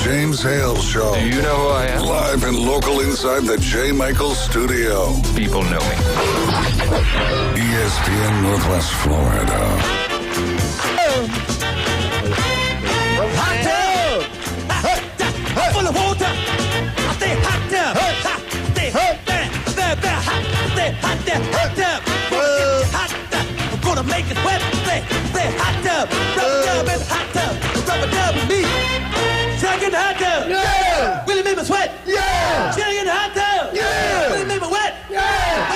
James Hale Show. Do you know who I am? Live and local inside the J. Michaels studio. People know me. ESPN Northwest Florida. Hot tub! Full of water! I say hot tub! Hot tub! Hot tub! I'm gonna make it wet! Say hot tub! Rubber dub and hot tub! Rubber dub with me! Second hot tub! Yeah! Will it make me sweat? Yeah! Second hot tub! Yeah! Will it make me wet? Yeah!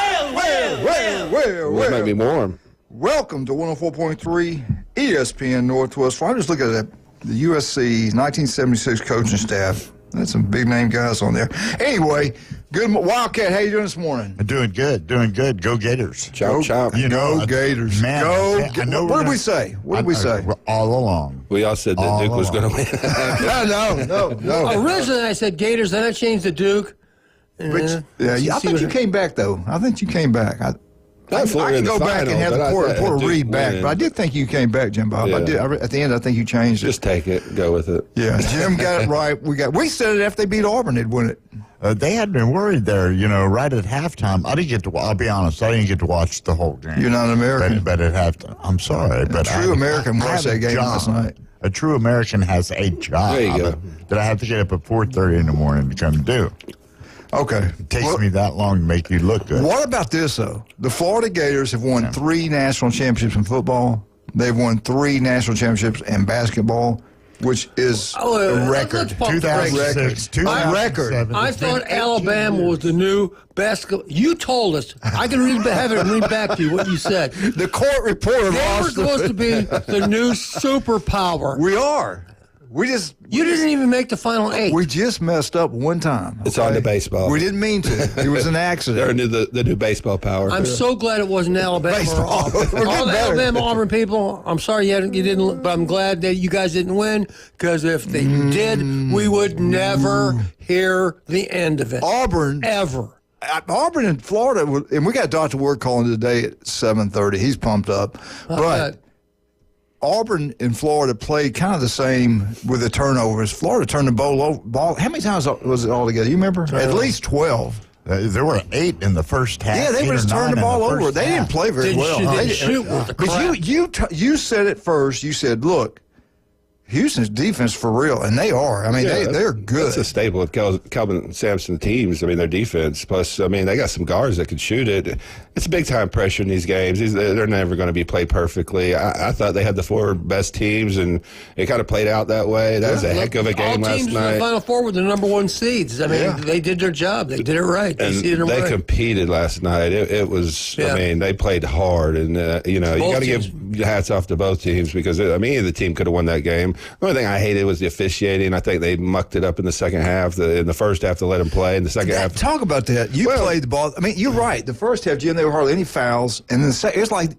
Well. It might be warm. Welcome to 104.3 ESPN Northwest. I'm just looking at the USC 1976 coaching staff. That's some big name guys on there. Anyway, good Wildcat. How you doing this morning? Doing good. Go Gators. Chop, chop. You know, Go Gators. Man, Go. I know What did we say? What did we say? All along. We all said that All Duke was going along. to win. No. Originally, I said Gators, then I changed to Duke. But, I think you came back, though. I think you came back. I can go back and have the Porter Reed back, but I did think you came back, Jim Bob. Yeah. I did. At the end, I think you changed it. Just take it. Go with it. Yeah, Jim got it right. We said it after they beat Auburn, they'd win it. They had been worried there, right at halftime. I'll be honest, I didn't get to watch the whole game. You're not an American. But at halftime, I'm sorry. But true American watched that game last night. A true American has a job There you go. that I have to get up at 4:30 in the morning to come do. Okay. It takes me that long to make you look good. What about this, though? The Florida Gators have won 3 national championships in football. They've won 3 national championships in basketball, which is a record. 2006, 2007. I thought Alabama was the new basketball. You told us. I can have it and read back to you what you said. The court reporter They were lost. supposed to be the new superpower. We are. You didn't even make the final 8. We just messed up one time. It's on to baseball. We didn't mean to. It was an They're accident. the new baseball power. I'm so glad it wasn't Alabama or Auburn. We're getting All the better. Alabama Auburn people, I'm sorry you didn't, but I'm glad that you guys didn't win, because if they did, we would never hear the end of it. Auburn. Ever. Auburn and Florida, and we got Dr. Ward calling today at 7:30. He's pumped up. But Auburn and Florida played kind of the same with the turnovers. Florida turned the ball. How many times was it all together? You remember? At least 12. There were 8 in the first half. Yeah, they just turned the ball over. They didn't play very well. Didn't shoot with the crap. But you said it first. You said, look, Houston's defense for real, and they are. I mean, they're good. That's a staple of Calvin Sampson teams. I mean, their defense. Plus, I mean, they got some guards that can shoot it. It's big-time pressure in these games. They're never going to be played perfectly. I thought they had the 4 best teams, and it kind of played out that way. That was a heck of a game last All teams night. in the Final Four were the number 1 seeds. I mean, they did their job. They did it right. They competed last night. It was, I mean, they played hard. And, you got to give hats off to both teams because, I mean, either team could have won that game. The only thing I hated was the officiating. I think they mucked it up in the second half. In the first half, they let them play. In the second half. Talk about that. You played the ball. I mean, you're right. The first half, Jim, there were hardly any fouls. And then it was like,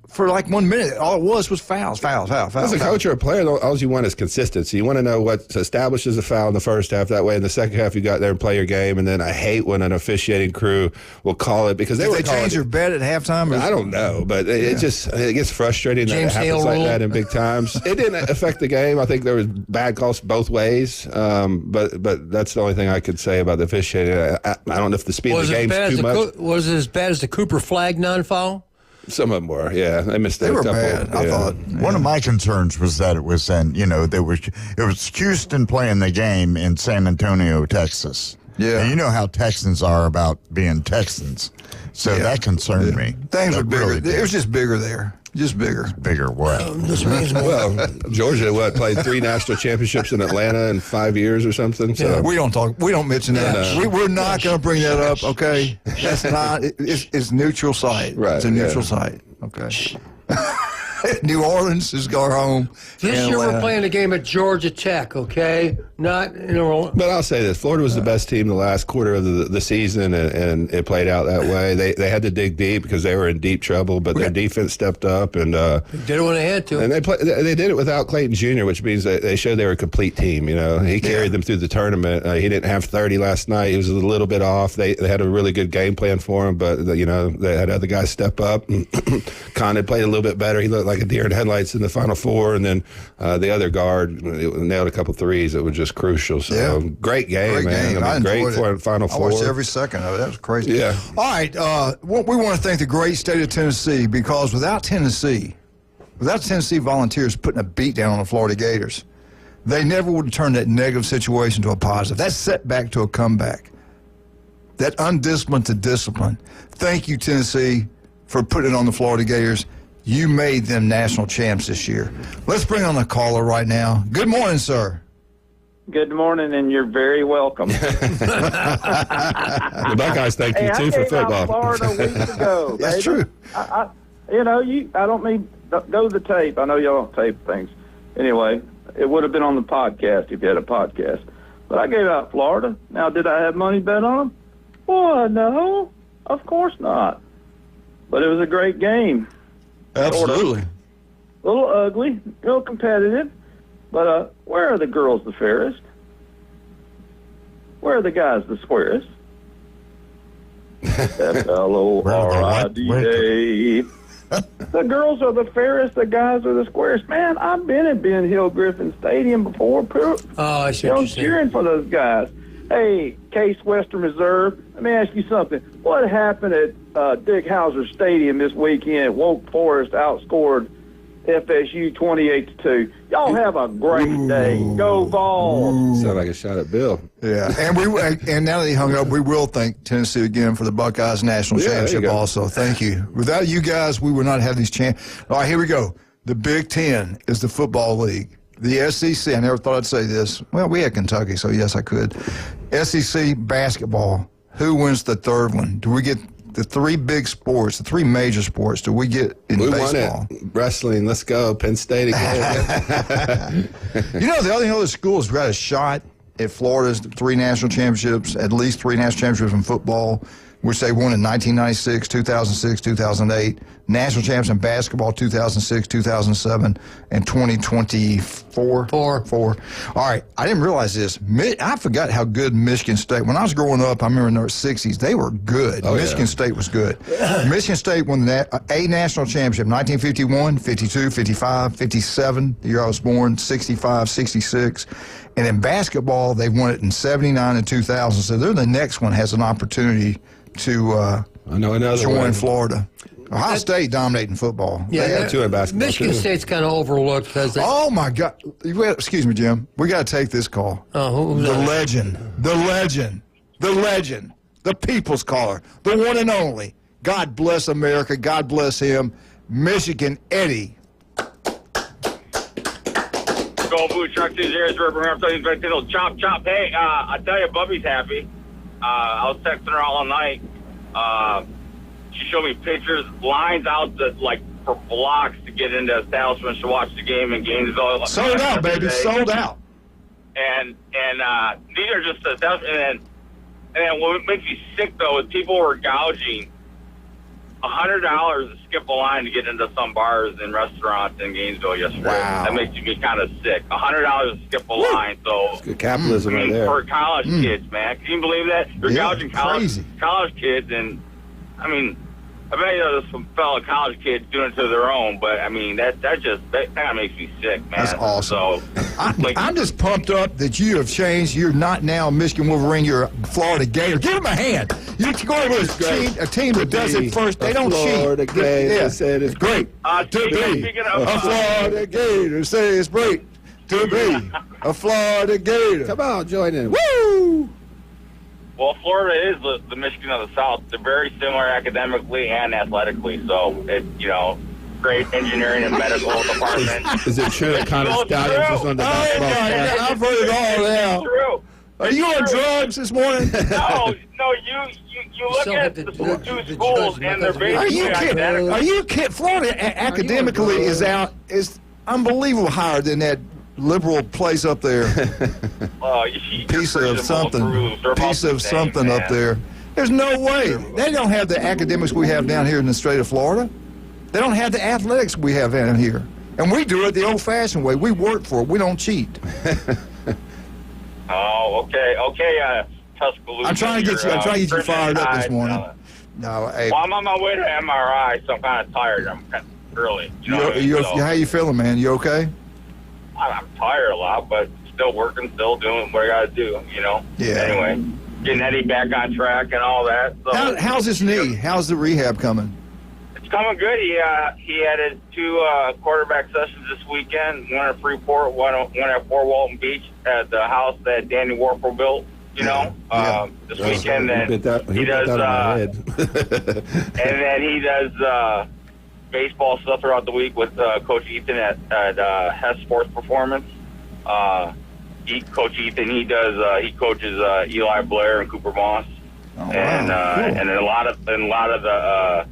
for like 1 minute, all it was fouls. As a coach or a player, all you want is consistency. You want to know what establishes a foul in the first half. That way, in the second half, you got there and play your game. And then I hate when an officiating crew will call it because they change your bet at halftime. I don't know, but it gets frustrating that it happens like that in big times. It didn't affect the game. I think there was bad calls both ways. But that's the only thing I could say about the officiating. I don't know if the speed of the game's too much. Was it as bad as the Cooper flag non-foul? Some of them were, yeah. They missed They a were couple. bad, I thought. One of my concerns was that it was it was Houston playing the game in San Antonio, Texas. Yeah. And you know how Texans are about being Texans. So that concerned me. Things were bigger. Really It was just bigger there. Just bigger. Bigger what? This means more. Well, Georgia, played 3 national championships in Atlanta in 5 years or something. So We don't mention that. We're not going to bring that up, okay? That's not, it's neutral site. Right, It's a neutral site, okay? New Orleans is our home. This year we're playing a game at Georgia Tech, okay? Not, But I'll say this: Florida was the best team the last quarter of the season, and it played out that way. They had to dig deep because they were in deep trouble, but their defense stepped up and they did it when they had to. And they did it without Clayton Jr., which means they showed they were a complete team. You know, he carried them through the tournament. He didn't have 30 last night. He was a little bit off. They had a really good game plan for him, but they had other guys step up. Condon played a little bit better. He looked like a deer in headlights in the Final Four, and then the other guard nailed a couple threes that were just crucial. So great game, man. I mean, great for Final Four. I watched every second of it. That was crazy. Yeah. All right. We want to thank the great state of Tennessee, because without Tennessee Volunteers putting a beat down on the Florida Gators, they never would have turned that negative situation to a positive. That setback to a comeback. That undisciplined to discipline. Thank you, Tennessee, for putting it on the Florida Gators. You made them national champs this year. Let's bring on a caller right now. Good morning, sir. Good morning, and you're very welcome. The Buckeyes thank you, too, for football. Florida weeks ago. That's true. I don't need go the tape. I know y'all don't tape things. Anyway, it would have been on the podcast if you had a podcast. But I gave out Florida. Now, did I have money bet on them? Well, no, of course not. But it was a great game. Absolutely. A little ugly, a little competitive. But where are the girls the fairest? Where are the guys the squarest? F-L-O-R-I-D-A. The girls are the fairest, the guys are the squarest. Man, I've been at Ben Hill Griffin Stadium before. I see what you're cheering for those guys. Hey, Case Western Reserve, let me ask you something. What happened at Dick Hauser Stadium this weekend? Woke Forest outscored FSU 28-2. Y'all have a great day. Go Vols. Sound like a shot at Bill. Yeah, and now that he hung up, we will thank Tennessee again for the Buckeyes national championship also. Thank you. Without you guys, we would not have these champions. All right, here we go. The Big Ten is the football league. The SEC, I never thought I'd say this. Well, we had Kentucky, so yes, I could. SEC basketball, who wins the third one? Do we get the three big sports, the three major sports, do we get in baseball? Won it. Wrestling, let's go. Penn State again. The only other schools who got a shot at Florida's three national championships, at least three national championships in football, which they won in 1996, 2006, 2008. National champs in basketball, 2006, 2007, and 2024. Four. All right. I didn't realize this. I forgot how good Michigan State. When I was growing up, I remember in the 60s, they were good. Michigan State was good. Michigan State won a national championship, 1951, 52, 55, 57, the year I was born, 65, 66. And in basketball, they won it in 79 and 2000. So they're the next one has an opportunity to join Florida. Ohio State dominating football. Yeah, they have two in basketball. Michigan State's kind of overlooked because. Oh my God! Excuse me, Jim. We got to take this call. Who's the that? legend, the people's caller, the one and only. God bless America. God bless him. Michigan Eddie. Go Blue Truck 20 chop chop. Hey, I tell you, Bubby's happy. I was texting her all night. She showed me pictures, lines out for blocks to get into establishments to watch the game in Gainesville. Sold out, baby. Sold out. And these are just establishments. And then what makes me sick though is people were gouging $100 to skip a line to get into some bars and restaurants in Gainesville yesterday. Wow. That makes me kind of sick. $100 to skip a line. So it's good capitalism right there. For college kids, man. Can you believe that? You're gouging college kids, and I mean, I bet there's some fellow college kids doing it to their own, but I mean that kind of makes me sick, man. That's awesome. So I'm just pumped up that you have changed. You're not now a Michigan Wolverine. You're a Florida Gator. Give him a hand. You can go with a team that does it first. They don't cheat. Florida Gator said it's great to be a Florida Gator. Say it's great to be a Florida Gator. Come on, join in. Woo! Well, Florida is the Michigan of the South. They're very similar academically and athletically. So, great engineering and medical department. Is it true that Connor Stallions was on the basketball staff? I've heard it all now. It's true. Are you on drugs this morning? No. You look at the two schools and they're basically identical. Are you kidding? Florida academically is unbelievable higher than that liberal place up there. Piece of something up there. There's no way. They don't have the academics we have down here in the state of Florida. They don't have the athletics we have down here. And we do it the old-fashioned way. We work for it. We don't cheat. Oh, okay. Tuscaloosa. I'm trying to get you fired up this morning. No, hey. Well, I'm on my way to MRI, so I'm kind of tired. early. You know what I mean? So, how you feeling, man? You okay? I'm tired a lot, but still working, still doing what I got to do, you know? Yeah. Anyway, getting Eddie back on track and all that. So, how's his knee? How's the rehab coming? It's coming good. He had his 2 quarterback sessions this weekend, one at Freeport, one at Fort Walton Beach at the house that Danny Warfel built. You know, this weekend, and he does, and then he does baseball stuff throughout the week with Coach Ethan at Hess Sports Performance. Coach Ethan, he coaches Eli Blair and Cooper Moss, cool. and then a lot of the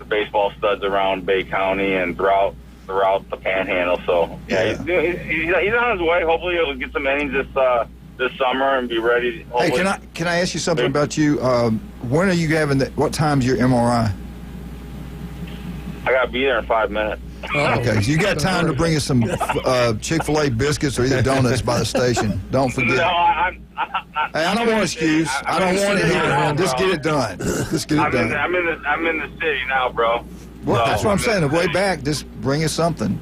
baseball studs around Bay County and throughout the Panhandle. So he's on his way. Hopefully, he'll get some innings this summer and be ready. Hey, can I ask you something about you? When are you having what time's your MRI? I got to be there in 5 minutes. Okay, so you got time to bring us some Chick-fil-A biscuits or either donuts by the station. Don't forget. No, I don't want an excuse. I don't want it either. Just get it done. Just get it done. I'm in the city now, bro. Well, that's what I'm saying. The way back, just bring us something.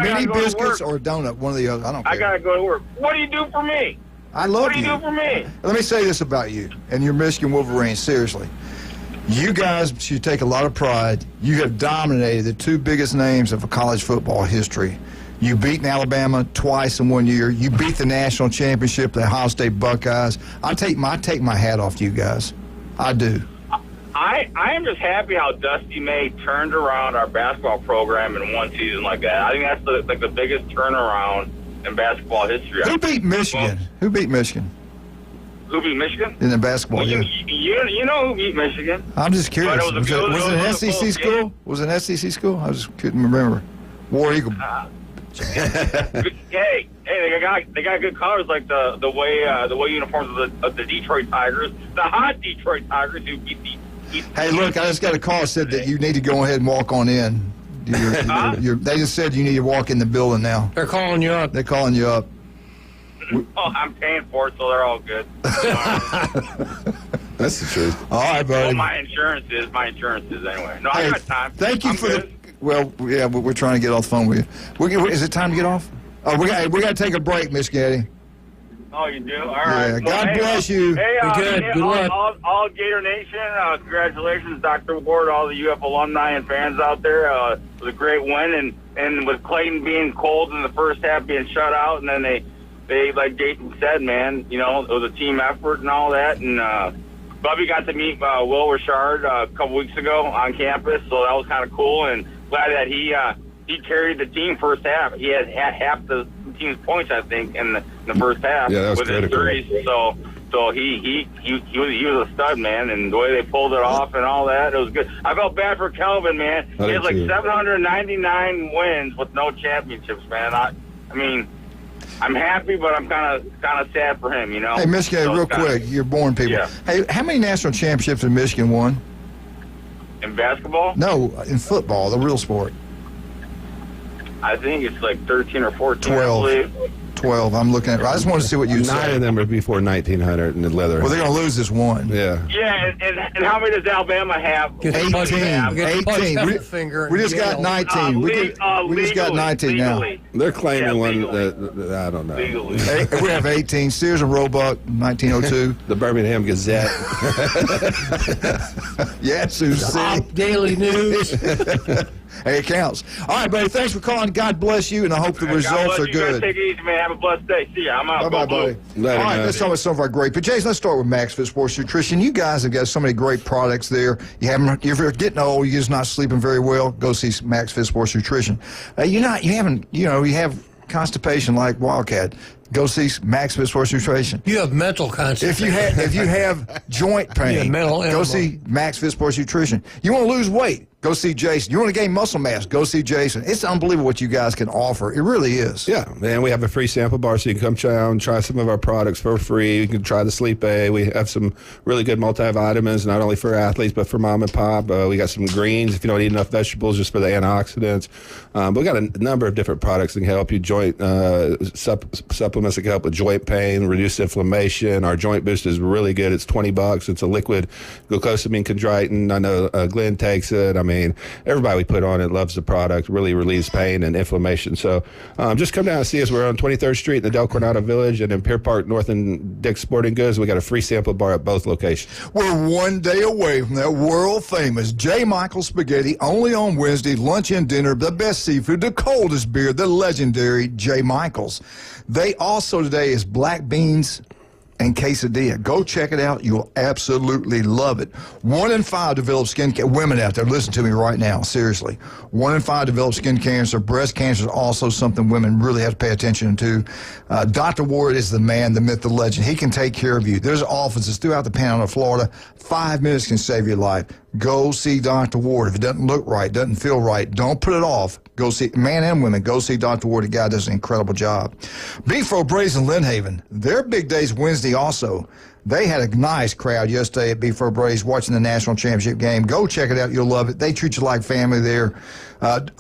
Mini biscuits or a donut, one or the other. I don't care. I got to go to work. What do you do for me? I love you. What do you do for me? Let me say this about you and your Michigan Wolverines, seriously. You guys should take a lot of pride. You have dominated the 2 biggest names of college football history. You beat Alabama twice in 1 year. You beat the national championship, the Ohio State Buckeyes. I take my hat off to you guys. I do. I am just happy how Dusty May turned around our basketball program in one season like that. I think that's the biggest turnaround in basketball history. Who beat Michigan? Who beat Michigan? Who beat Michigan? In the basketball game. You know who beat Michigan. I'm just curious. Was it an SEC school? Game. Was it an SEC school? I just couldn't remember. War Eagle. Hey, they got good colors like the way uniforms of the Detroit Tigers, the hot Detroit Tigers who beat the. Hey, look! I just got a call that said that you need to go ahead and walk on in. They just said you need to walk in the building now. They're calling you up. They're calling you up. Oh, I'm paying for it, so they're all good. That's the truth. All right, buddy. Well, my insurance is anyway. No, I got time. Thank you Well, yeah, we're trying to get off the phone with you. Is it time to get off? Oh, we got to take a break, Miss Gaddy. Oh, you do? All right. Yeah, God bless you. Hey, good luck. All Gator Nation, congratulations, Dr. Ward, all the UF alumni and fans out there. It was a great win, and with Clayton being cold in the first half, being shut out, and then they like Jason said, man, you know, it was a team effort and all that, and Bubby got to meet Will Richard a couple weeks ago on campus, so that was kind of cool, and glad that he carried the team first half. He had half the team's points, I think, in the first half with his threes. So he was a stud, man, and the way they pulled it off and all that, it was good. I felt bad for Kelvin, man. He had like 799 wins with no championships, man. I mean, I'm happy, but I'm kind of sad for him, you know. Hey, Michigan, real quick, you're born people. Yeah. Hey, how many national championships has Michigan won? In basketball? No, in football, the real sport. I think it's like 13 or 14. 12. I believe. 12. I'm looking at it. I just want to see what you say. 9 of them are before 1900 in the leather. Well, they're going to lose this one. Yeah. Yeah, and how many does Alabama have? 18. 18. We just got 19. We just got 19 now. They're claiming one legally. that I don't know. Legally. We have 18. Sears and Roebuck, 1902. The Birmingham Gazette. Yes, Susie. Daily News. Hey, it counts. All right, buddy. Thanks for calling. God bless you, and I hope the results are You guys good. take it easy, man. Have a blessed day. See ya. I'm out. Bye-bye, Go Blue. buddy. Later, All right, man. let's talk about some of our great. But, Jason, let's start with Max Fit Sports Nutrition. You guys have got so many great products there. If you're getting old, you're just not sleeping very well, go see Max Fit Sports Nutrition. You have constipation like Wildcat. Go see Max Fit Sports Nutrition. You have mental constipation. If you have joint pain, go see Max Fit Sports Nutrition. You want to lose weight, go see Jason. You want to gain muscle mass, go see Jason. It's unbelievable what you guys can offer. It really is. Yeah, and we have a free sample bar, so you can come try some of our products for free. You can try the Sleep Aid. We have some really good multivitamins, not only for athletes, but for mom and pop. We got some greens if you don't eat enough vegetables, just for the antioxidants. But we got a number of different products that can help you, joint supplements supplements that can help with joint pain, reduce inflammation. Our joint boost is really good. It's $20. It's a liquid glucosamine chondroitin. I know Glenn takes it. I mean, everybody we put on it loves the product. Really relieves pain and inflammation. So just come down and see us. We're on 23rd Street in the Del Coronado Village and in Pier Park North in Dick's Sporting Goods. We got a free sample bar at both locations. We're one day away from that world-famous J. Michael Spaghetti, only on Wednesday, lunch and dinner, the best seafood, the coldest beer, the legendary J. Michael's. They also today is black beans and quesadilla. Go check it out. You'll absolutely love it. 1 in 5 develop skin cancer. Women out there, listen to me right now, seriously. 1 in 5 develop skin cancer. Breast cancer is also something women really have to pay attention to. Dr. Ward is the man, the myth, the legend. He can take care of you. There's offices throughout the Panhandle of Florida. 5 minutes can save your life. Go see Dr. Ward. If it doesn't look right, doesn't feel right, don't put it off. Go see, man and women, go see Dr. Ward. The guy does an incredible job. Beef Braised in Lynn Haven. Their big day's Wednesday also. They had a nice crowd yesterday at Beef Braised watching the national championship game. Go check it out. You'll love it. They treat you like family there.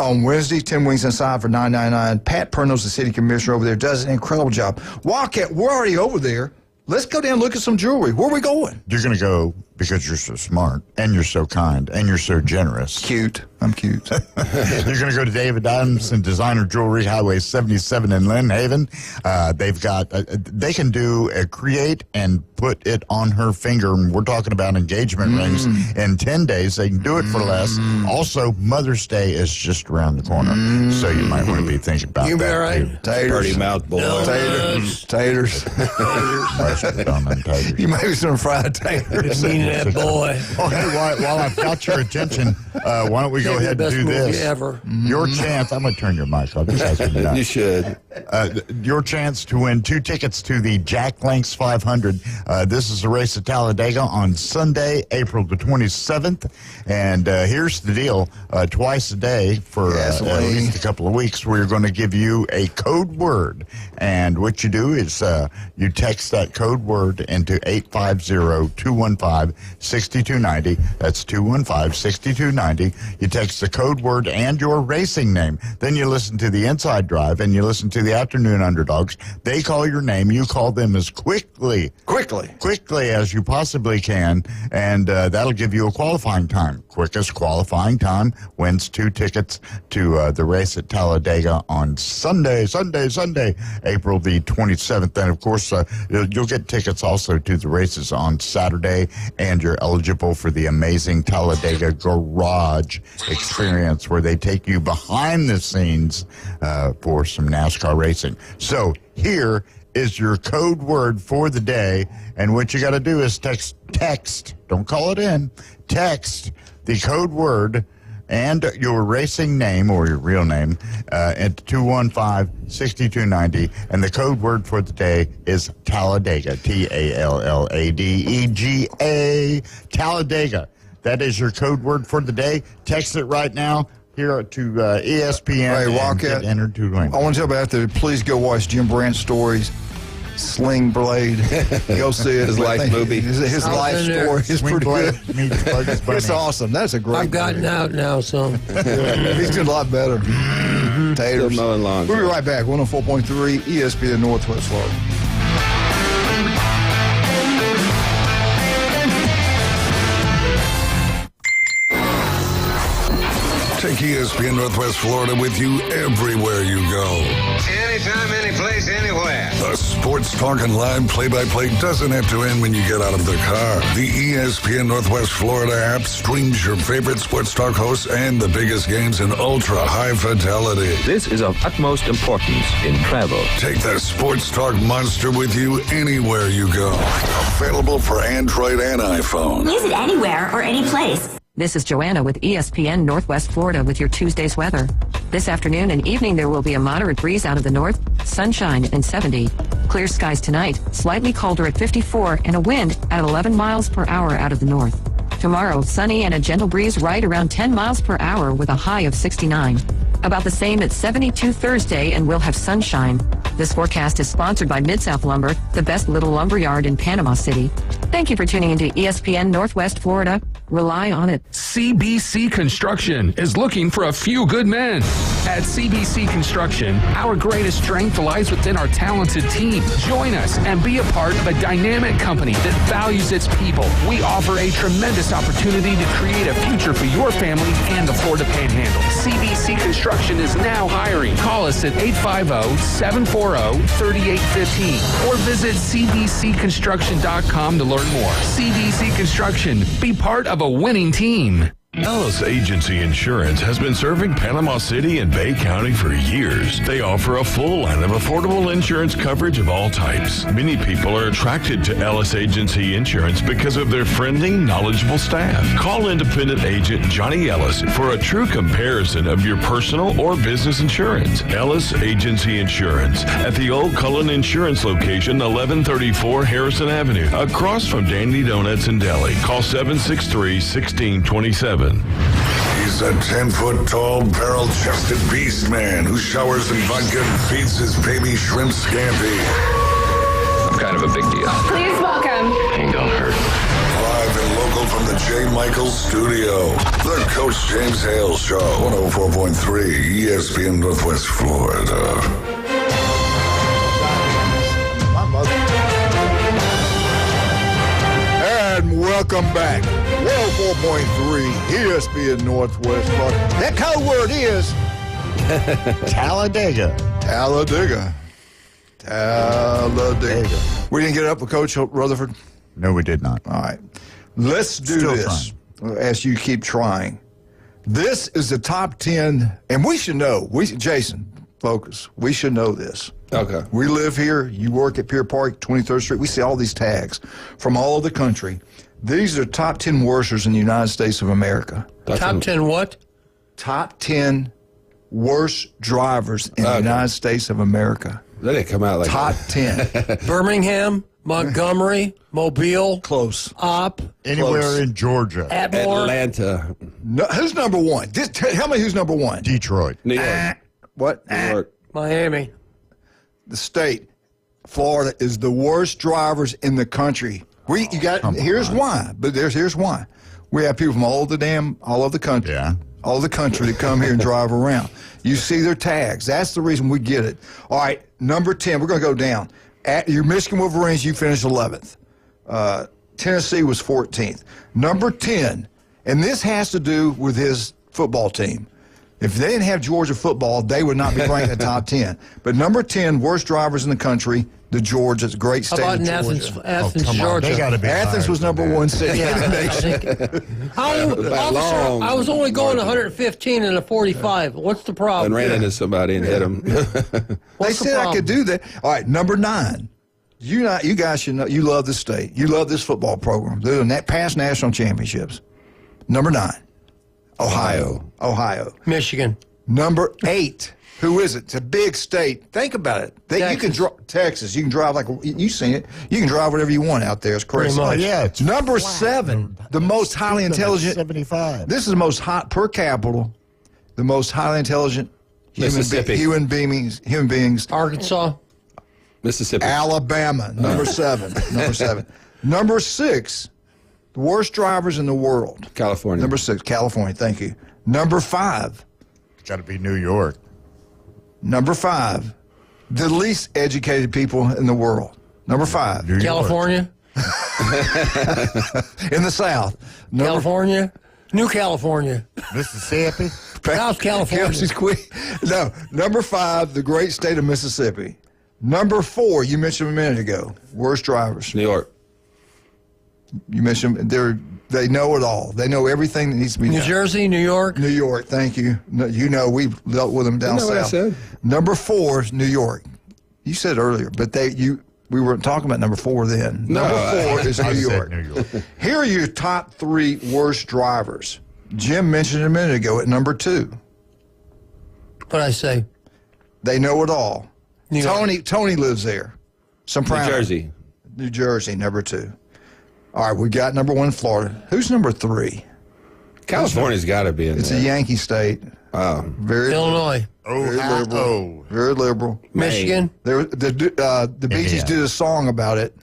On Wednesday, 10 wings inside for $9.99. Pat Perno's the city commissioner over there, does an incredible job. Wildcat, we're already over there. Let's go down and look at some jewelry. Where are we going? You're going to go because you're so smart and you're so kind and you're so generous. Cute. I'm cute. You're going to go to David Adams and Designer Jewelry, Highway 77 in Lynn Haven. They've got, they can do create and put it on her finger. And we're talking about engagement rings in 10 days. They can do it for less. Also, Mother's Day is just around the corner. So you might want to be thinking about You be that. all right? Too. Taters. Dirty mouth boy. Taters. You may be some fried taters. Mean that boy. Oh, hey, while I've got your attention, why don't we go ahead and do this? Ever. Your chance. I'm going to turn your mic off. You should. Your chance to win 2 tickets to the Jack Links 500. This is a race at Talladega on Sunday, April the 27th. And here's the deal. Twice a day for at least a couple of weeks, we're going to give you a code word. And what you do is you text that code word into 850-215-6290. That's 215-6290. You text the code word and your racing name. Then you listen to the Inside Drive and you listen to the Afternoon Underdogs. They call your name. You call them as quickly as you possibly can, and that'll give you a qualifying time. Quickest qualifying time wins 2 tickets to the race at Talladega on Sunday, April the 27th. And, of course, you'll get tickets also to the races on Saturday, and you're eligible for the amazing Talladega Garage experience where they take you behind the scenes for some NASCAR racing. So here is your code word for the day, and what you got to do is text, don't call it in, text the code word and your racing name or your real name at 215-6290, and the code word for the day is Talladega, Talladega, Talladega. That is your code word for the day. Text it right now here to ESPN. Hey, Wildcat, entered to win. I want to tell you about that. Please go watch Jim Brandt's stories. Sling Blade. Go see it. His life movie. His life story is pretty good. It's awesome. That's a great I've gotten movie. out now, so. He's doing a lot better. Taters. Still mowing lawns. We'll be right back. 104.3 ESPN Northwest Florida. Take ESPN Northwest Florida with you everywhere you go. Anytime, any place, anywhere. The sports talk and live play-by-play doesn't have to end when you get out of the car. The ESPN Northwest Florida app streams your favorite sports talk hosts and the biggest games in ultra-high fidelity. This is of utmost importance in travel. Take the sports talk monster with you anywhere you go. Available for Android and iPhone. Use it anywhere or any place. This is Joanna with ESPN Northwest Florida with your Tuesday's weather. This afternoon and evening there will be a moderate breeze out of the north, sunshine and 70. Clear skies tonight, slightly colder at 54 and a wind at 11 miles per hour out of the north. Tomorrow, sunny and a gentle breeze right around 10 miles per hour with a high of 69. About the same at 72 Thursday and we'll have sunshine. This forecast is sponsored by Mid-South Lumber, the best little lumber yard in Panama City. Thank you for tuning into ESPN Northwest Florida. Rely on it. CBC Construction is looking for a few good men. At CBC Construction, our greatest strength lies within our talented team. Join us and be a part of a dynamic company that values its people. We offer a tremendous opportunity to create a future for your family and the Florida Panhandle. CBC Construction is now hiring. Call us at 850-740-3815 or visit cbcconstruction.com to learn more. CBC Construction. Be part of a winning team. Ellis Agency Insurance has been serving Panama City and Bay County for years. They offer a full line of affordable insurance coverage of all types. Many people are attracted to Ellis Agency Insurance because of their friendly, knowledgeable staff. Call independent agent Johnny Ellis for a true comparison of your personal or business insurance. Ellis Agency Insurance at the Old Cullen Insurance location, 1134 Harrison Avenue, across from Dandy Donuts and Deli. Call 763-1627. He's a 10-foot-tall, barrel-chested beast man who showers in vodka and feeds his baby shrimp scampi. I'm kind of a big deal. Please welcome. Ain't gonna hurt. Live and local from the J. Michaels studio, the Coach James Hale Show, 104.3 ESPN Northwest Florida. And welcome back. 104.3 ESPN Northwest Florida. That code word is Talladega. Talladega. We didn't get it up with Coach Rutherford? No, we did not. All right. Let's do Still this as you keep trying. This is the top 10, and we should know. Jason, focus. We should know this. Okay. We live here. You work at Pier Park, 23rd Street. We see all these tags from all over the country. These are top 10 worsters in the United States of America. Top 10 what? Top 10 worst drivers in the United States of America. They didn't come out like top 10. Birmingham, Montgomery, Mobile. Close. Op. Anywhere Close. in Georgia. Atmore. Atlanta. No, who's number one? Just tell me who's number one. Detroit. New York. What? New York. Miami. The state. Florida is the worst drivers in the country. Here's why. Here's why. We have people from all over the country. Yeah. All over the country that come here and drive around. You see their tags. That's the reason we get it. All right, number 10. We're going to go down. At your Michigan Wolverines, you finished 11th. Tennessee was 14th. Number 10, and this has to do with his football team. If they didn't have Georgia football, they would not be ranked in the top 10. But number 10, worst drivers in the country, the Georgias, great state of Georgia. Athens, Georgia? They gotta be Athens was number one city in the nation. I was only going 115 in a 45. What's the problem? And ran into somebody and hit him. They said I could do that. All right, number 9. You guys should know. You love this state. You love this football program. They're in that past national championships. Number 9, Ohio. Michigan. Number 8. Who is it? It's a big state. Think about it. You can drive Texas. You can drive like you've seen it. You can drive whatever you want out there. It's crazy. Pretty much. Yeah. It's Number flat. 7, the most highly intelligent. 75. This is the most hot per capita, the most highly intelligent Mississippi. human beings. Arkansas. Mississippi. Alabama, number 7. Number 6, the worst drivers in the world. California. Number 6, California. Thank you. Number 5. Got to be New York. Number 5, the least educated people in the world. Number 5. New York. California. In the South. California. New California. Mississippi. South California. No, number 5, the great state of Mississippi. Number 4, you mentioned a minute ago, worst drivers. New York. You mentioned they know it all. They know everything that needs to be done. New Jersey, New York. New York, thank you. No, we've dealt with them down You know what I south. said? Number 4 is New York. You said earlier, but we weren't talking about number 4 then. No, Number 4 is I New said York. New York. Here are your top 3 worst drivers. Jim mentioned a minute ago at number 2. What'd I say? They know it all. New York. Tony lives there. Soprano. New Jersey. New Jersey, number 2. All right, we got number 1, Florida. Who's number 3? California's got to be in It's there. a Yankee state. Wow. Very Illinois. Very liberal. Very liberal. Michigan. The Bee Gees did a song about it.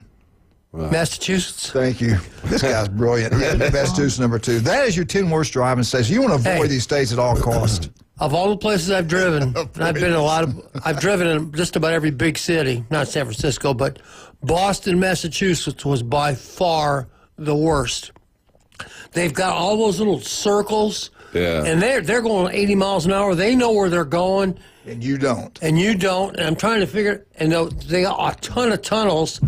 Massachusetts. Thank you. This guy's brilliant. Yeah, Massachusetts number 2. That is your 10 worst driving states. You want to avoid these states at all costs. Of all the places I've driven, and I've been in I've driven in just about every big city, not San Francisco, but Boston, Massachusetts was by far the worst. They've got all those little circles, and they're going 80 miles an hour. They know where they're going. And you don't. And I'm trying to figure, and they got a ton of tunnels.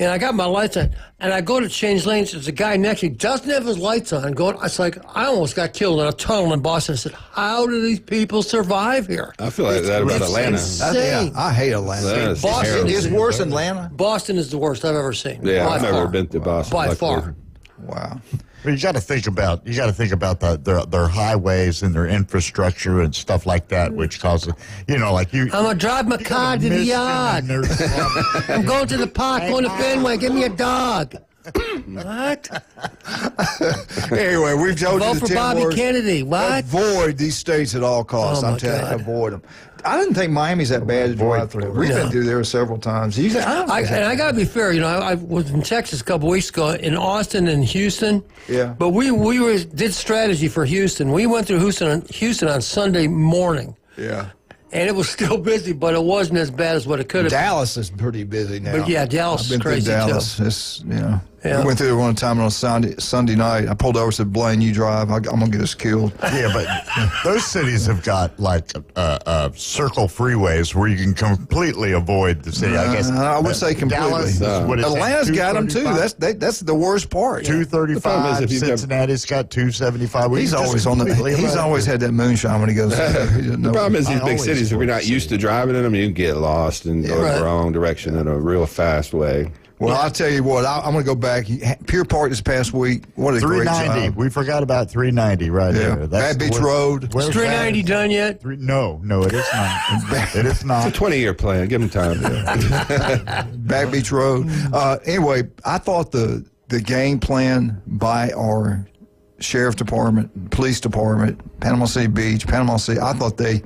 And I got my lights on, and I go to change lanes. There's a guy next to me, doesn't have his lights on. It's like, I almost got killed in a tunnel in Boston. I said, how do these people survive here? I feel like that about Atlanta. Insane. I hate Atlanta. Boston is worse than Atlanta? Boston is the worst I've ever seen. Yeah, I've never been to Boston. By far. Wow. But you got to think about their highways and their infrastructure and stuff like that, which causes I'm gonna drive my car to the yard. I'm going to the park, going to Fenway. Give me a dog. What? Anyway, we've told you Vote the for 10 Bobby worst. Kennedy. What? Avoid these states at all costs. Oh, I'm my telling you, God. avoid them. I didn't think Miami's that bad to drive through. We've been through there several times. And I got to be fair. I was in Texas a couple weeks ago, in Austin and Houston. Yeah. But we did strategy for Houston. We went through Houston on Sunday morning. Yeah. And it was still busy, but it wasn't as bad as what it could have been. Dallas is pretty busy now. But yeah, Dallas is crazy I've been through Dallas. too. It's, Yeah. I went through there one time on a Sunday night. I pulled over and said, Blaine, you drive. I'm going to get us killed. Yeah, but those cities have got circle freeways where you can completely avoid the city. I guess I would say completely. Dallas, Atlanta's got them too. That's the worst part. 235. Cincinnati's got 275. He's always always had that moonshine when he goes. The problem is these big cities, if you're not used to driving in them, you can get lost and go the wrong direction in a real fast way. Well, I'll tell you what, I'm going to go back. Pier Park this past week, what a great 390. job. We forgot about 390 right there. Bad Beach Road. Is 390 done yet? No, it is not. It is not. It's a 20-year plan. Give them time. Back Beach Road. Anyway, I thought the game plan by our sheriff department, police department, Panama City Beach, Panama City, I thought the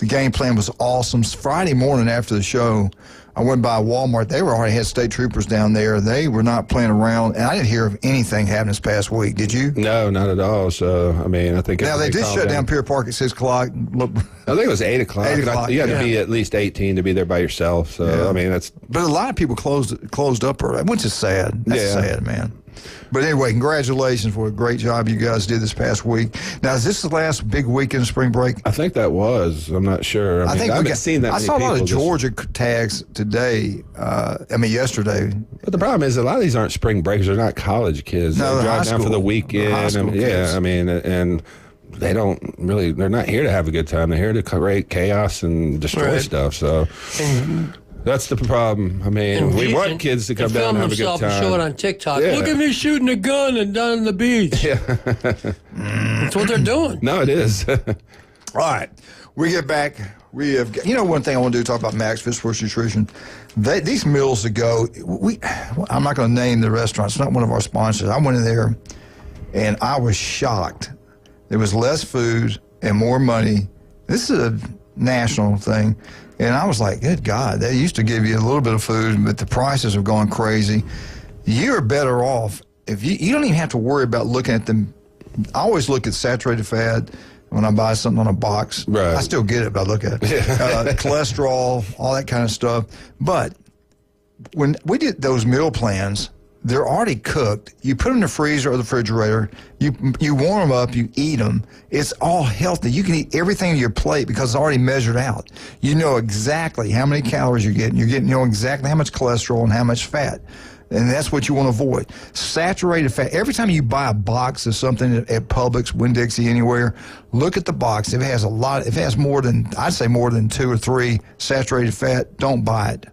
game plan was awesome. Friday morning after the show, I went by Walmart. They already had state troopers down there. They were not playing around, and I didn't hear of anything happening this past week. Did you? No, not at all. So, I mean, I think... Now, they did shut down Pier Park at 6 o'clock. I think it was 8 o'clock. 8 o'clock, You had to be at least 18 to be there by yourself. So, I mean, that's... But a lot of people closed up early, which is sad. That's sad, man. But anyway, congratulations for a great job you guys did this past week. Now, is this the last big weekend of spring break? I think that was. I'm not sure. I haven't seen that many I saw a lot of people Georgia tags today. Yesterday. But the problem is a lot of these aren't spring breakers. They're not college kids. No, they they're drive high down for school. the weekend. And they don't really, they're not here to have a good time. They're here to create chaos and destroy stuff. So that's the problem. I mean, we want kids to come down and have a good time. And show it on TikTok. Look at me shooting a gun and down on the beach. Yeah. That's what they're doing. No, it is. All right. We get back. We have, one thing I want to do, talk about Max Fish Sports Nutrition. These meals to go, I'm not going to name the restaurant. It's not one of our sponsors. I went in there, and I was shocked. There was less food and more money. This is a national thing. And I was like, good God, they used to give you a little bit of food, but the prices are going crazy. You're better off if you don't even have to worry about looking at them. I always look at saturated fat when I buy something on a box. Right. I still get it, but I look at it. Cholesterol, all that kind of stuff. But when we did those meal plans, they're already cooked. You put them in the freezer or the refrigerator. You warm them up. You eat them. It's all healthy. You can eat everything on your plate because it's already measured out. You know exactly how many calories you're getting. You know exactly how much cholesterol and how much fat. And that's what you want to avoid. Saturated fat. Every time you buy a box of something at Publix, Winn-Dixie, anywhere, look at the box. If it has more than 2 or 3 saturated fat, don't buy it.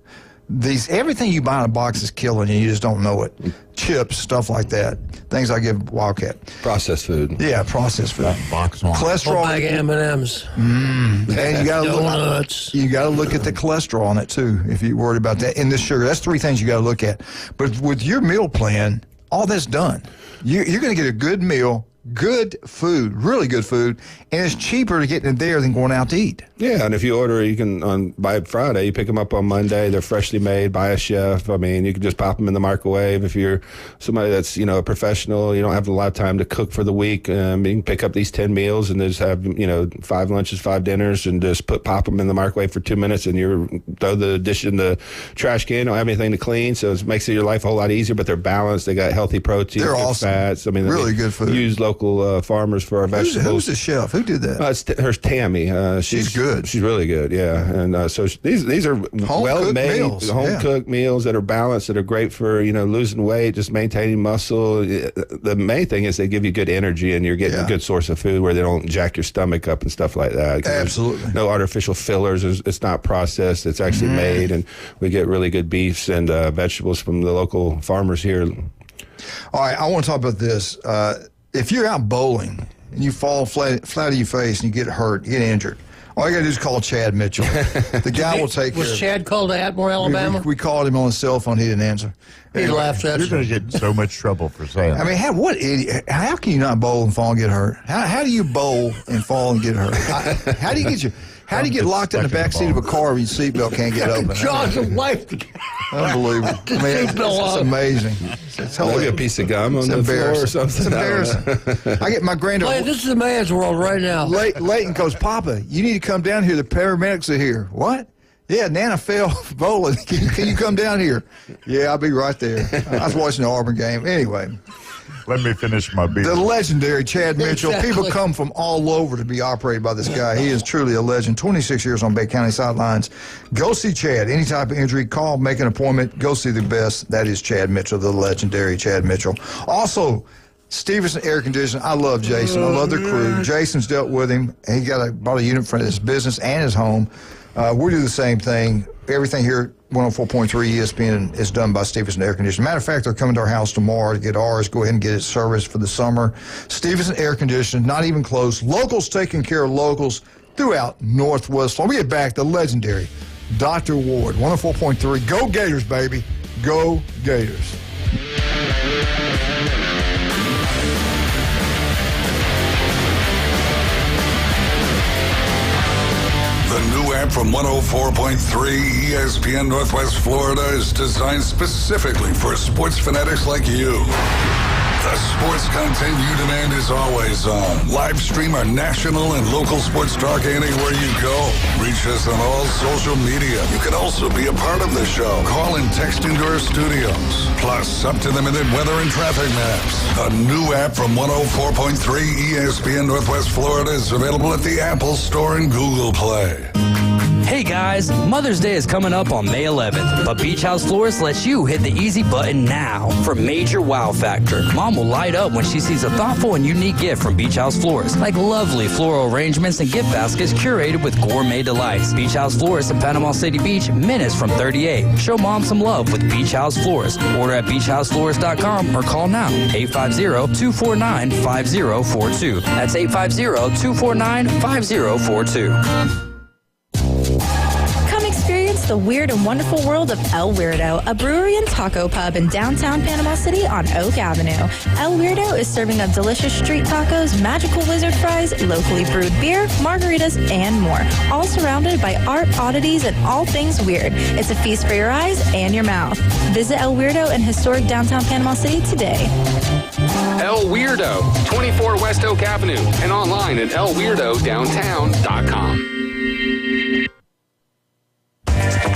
Everything you buy in a box is killing you. You just don't know it. Chips, stuff like that. Things I give Wildcat. Processed food. Yeah, processed food. Box on. Cholesterol. Bag of M&Ms. And you got Donuts. You got to look at the cholesterol on it too, if you're worried about that. And the sugar. That's 3 things you got to look at. But with your meal plan, all that's done. You're going to get a good meal, good food, really good food, and it's cheaper to get in there than going out to eat. Yeah, and if you order, you can by Friday. You pick them up on Monday. They're freshly made by a chef. I mean, you can just pop them in the microwave. If you're somebody that's a professional, you don't have a lot of time to cook for the week. You can pick up these 10 meals and just have 5 lunches, 5 dinners, and just pop them in the microwave for 2 minutes, and you throw the dish in the trash can. Don't have anything to clean, so it makes your life a whole lot easier. But they're balanced. They got healthy protein, they're good awesome. fats. I mean, really good food. Use local farmers for our vegetables. Who's the chef? Who did that? It's Tammy. She's good. She's really good, yeah. And so these are well-made, home-cooked meals that are balanced, that are great for losing weight, just maintaining muscle. The main thing is they give you good energy, and you're getting a good source of food where they don't jack your stomach up and stuff like that. Absolutely. No artificial fillers. It's not processed. It's actually made, and we get really good beefs and vegetables from the local farmers here. All right, I want to talk about this. If you're out bowling and you fall flat on your face and you get hurt, you get injured, all you got to do is call Chad Mitchell. The guy will take care of it. Was Chad called to Atmore, Alabama? We called him on his cell phone. He didn't answer. He laughed at You're going to get in so much trouble for saying that. I mean, what idiot? How can you not bowl and fall and get hurt? How do you bowl and fall and get hurt? How do you get locked in the back seat of a car when your seatbelt can't get open? Jaws of life. Unbelievable. I mean, it's amazing. It's Maybe a piece of gum on the floor or something. It's embarrassing. I get my granddaughter. This is a man's world right now. Leighton goes, Papa, you need to come down here. The paramedics are here. What? Yeah, Nana fell bowling. Can you come down here? Yeah, I'll be right there. I was watching the Auburn game. Anyway. Let me finish my beer. The legendary Chad Mitchell. Exactly. People come from all over to be operated by this guy. He is truly a legend. 26 years on Bay County sidelines. Go see Chad. Any type of injury, call, make an appointment. Go see the best. That is Chad Mitchell, the legendary Chad Mitchell. Also, Stevenson Air Conditioning. I love Jason. I love the crew. Jason's dealt with him. He bought a unit for his business and his home. We do the same thing. Everything here at 104.3 ESPN is done by Stevenson Air Conditioning. Matter of fact, they're coming to our house tomorrow to get ours. Go ahead and get it serviced for the summer. Stevenson Air Conditioning, not even close. Locals taking care of locals throughout Northwest Florida. We get back the legendary Dr. Ward, 104.3. Go Gators, baby. Go Gators. The new app from 104.3 ESPN Northwest Florida is designed specifically for sports fanatics like you. The sports content you demand is always on. Live stream our national and local sports talk anywhere you go. Reach us on all social media. You can also be a part of the show. Call and text into our studios. Plus, up-to-the-minute weather and traffic maps. The new app from 104.3 ESPN Northwest Florida is available at the Apple Store and Google Play. Hey guys, Mother's Day is coming up on May 11th, but Beach House Florist lets you hit the easy button now for major wow factor. Mom will light up when she sees a thoughtful and unique gift from Beach House Florist, like lovely floral arrangements and gift baskets curated with gourmet delights. Beach House Florist in Panama City Beach, minutes from 38. Show Mom some love with Beach House Florist. Order at beachhouseflorist.com or call now, 850-249-5042. That's 850-249-5042. Experience the weird and wonderful world of El Weirdo, a brewery and taco pub in downtown Panama City on Oak Avenue. El Weirdo is serving up delicious street tacos, magical wizard fries, locally brewed beer, margaritas, and more, all surrounded by art, oddities, and all things weird. It's a feast for your eyes and your mouth. Visit El Weirdo in historic downtown Panama City today. El Weirdo, 24 West Oak Avenue, and online at elweirdodowntown.com.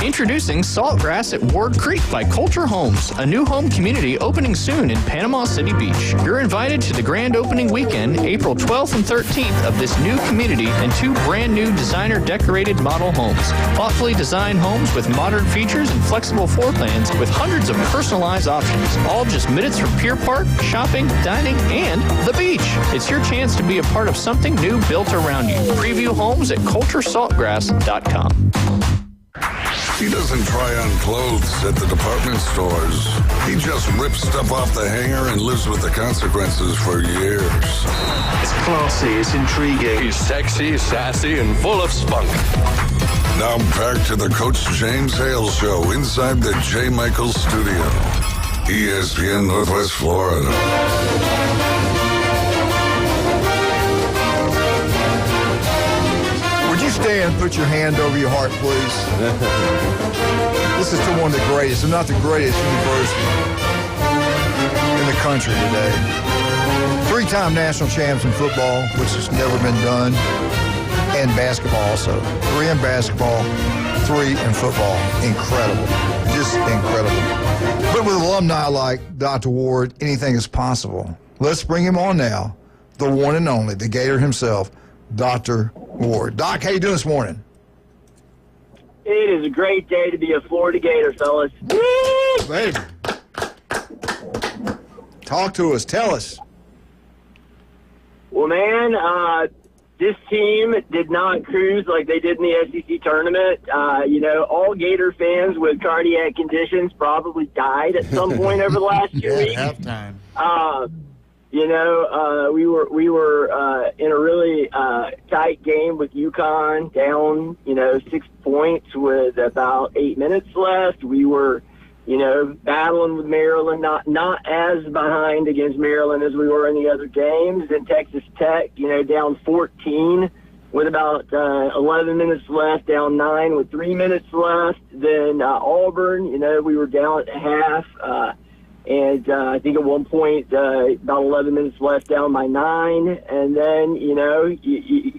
Introducing Saltgrass at Ward Creek by Culture Homes, a new home community opening soon in Panama City Beach. You're invited to the grand opening weekend, April 12th and 13th of this new community and 2 brand new designer decorated model homes. Thoughtfully designed homes with modern features and flexible floor plans with hundreds of personalized options, all just minutes from Pier Park, shopping, dining, and the beach. It's your chance to be a part of something new built around you. Preview homes at culturesaltgrass.com. He doesn't try on clothes at the department stores. He just rips stuff off the hanger and lives with the consequences for years. It's classy, it's intriguing. He's sexy, sassy, and full of spunk. Now back to the Coach James Hale Show inside the J. Michaels Studio. ESPN Northwest Florida. stand, put your hand over your heart, please. This is to one of the greatest, if not the greatest university in the country today. 3-time national champs in football, which has never been done, and basketball also. 3 in basketball, 3 in football. Incredible. Just incredible. But with alumni like Dr. Ward, anything is possible. Let's bring him on now. The one and only, the Gator himself, Dr. Ward. Doc, how you doing this morning? It is a great day to be a Florida Gator, fellas. Woo, baby. Talk to us. Tell us. Well, man, this team did not cruise like they did in the SEC tournament. All Gator fans with cardiac conditions probably died at some point over the last 2 weeks. Halftime. We were in a really tight game with UConn, down 6 points with about 8 minutes left. We were battling with Maryland, not as behind against Maryland as we were in the other games. And Texas Tech, down 14 with about 11 minutes left, down 9 with 3 minutes left. Then Auburn, we were down at half. And I think at one point, about 11 minutes left, down by 9. And then, you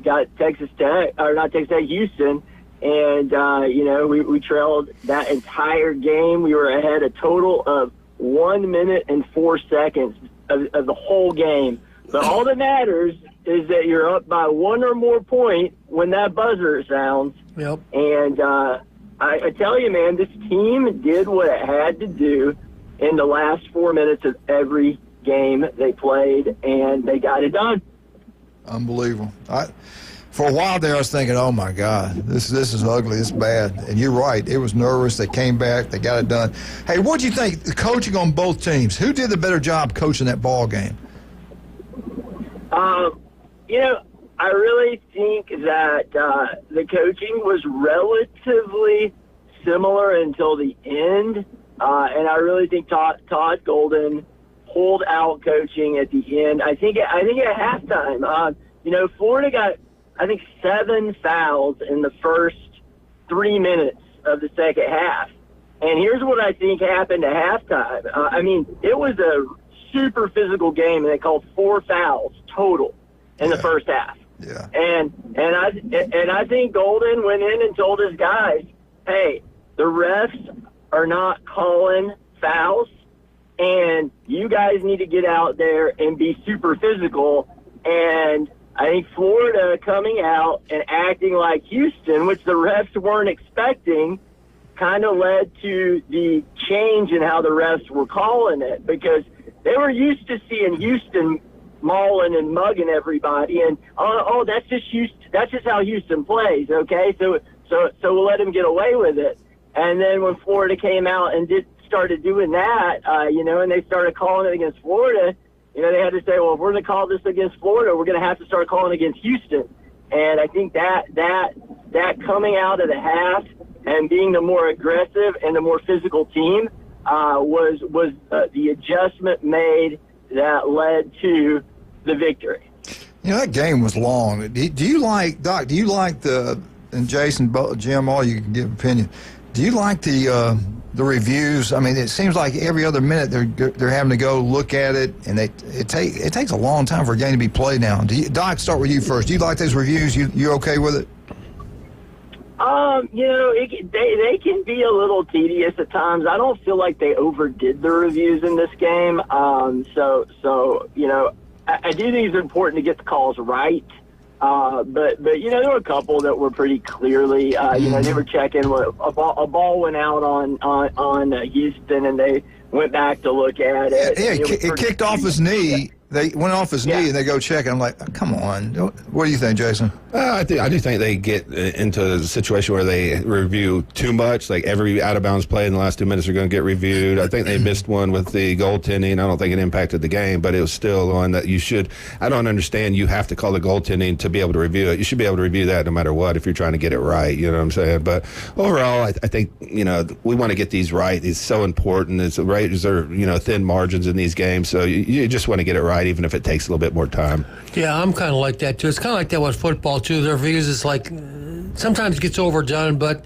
got Houston. And, we trailed that entire game. We were ahead a total of 1 minute and 4 seconds of the whole game. But all that matters is that you're up by 1 or more point when that buzzer sounds. Yep. And I tell you, man, this team did what it had to do in the last 4 minutes of every game they played, and they got it done. Unbelievable. For a while there, I was thinking, oh, my God, this is ugly, it's bad. And you're right. It was nervous. They came back. They got it done. Hey, what do you think, the coaching on both teams? Who did the better job coaching that ball game? I really think that the coaching was relatively similar until the end. And I really think Todd Golden pulled out coaching at the end. I think at halftime, Florida got, I think, 7 fouls in the first 3 minutes of the second half. And here's what I think happened at halftime. It was a super physical game, and they called 4 fouls total in the first half. Yeah. And I think Golden went in and told his guys, hey, the refs are not calling fouls, and you guys need to get out there and be super physical. And I think Florida coming out and acting like Houston, which the refs weren't expecting, kind of led to the change in how the refs were calling it, because they were used to seeing Houston mauling and mugging everybody, and that's just Houston. That's just how Houston plays. Okay, so we'll let them get away with it. And then when Florida came out and started doing that, and they started calling it against Florida, they had to say, well, if we're going to call this against Florida, we're going to have to start calling against Houston. And I think that coming out of the half and being the more aggressive and the more physical team was the adjustment made that led to the victory. That game was long. Do you like, Doc, and Jason, Jim, all you can give opinion, do you like the reviews? It seems like every other minute they're having to go look at it, and it takes a long time for a game to be played now. Doc, start with you first. Do you like those reviews? You okay with it? They can be a little tedious at times. I don't feel like they overdid the reviews in this game. I do think it's important to get the calls right. But there were a couple that were pretty clearly, they were checking. A ball went out on Houston, and they went back to look at it. Yeah, it kicked off his knee. They went off his knee, and they go check it. I'm like, come on. What do you think, Jason? I do think they get into a situation where they review too much. Like every out-of-bounds play in the last 2 minutes are going to get reviewed. I think they missed one with the goaltending. I don't think it impacted the game, but it was still one that you should. I don't understand you have to call the goaltending to be able to review it. You should be able to review that no matter what if you're trying to get it right. You know what I'm saying? But overall, I think, we want to get these right. It's so important. It's right. There are, thin margins in these games, so you just want to get it right, even if it takes a little bit more time. Yeah, I'm kind of like that, too. It's kind of like that with football, too. Their reviews, it's like sometimes gets overdone, but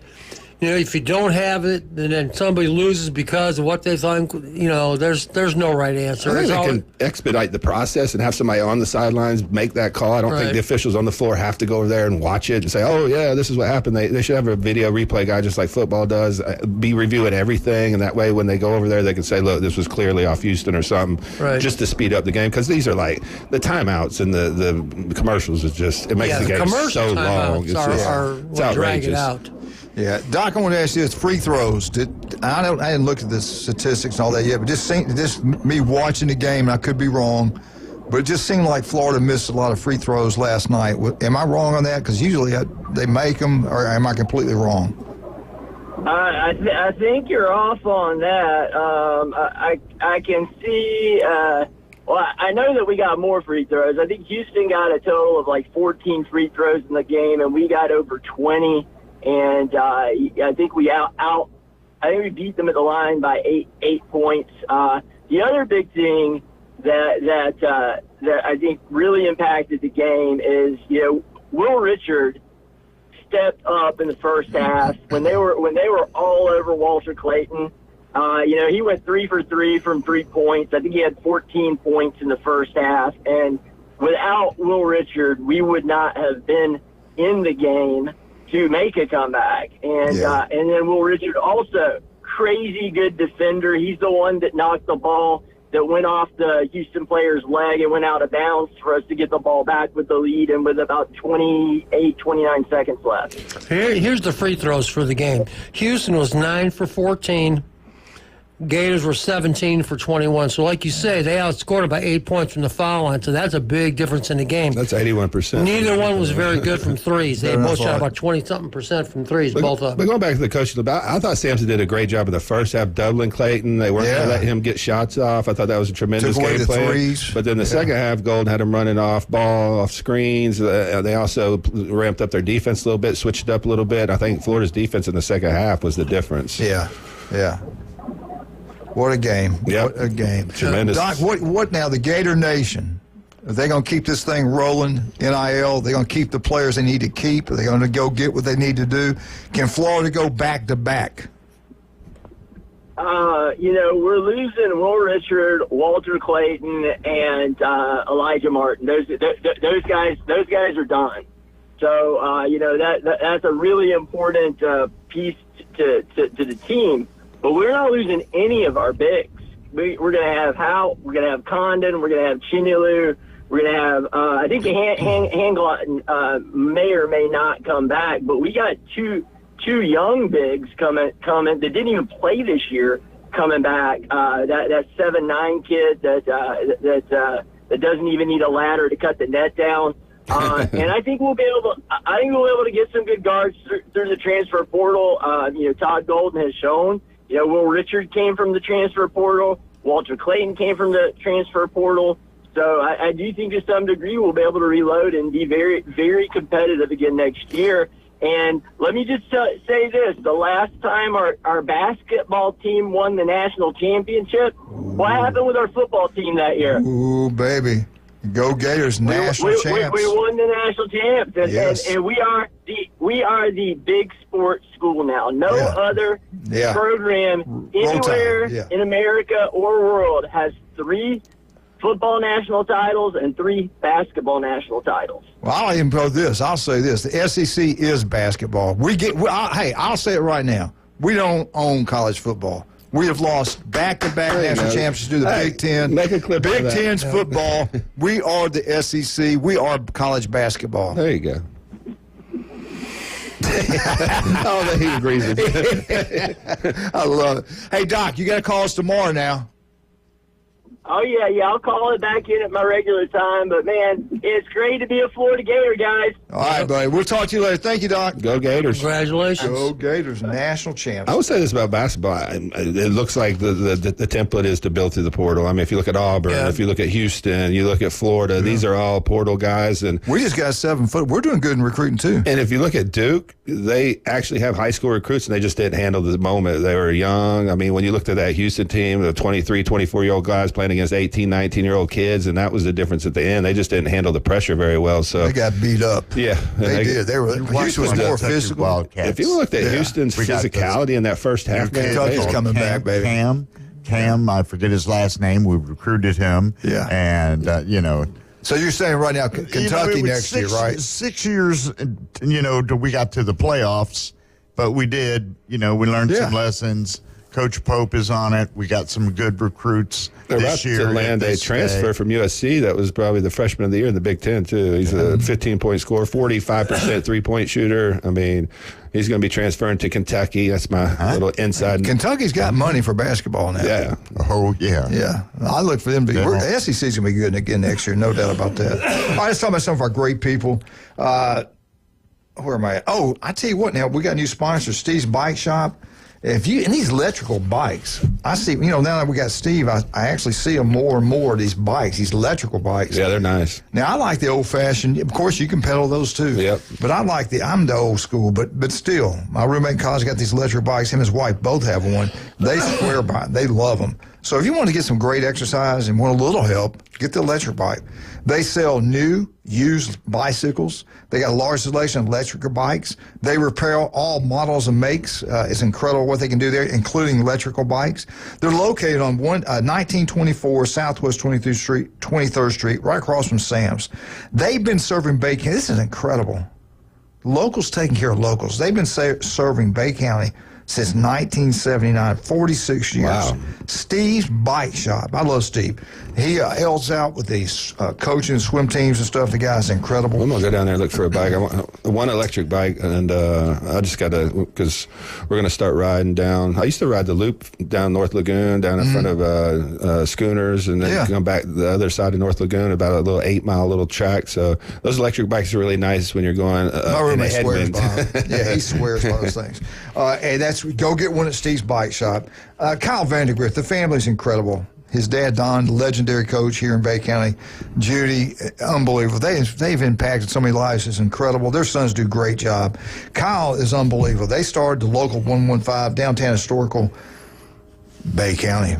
if you don't have it, and then somebody loses because of what they think, there's no right answer. I think they can expedite the process and have somebody on the sidelines make that call. I don't think the officials on the floor have to go over there and watch it and say, oh, yeah, this is what happened. They should have a video replay guy just like football does, be reviewing everything, and that way when they go over there, they can say, look, this was clearly off Houston or something, just to speed up the game. Because these are like the timeouts and the commercials is just, it makes the game so long. It's what drag it out. Yeah, Doc, I want to ask you this: free throws. I hadn't looked at the statistics and all that yet, but just me watching the game, and I could be wrong, but it just seemed like Florida missed a lot of free throws last night. Am I wrong on that? Because usually they make them, or am I completely wrong? I think you're off on that. I can see. Well, I know that we got more free throws. I think Houston got a total of like 14 free throws in the game, and we got over 20. And I think we we beat them at the line by eight points. The other big thing that I think really impacted the game is Will Richard stepped up in the first half when they were all over Walter Clayton. He went 3 for 3 from 3 points. I think he had 14 points in the first half. And without Will Richard, we would not have been in the game to make a comeback. And then Will Richard also, crazy good defender. He's the one that knocked the ball that went off the Houston player's leg and went out of bounds for us to get the ball back with the lead and with about 29 seconds left. Here's the free throws for the game. Houston was 9 for 14. Gators were 17 for 21. So like you say, they outscored by 8 points from the foul line. So that's a big difference in the game. That's 81%. Neither one was very good from threes. They both shot about 20-something% from threes, both of them. But going back to the coach, I thought Sampson did a great job in the first half, doubling Clayton. They weren't going to let him get shots off. I thought that was a tremendous game plan. But then the second half, Golden had him running off ball, off screens. They also ramped up their defense a little bit, switched up a little bit. I think Florida's defense in the second half was the difference. Yeah. What a game. Yep. What a game. Tremendous. Doc, what now? The Gator Nation, are they going to keep this thing rolling, NIL? They're going to keep the players they need to keep? Are they going to go get what they need to do? Can Florida go back-to-back? We're losing Will Richard, Walter Clayton, and Elijah Martin. Those guys are done. So, that's a really important piece to the team. But we're not losing any of our bigs. We're going to have Hale, we're going to have Condon, we're going to have Chinelu, we're going to have, I think Hanglotten may or may not come back, but we got two young bigs coming that didn't even play this year coming back. That 7'9" kid that doesn't even need a ladder to cut the net down. And I think we'll be able to get some good guards through the transfer portal. Todd Golden has shown. Will Richard came from the transfer portal. Walter Clayton came from the transfer portal. So I do think to some degree we'll be able to reload and be very, very competitive again next year. And let me just say this. The last time our basketball team won the national championship, what happened with our football team that year? Ooh, baby. Go Gators, national champs. We won the national champs, and we are the big sports school now. No other program anywhere in America or world has 3 football national titles and 3 basketball national titles. Well, I'll even go this. I'll say this: the SEC is basketball. I'll say it right now. We don't own college football. We have lost back-to-back national championships to the Big Ten. Make a clip Big Ten's football. We are the SEC. We are college basketball. There you go. Oh, he agrees with you. I love it. Hey, Doc, you got to call us tomorrow now. Oh, yeah, I'll call it back in at my regular time. But, man, it's great to be a Florida Gator, guys. All right, buddy. We'll talk to you later. Thank you, Doc. Go Gators. Congratulations. Go Gators, national champs. I would say this about basketball. It looks like the template is to build through the portal. I mean, if you look at Auburn, if you look at Houston, you look at Florida, these are all portal guys. And we just got 7 foot. We're doing good in recruiting, too. And if you look at Duke, they actually have high school recruits, and they just didn't handle the moment. They were young. I mean, when you looked at that Houston team, the 23, 24-year-old guys playing against 18, 19-year-old kids, and that was the difference at the end. They just didn't handle the pressure very well. So they got beat up. Yeah. They did. Houston was more physical. Wildcats. If you looked at Houston's physicality in that first half, Kentucky's coming back, baby. Cam, I forget his last name. We recruited him. Yeah. And, So you're saying right now Kentucky next year, right? 6 years, till we got to the playoffs, but we did. We learned some lessons. Coach Pope is on it. We got some good recruits They're this about year. to land a transfer from USC that was probably the freshman of the year in the Big Ten, too. He's a 15-point scorer, 45% three-point shooter. I mean, he's going to be transferring to Kentucky. That's my little inside. Kentucky's got money for basketball now. Yeah. Oh, yeah. Yeah. I look for them to be. The SEC's going to be good again next year, no doubt about that. All right, let's talk about some of our great people. Where am I at? Oh, I tell you what now, we got a new sponsor, Steve's Bike Shop. And these electrical bikes, I see, now that we got Steve, I actually see them more and more, these bikes, these electrical bikes. Yeah, they're nice. Now, I like the old-fashioned. Of course, you can pedal those, too. Yep. But I'm the old school, but still, my roommate in college got these electric bikes. Him and his wife both have one. They swear by it. They love them. So if you want to get some great exercise and want a little help, get the electric bike. They sell new, used bicycles. They got a large selection of electric bikes. They repair all models and makes. It's incredible what they can do there, including electrical bikes. They're located on 1924 Southwest 23rd Street, right across from Sam's. They've been serving Bay County. This is incredible. Locals taking care of locals. They've been serving Bay County since 1979, 46 years. Wow. Steve's Bike Shop. I love Steve. He helps out with these coaching swim teams and stuff. The guy's incredible. I'm going to go down there and look for a bike. I want one electric bike, and I just got to, because we're going to start riding down. I used to ride the loop down North Lagoon, down in front of Schooners, and then come back the other side of North Lagoon, about a little 8-mile little track. So those electric bikes are really nice when you're going My roommate in a swears by headwind. them. Yeah, he swears by those things. And go get one at Steve's Bike Shop. Kyle Vandergrift, the family's incredible. His dad, Don, legendary coach here in Bay County. Judy, unbelievable. They've impacted so many lives. It's incredible. Their sons do a great job. Kyle is unbelievable. They started the local 115 downtown historical Bay County,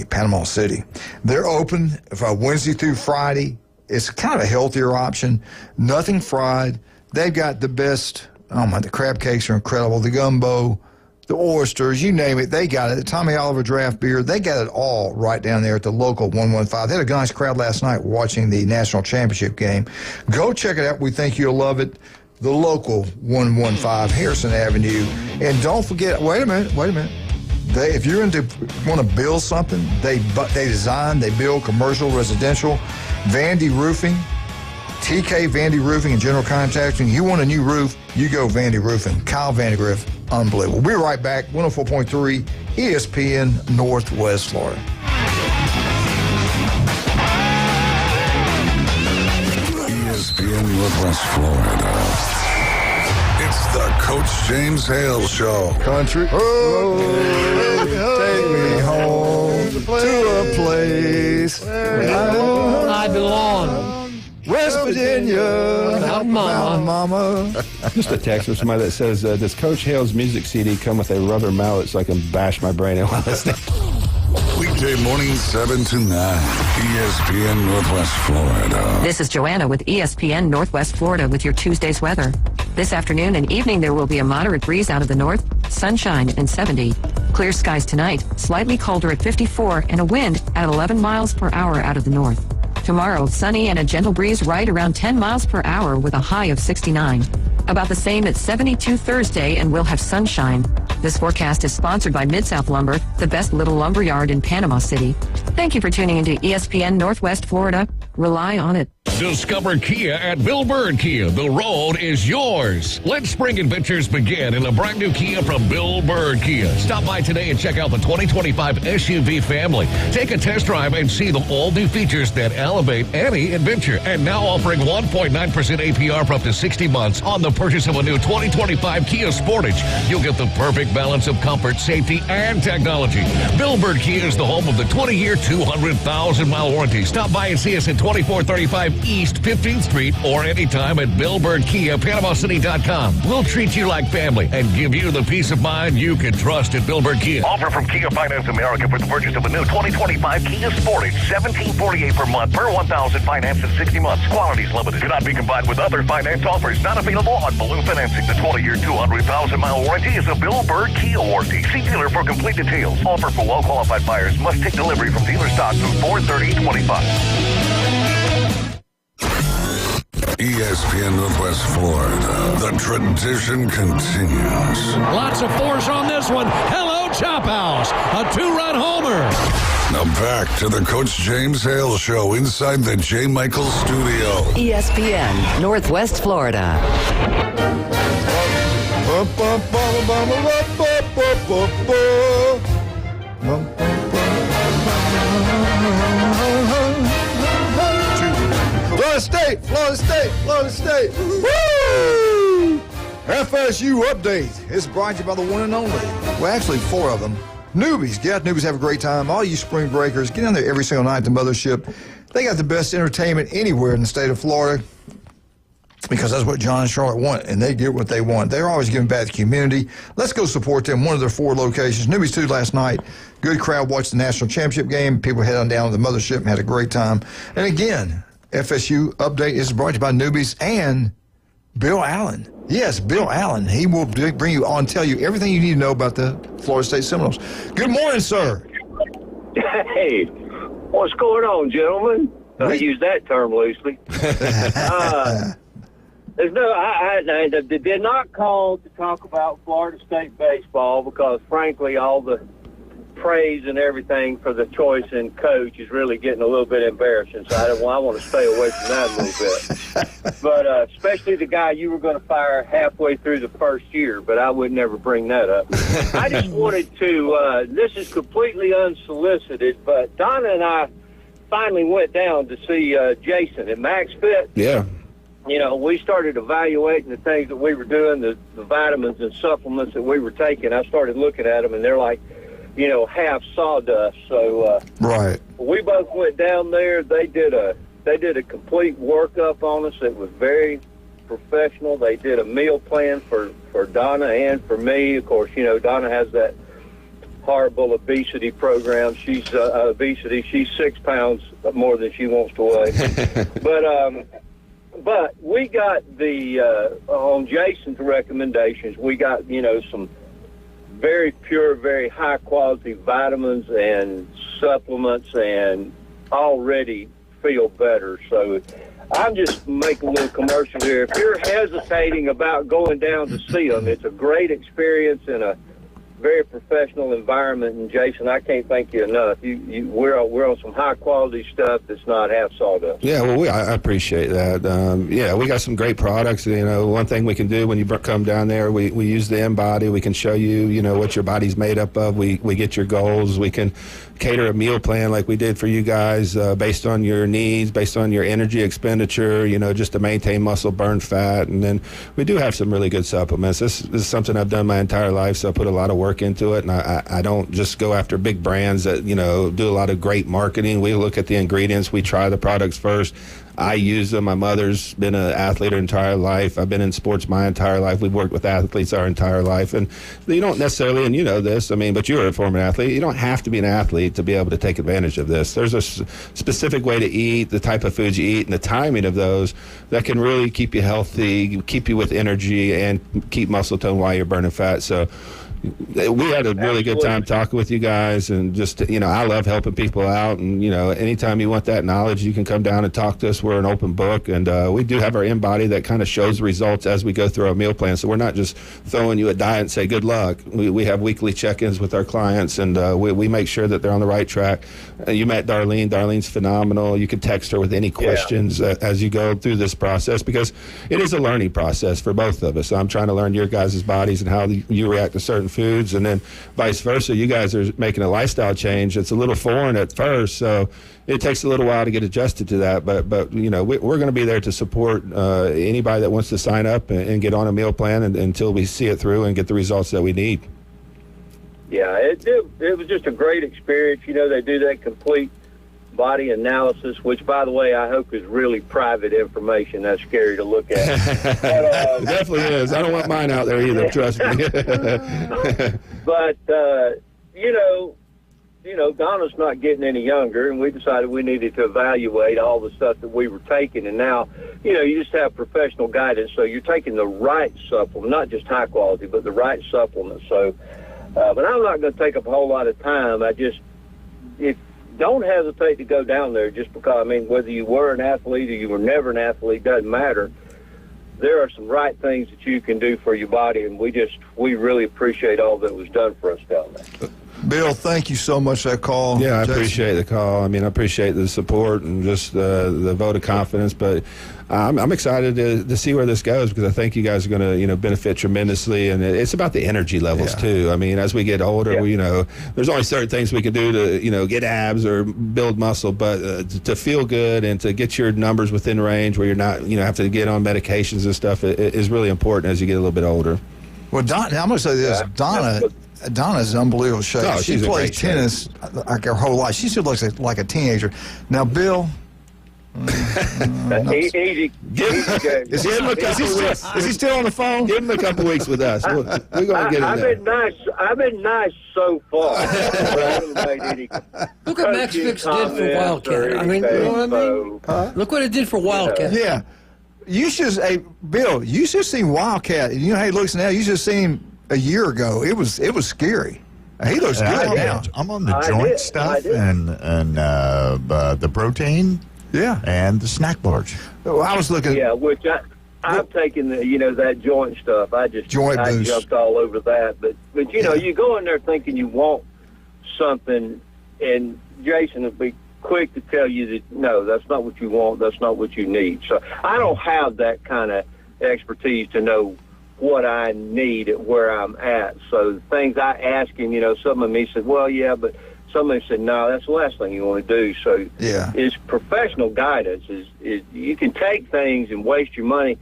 Panama City. They're open Wednesday through Friday. It's kind of a healthier option. Nothing fried. They've got the best. The crab cakes are incredible. The gumbo, the oysters, you name it, they got it. The Tommy Oliver draft beer, they got it all right down there at the local 115. They had a nice crowd last night watching the national championship game. Go check it out. We think you'll love it. The local 115, Harrison Avenue. And don't forget, wait a minute. If you're want to build something, they design, they build commercial, residential, Vandy Roofing, TK Vandy Roofing and General Contracting. You want a new roof, you go Vandy Roofing. Kyle Vandegrift, unbelievable. We'll be right back. 104.3 ESPN Northwest Florida. ESPN Northwest Florida. It's the Coach James Hale Show. Country. Take me home to a place where I belong. West Virginia, Mountain Mama. Just a text from somebody that says, does Coach Hale's music CD come with a rubber mallet so I can bash my brain in while listening? Weekday morning 7 to 9. ESPN Northwest Florida. This is Joanna with ESPN Northwest Florida with your Tuesday's weather. This afternoon and evening there will be a moderate breeze out of the north, sunshine and 70. Clear skies tonight, slightly colder at 54 and a wind at 11 miles per hour out of the north. Tomorrow, sunny and a gentle breeze right around 10 miles per hour with a high of 69. About the same at 72 Thursday, and we'll have sunshine. This forecast is sponsored by Mid-South Lumber, the best little lumber yard in Panama City. Thank you for tuning into ESPN Northwest Florida. Rely on it. Discover Kia at Bill Bird Kia. The road is yours. Let spring adventures begin in a brand new Kia from Bill Bird Kia. Stop by today and check out the 2025 SUV family. Take a test drive and see the all-new features that elevate any adventure. And now offering 1.9% APR for up to 60 months on the purchase of a new 2025 Kia Sportage. You'll get the perfect balance of comfort, safety, and technology. Bill Bird Kia is the home of the 20-year, 200,000-mile warranty. Stop by and see us at 2435 East 15th Street, or anytime at Bill Bird Kia, PanamaCity.com. We'll treat you like family and give you the peace of mind you can trust at Bill Bird Kia. Offer from Kia Finance America for the purchase of a new 2025 Kia Sportage, $1,748 per month per 1,000 financed in 60 months. Qualities limited. Cannot be combined with other finance offers. Not available on balloon financing. The 20-year, 200,000-mile warranty is a Bill Bird Kia warranty. See dealer for complete details. Offer for well-qualified buyers. Must take delivery from dealer stock through 4/30/25. ESPN Northwest Florida. The tradition continues. Lots of force on this one. Hello, Chop House. A 2-run homer. Now back to the Coach James Hale Show inside the J. Michael Studio. ESPN Northwest Florida. Florida State, Florida State, Florida State. Woo! FSU update. It's brought to you by the one and only. Well, actually, 4 of them. Newbies. Get out, newbies, have a great time. All you spring breakers, get down there every single night at the mothership. They got the best entertainment anywhere in the state of Florida because that's what John and Charlotte want, and they get what they want. They're always giving back to the community. Let's go support them. One of their 4 locations. Newbies 2 last night. Good crowd watched the national championship game. People head on down to the mothership and had a great time. And again, FSU update is brought to you by Newbies and Bill Allen. Yes, Bill Allen. He will bring you on, tell you everything you need to know about the Florida State Seminoles. Good morning, sir. Hey, what's going on, gentlemen? I use that term loosely. I did not call to talk about Florida State baseball because, frankly, all the praise and everything for the choice in coach is really getting a little bit embarrassing. So I want to stay away from that a little bit. But especially the guy you were going to fire halfway through the first year, but I would never bring that up. I just wanted to, this is completely unsolicited, but Donna and I finally went down to see Jason at Max Fit. Yeah. You know, we started evaluating the things that we were doing, the vitamins and supplements that we were taking. I started looking at them, and they're like, you know, half sawdust. So right. We both went down there. They did a complete workup on us. It was very professional. They did a meal plan for Donna and for me. Of course, you know, Donna has that horrible obesity program. She's She's 6 pounds more than she wants to weigh. But we got on Jason's recommendations, we got, you know, some very pure, very high-quality vitamins and supplements, and already feel better. So I'm just making a little commercial here. If you're hesitating about going down to see them, it's a great experience in a very professional environment. And, Jason, I can't thank you enough. We're on some high-quality stuff that's not half sawdust. Yeah, well, I appreciate that. Yeah, we got some great products. You know, one thing we can do when you come down there, we use the InBody. We can show you, you know, what your body's made up of. We get your goals. We can cater a meal plan like we did for you guys based on your needs, based on your energy expenditure, you know, just to maintain muscle, burn fat. And then we do have some really good supplements. This is something I've done my entire life, so I put a lot of work into it, and I don't just go after big brands that, you know, do a lot of great marketing. We look at the ingredients. We try the products first. I use them. My mother's been an athlete her entire life. I've been in sports my entire life. We've worked with athletes our entire life. And you don't necessarily, and you know this, I mean, but you're a former athlete. You don't have to be an athlete to be able to take advantage of this. There's a specific way to eat, the type of foods you eat, and the timing of those that can really keep you healthy, keep you with energy, and keep muscle tone while you're burning fat. So we had a really good time talking with you guys, and just, you know, I love helping people out, and, you know, anytime you want that knowledge, you can come down and talk to us. We're an open book, and we do have our InBody that kind of shows the results as we go through our meal plan, so we're not just throwing you a diet and say good luck. We have weekly check-ins with our clients, and we make sure that they're on the right track. You met Darlene. Darlene's phenomenal. You can text her with any questions as you go through this process, because it is a learning process for both of us. I'm trying to learn your guys' bodies and how you react to certain foods, and then vice versa. You guys are making a lifestyle change. It's a little foreign at first, so it takes a little while to get adjusted to that. But you know, we're going to be there to support anybody that wants to sign up and get on a meal plan until we see it through and get the results that we need. Yeah, it was just a great experience. You know, they do that complete body analysis, which, by the way, I hope is really private information. That's scary to look at. But, it definitely is. I don't want mine out there either, trust me. But, Donna's not getting any younger, and we decided we needed to evaluate all the stuff that we were taking. And now, you just have professional guidance, so you're taking the right supplement, not just high quality, but the right supplement. So, but I'm not going to take up a whole lot of time. Don't hesitate to go down there just because, whether you were an athlete or you were never an athlete, doesn't matter. There are some right things that you can do for your body, and we really appreciate all that was done for us down there. Bill, thank you so much for that call. Yeah, I appreciate the call. I appreciate the support and just the vote of confidence. But I'm excited to see where this goes because I think you guys are going to, benefit tremendously. And it's about the energy levels too. As we get older, there's only certain things we can do to, get abs or build muscle, but to feel good and to get your numbers within range where you're not, have to get on medications and stuff is really important as you get a little bit older. Well, I'm going to say this, Donna's in unbelievable shape. Oh, she plays tennis like her whole life. She still looks like a teenager. Now, Bill. Easy. Is he still on the phone? Give him a couple weeks with us. We're going to get him there. I've been nice so far. Look what Max Fix did for Wildcat. You know what I mean? Look what it did for Wildcat. Yeah. You should, Bill, you should have seen Wildcat. You know how he looks now? You should have seen him a year ago. It was scary. He looks good now. I'm on the joint stuff and the protein. Yeah. And the snack bars. Well, I was looking. Yeah, which I'm taking that joint stuff. I jumped all over that. But you go in there thinking you want something, and Jason will be quick to tell you that no, that's not what you want. That's not what you need. So I don't have that kind of expertise to know what I need at where I'm at. So the things I ask him, some of me said, well, yeah, but somebody said, no, that's the last thing you want to do. So it's professional guidance. Is you can take things and waste your money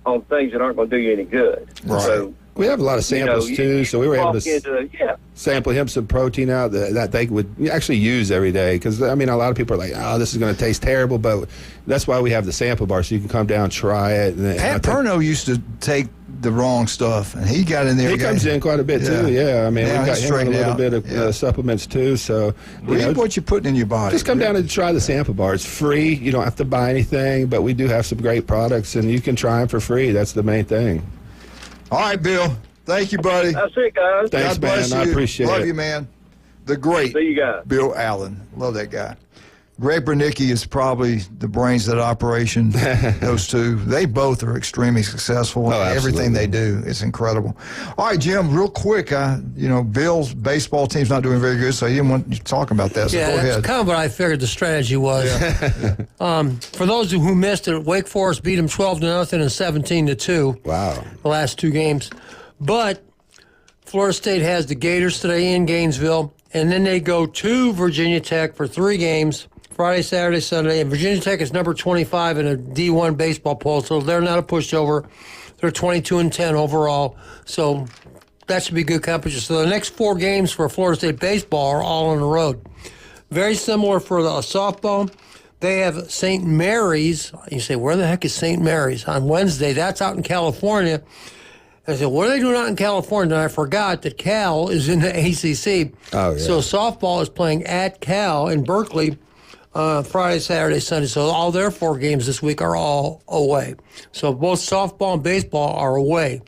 on things that aren't going to do you any good. Right. So, we have a lot of samples too, so we were able to sample him some protein out that they would actually use every day. Because a lot of people are like, "Oh, this is going to taste terrible," but that's why we have the sample bar, so you can come down and try it. And Pat Perno used to take the wrong stuff, and he got in there. He comes in quite a bit too. Yeah, we got him on a little bit of supplements too. So what you're putting in your body. Just come down and try the sample bar. It's free. You don't have to buy anything, but we do have some great products, and you can try them for free. That's the main thing. All right, Bill. Thank you, buddy. That's it, guys. Thanks, God bless man. you. I appreciate it. Love you, man. The great See you guys. Bill Allen. Love that guy. Greg Bernicki is probably the brains of that operation. Those two. They both are extremely successful. Everything they do is incredible. All right, Jim, real quick. Bill's baseball team's not doing very good, so he didn't want you to talk about that. So go ahead. That's kind of what I figured the strategy was. Yeah. For those who missed it, Wake Forest beat them 12-0 and 17-2. Wow. The last two games. But Florida State has the Gators today in Gainesville, and then they go to Virginia Tech for 3 games, Friday, Saturday, Sunday. And Virginia Tech is number 25 in a D1 baseball poll, so they're not a pushover. They're 22-10 overall, so that should be good competition. So the next 4 games for Florida State baseball are all on the road. Very similar for the softball. They have St. Mary's. You say, where the heck is St. Mary's? On Wednesday. That's out in California. I said, what are they doing out in California? And I forgot that Cal is in the ACC. Oh, yeah. So softball is playing at Cal in Berkeley Friday, Saturday, Sunday. So all their 4 games this week are all away. So both softball and baseball are away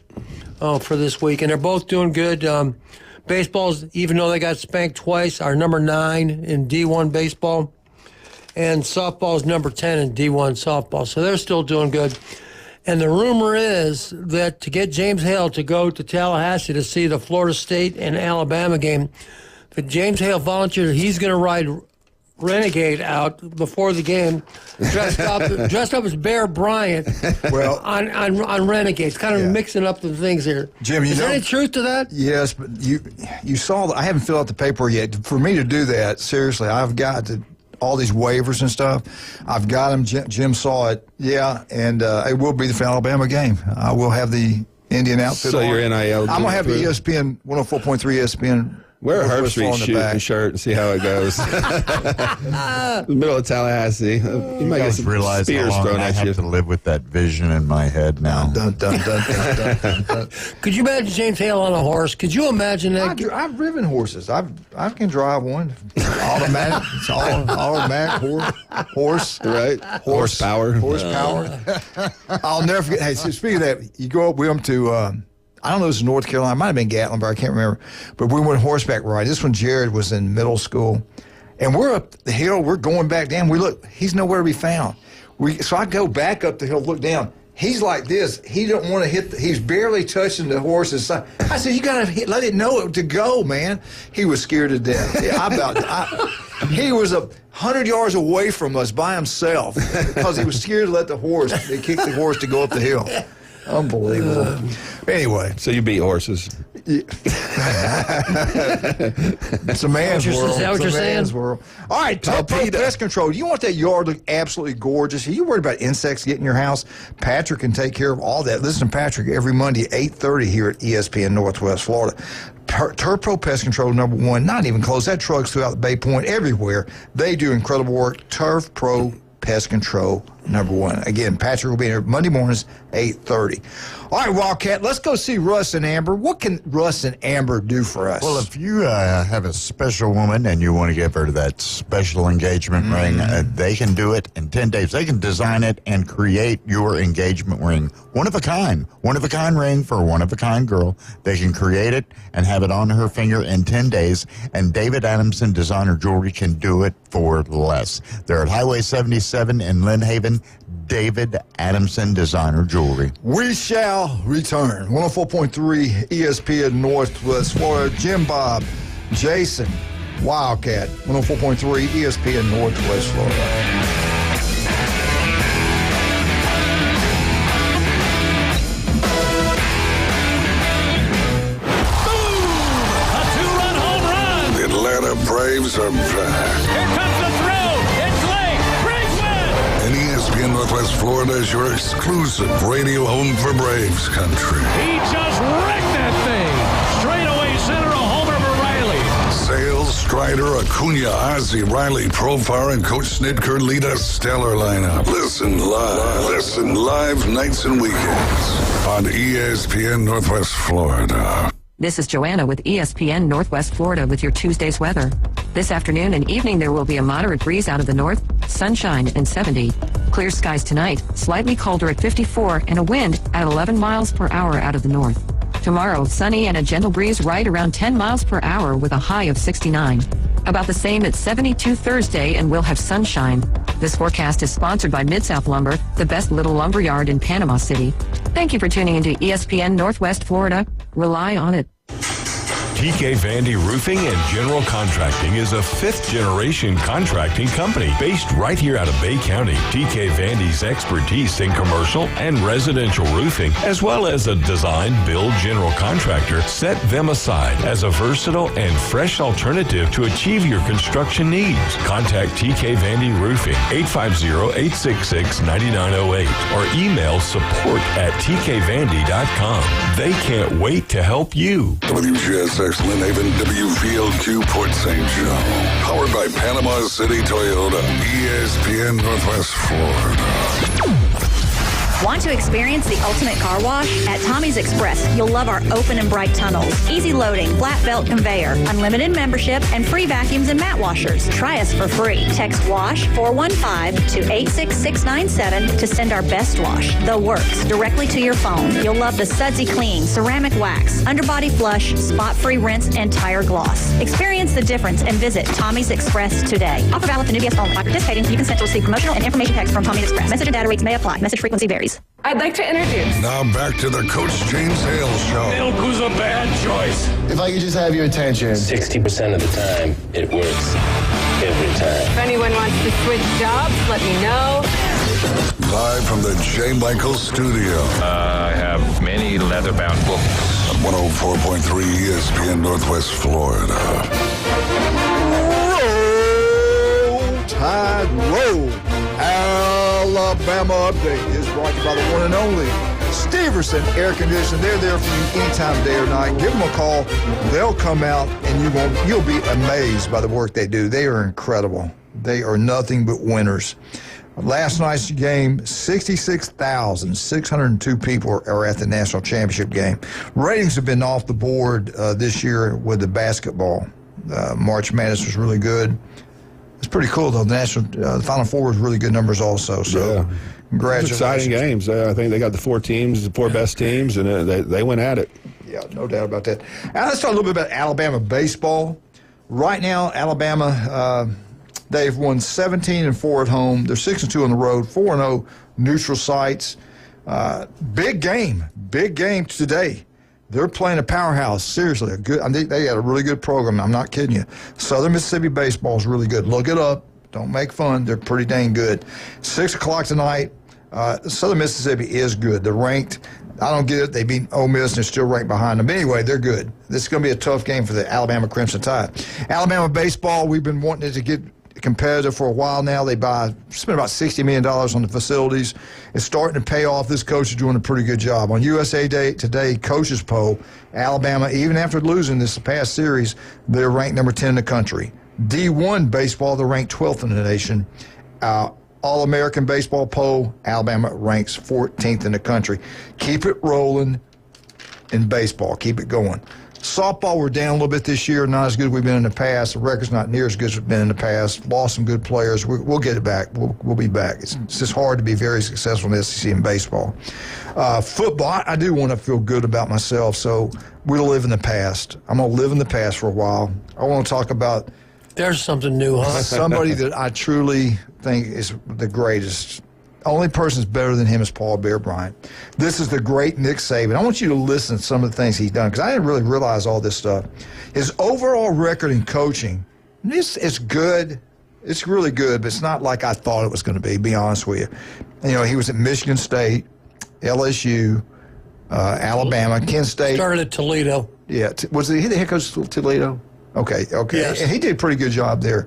for this week. And they're both doing good. Baseball's, even though they got spanked twice, are number 9 in D1 baseball. And softball's number 10 in D1 softball. So they're still doing good. And the rumor is that to get James Hale to go to Tallahassee to see the Florida State and Alabama game, that James Hale volunteered, he's going to ride Renegade out before the game, dressed up as Bear Bryant on Renegades, kind of mixing up the things here. Jim, is there any truth to that? Yes, but you saw, I haven't filled out the paper yet. For me to do that, seriously, I've got to all these waivers and stuff. I've got them. Jim saw it. Yeah, and it will be the Alabama game. I will have the Indian outfit so on. Your NIL. I'm going to have the ESPN 104.3 ESPN Wear a Herb Street Florida shooting back. shirt and see how it goes. The middle of Tallahassee. You might get some realize how spears long thrown I at have you. to live with that vision in my head now. Dun, dun, dun, dun, dun, dun, dun. Could you imagine James Hale on a horse? Could you imagine that? I've driven horses. I can drive one. Automatic. It's all automatic horse. Right. Horsepower. I'll never forget. Hey, so speaking of that, you go up with them to, I don't know, it was North Carolina. It might have been Gatlinburg. I can't remember. But we went horseback riding. This one, Jared was in middle school. And we're up the hill. We're going back down. We look. He's nowhere to be found. So I go back up the hill, look down. He's like this. He don't want to hit. He's barely touching the horse's side. I said, "You gotta let it know to go, man." He was scared to death. He was 100 yards away from us by himself because he was scared to let the horse. They kicked the horse to go up the hill. Unbelievable. Anyway, so you beat horses. It's a man's world. Is that what you're saying? World. All right, Pro Pest Control. You want that yard to look absolutely gorgeous? Are you worried about insects getting in your house? Patrick can take care of all that. Listen to Patrick every Monday at 8:30 here at ESPN Northwest Florida. Turf Pro Pest Control #1, not even close. That truck's throughout the Bay Point, everywhere. They do incredible work. Turf Pro Pest Control #1. Again, Patrick will be here Monday mornings, 8:30. All right, Wildcat, let's go see Russ and Amber. What can Russ and Amber do for us? Well, if you have a special woman and you want to give her that special engagement ring, they can do it in 10 days. They can design it and create your engagement ring. One of a kind ring for a one-of-a-kind girl. They can create it and have it on her finger in 10 days, and David Adamson Designer Jewelry can do it for less. They're at Highway 77 in Lynn Haven. David Adamson Designer Jewelry. We shall return. 104.3 ESPN Northwest Florida. Jim Bob, Jason, Wildcat. 104.3 ESPN Northwest Florida. Atlanta Braves are back. Here comes the throw. It's late. Braves win. And ESPN Northwest Florida is your exclusive radio home for Braves country. He just wrecked that thing. Straightaway center, a homer for Riley. Sales, Strider, Acuna, Ozzie, Riley, Profar, and Coach Snitker lead a stellar lineup. Listen live nights and weekends on ESPN Northwest Florida. This is Joanna with ESPN Northwest Florida with your Tuesday's weather. This afternoon and evening there will be a moderate breeze out of the north, sunshine and 70. Clear skies tonight, slightly colder at 54 and a wind at 11 miles per hour out of the north. Tomorrow, sunny and a gentle breeze right around 10 miles per hour with a high of 69. About the same at 72 Thursday and we'll have sunshine. This forecast is sponsored by Mid-South Lumber, the best little lumber yard in Panama City. Thank you for tuning into ESPN Northwest Florida. Rely on it. TK Vandy Roofing and General Contracting is a fifth-generation contracting company based right here out of Bay County. TK Vandy's expertise in commercial and residential roofing, as well as a design-build general contractor, set them aside as a versatile and fresh alternative to achieve your construction needs. Contact TK Vandy Roofing, 850-866-9908, or email support@tkvandy.com. They can't wait to help you. WGSX Lynn Haven, WVLQ Port St. Joe. Powered by Panama City Toyota. ESPN Northwest Florida. Want to experience the ultimate car wash? At Tommy's Express, you'll love our open and bright tunnels, easy loading, flat belt conveyor, unlimited membership, and free vacuums and mat washers. Try us for free. Text WASH 415 to 86697 to send our best wash, The Works, directly to your phone. You'll love the sudsy clean, ceramic wax, underbody flush, spot-free rinse, and tire gloss. Experience the difference and visit Tommy's Express today. Offer valid to new guests only. By participating, you consent to receive promotional and information text from Tommy's Express. Message and data rates may apply. Message frequency varies. I'd like to introduce. Now back to the Coach James Hale Show. Milk was a bad choice. If I could just have your attention. 60% of the time, it works. Every time. If anyone wants to switch jobs, let me know. Live from the J. Michael Studio. I have many leather-bound books. 104.3 ESPN Northwest Florida. Roll Tide Roll. Alabama Update is brought to you by the one and only Steverson Air Conditioning. They're there for you anytime, day or night. Give them a call. They'll come out, and you'll be amazed by the work they do. They are incredible. They are nothing but winners. Last night's game, 66,602 people are at the national championship game. Ratings have been off the board this year with the basketball. March Madness was really good. It's pretty cool, though. The Final Four was really good numbers also. So, congratulations. Exciting games. I think they got the four best teams, and they went at it. Yeah, no doubt about that. Now, let's talk a little bit about Alabama baseball. Right now, Alabama, they've won 17-4 at home. They're 6-2 on the road, 4-0 neutral sites. Big game today. They're playing a powerhouse. Seriously, they had a really good program. I'm not kidding you. Southern Mississippi baseball is really good. Look it up. Don't make fun. They're pretty dang good. 6 o'clock tonight. Southern Mississippi is good. They're ranked. I don't get it. They beat Ole Miss and they're still ranked behind them. Anyway, they're good. This is going to be a tough game for the Alabama Crimson Tide. Alabama baseball, we've been wanting it to get competitive for a while now. They spend about $60 million on the facilities. It's starting to pay off. This coach is doing a pretty good job. On USA Today coaches poll, Alabama, even after losing this past series, they're ranked number 10 in the country. D1 baseball, they're ranked 12th in the nation. All-American baseball poll, Alabama ranks 14th in the country. Keep it rolling in baseball. Keep it going. Softball, we're down a little bit this year. Not as good as we've been in the past. The record's not near as good as we've been in the past. Lost some good players. We'll get it back. We'll be back. It's just hard to be very successful in the SEC in baseball. Football, I do want to feel good about myself, so we'll live in the past. I'm going to live in the past for a while. I want to talk about there's something new, huh? Somebody that I truly think is the greatest. Only person that's better than him is Paul Bear Bryant. This is the great Nick Saban. I want you to listen to some of the things he's done because I didn't really realize all this stuff. His overall record in coaching, it's good. It's really good, but it's not like I thought it was going to be honest with you. You know, he was at Michigan State, LSU, Alabama, Kent State. Started at Toledo. Yeah. Was he the head coach of Toledo? Okay. Yes. And he did a pretty good job there.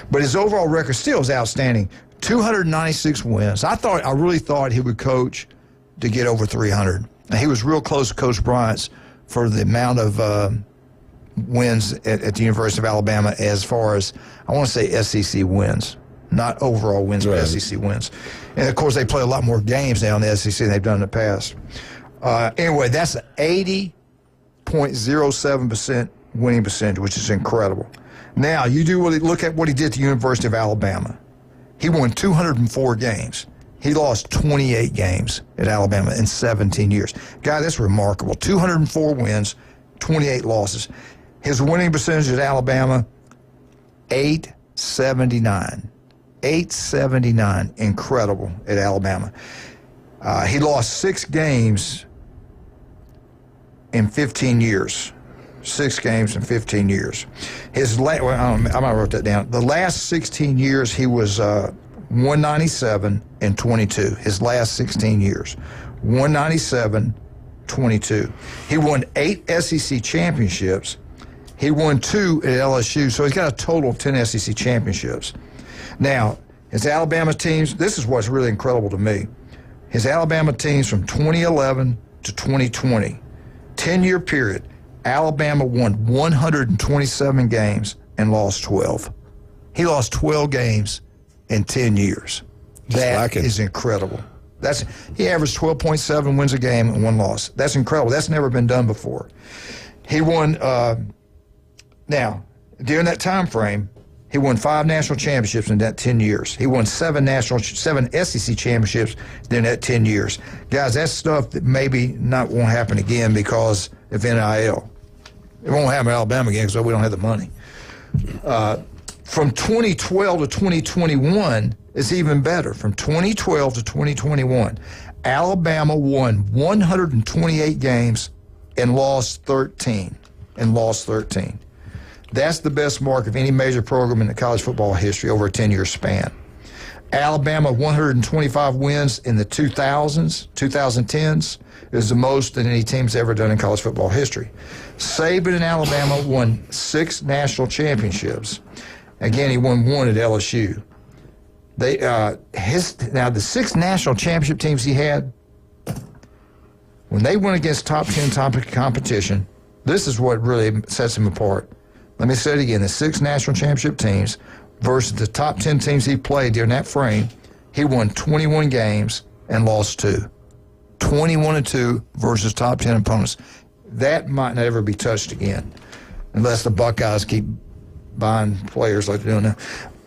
But his overall record still is outstanding. 296 wins. I really thought he would coach to get over 300. And he was real close to Coach Bryant's for the amount of wins at the University of Alabama as far as, I want to say SEC wins, not overall wins, but SEC wins. And, of course, they play a lot more games now in the SEC than they've done in the past. Anyway, that's an 80.07% winning percentage, which is incredible. Now, look at what he did at the University of Alabama. He won 204 games. He lost 28 games at Alabama in 17 years. Guy, that's remarkable. 204 wins, 28 losses. His winning percentage at Alabama, 879. 879. Incredible at Alabama. He lost 6 games in 15 years. 6 games in 15 years. I might wrote that down. The last 16 years, he was 197-22. His last 16 years, 197-22. He won 8 SEC championships. He won 2 at LSU, so he's got a total of 10 SEC championships. Now, his Alabama teams, this is what's really incredible to me. His Alabama teams from 2011 to 2020, 10-year period, Alabama won 127 games and lost 12. He lost 12 games in 10 years. That is incredible. He averaged 12.7 wins a game and 1 loss. That's incredible. That's never been done before. He won, now, during that time frame, he won 5 national championships in that 10 years. He won 7 SEC championships during that 10 years. Guys, that's stuff that maybe won't happen again because of NIL. It won't happen in Alabama again because we don't have the money. From 2012 to 2021, it's even better. From 2012 to 2021, Alabama won 128 games and lost 13. That's the best mark of any major program in the college football history over a 10-year span. Alabama, 125 wins in the 2010s, is the most that any team's ever done in college football history. Saban in Alabama won 6 national championships. Again, he won 1 at LSU. Now the 6 national championship teams he had, When they went against top 10 competition, this is what really sets him apart. Let me say it again. The 6 national championship teams versus the top 10 teams he played during that frame, he won 21 games and lost 2. 21-2 versus top 10 opponents. That might never be touched again unless the Buckeyes keep buying players like they're doing now.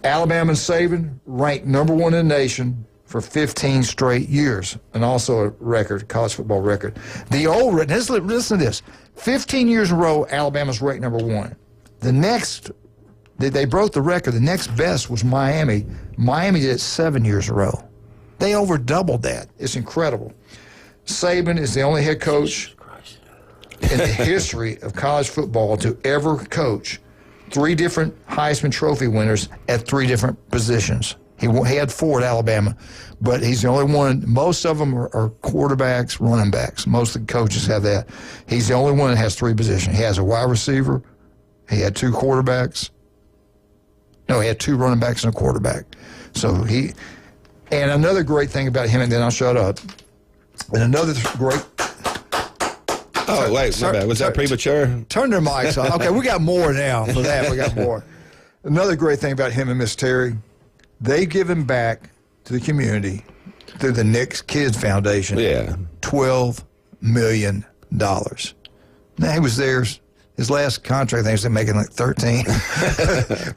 Alabama and Saban ranked number 1 in the nation for 15 straight years, and also a record, college football record. The old, listen to this, 15 years in a row, Alabama's ranked number 1. The next, they broke the record. The next best was Miami. Miami did it 7 years in a row. They over doubled that. It's incredible. Saban is the only head coach in the history of college football to ever coach 3 different Heisman Trophy winners at 3 different positions. He had 4 at Alabama, but he's the only one. Most of them are quarterbacks, running backs. Most of the coaches have that. He's the only one that has 3 positions. He has a wide receiver. He had 2 quarterbacks. No, he had 2 running backs and a quarterback. And another great thing about him, and then I'll shut up. And another great. Oh, wait, my bad. Was that premature? Turn their mics on. Okay, we got more now for that. We got more. Another great thing about him and Miss Terry, they give him back to the community through the Nick's Kids Foundation. Yeah. $12 million. Now, he was theirs. His last contract, I think, was making like 13.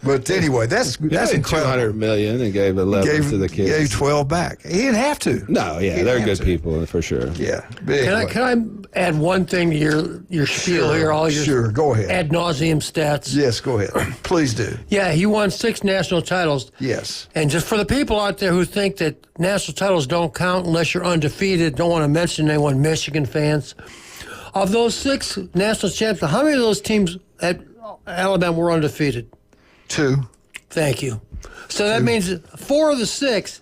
But anyway, that's incredible. $200 million and gave 11 to the kids. Gave 12 back. He didn't have to. No, yeah, they're good people for sure. Yeah. Can I add one thing to your spiel here? All your sure, go ahead. Ad nauseum stats. Yes, go ahead. Please do. Yeah, he won 6 national titles. Yes. And just for the people out there who think that national titles don't count unless you're undefeated, don't want to mention anyone, Michigan fans. Of those 6 national champions, how many of those teams at Alabama were undefeated? 2. Thank you. So that means 4 of the 6,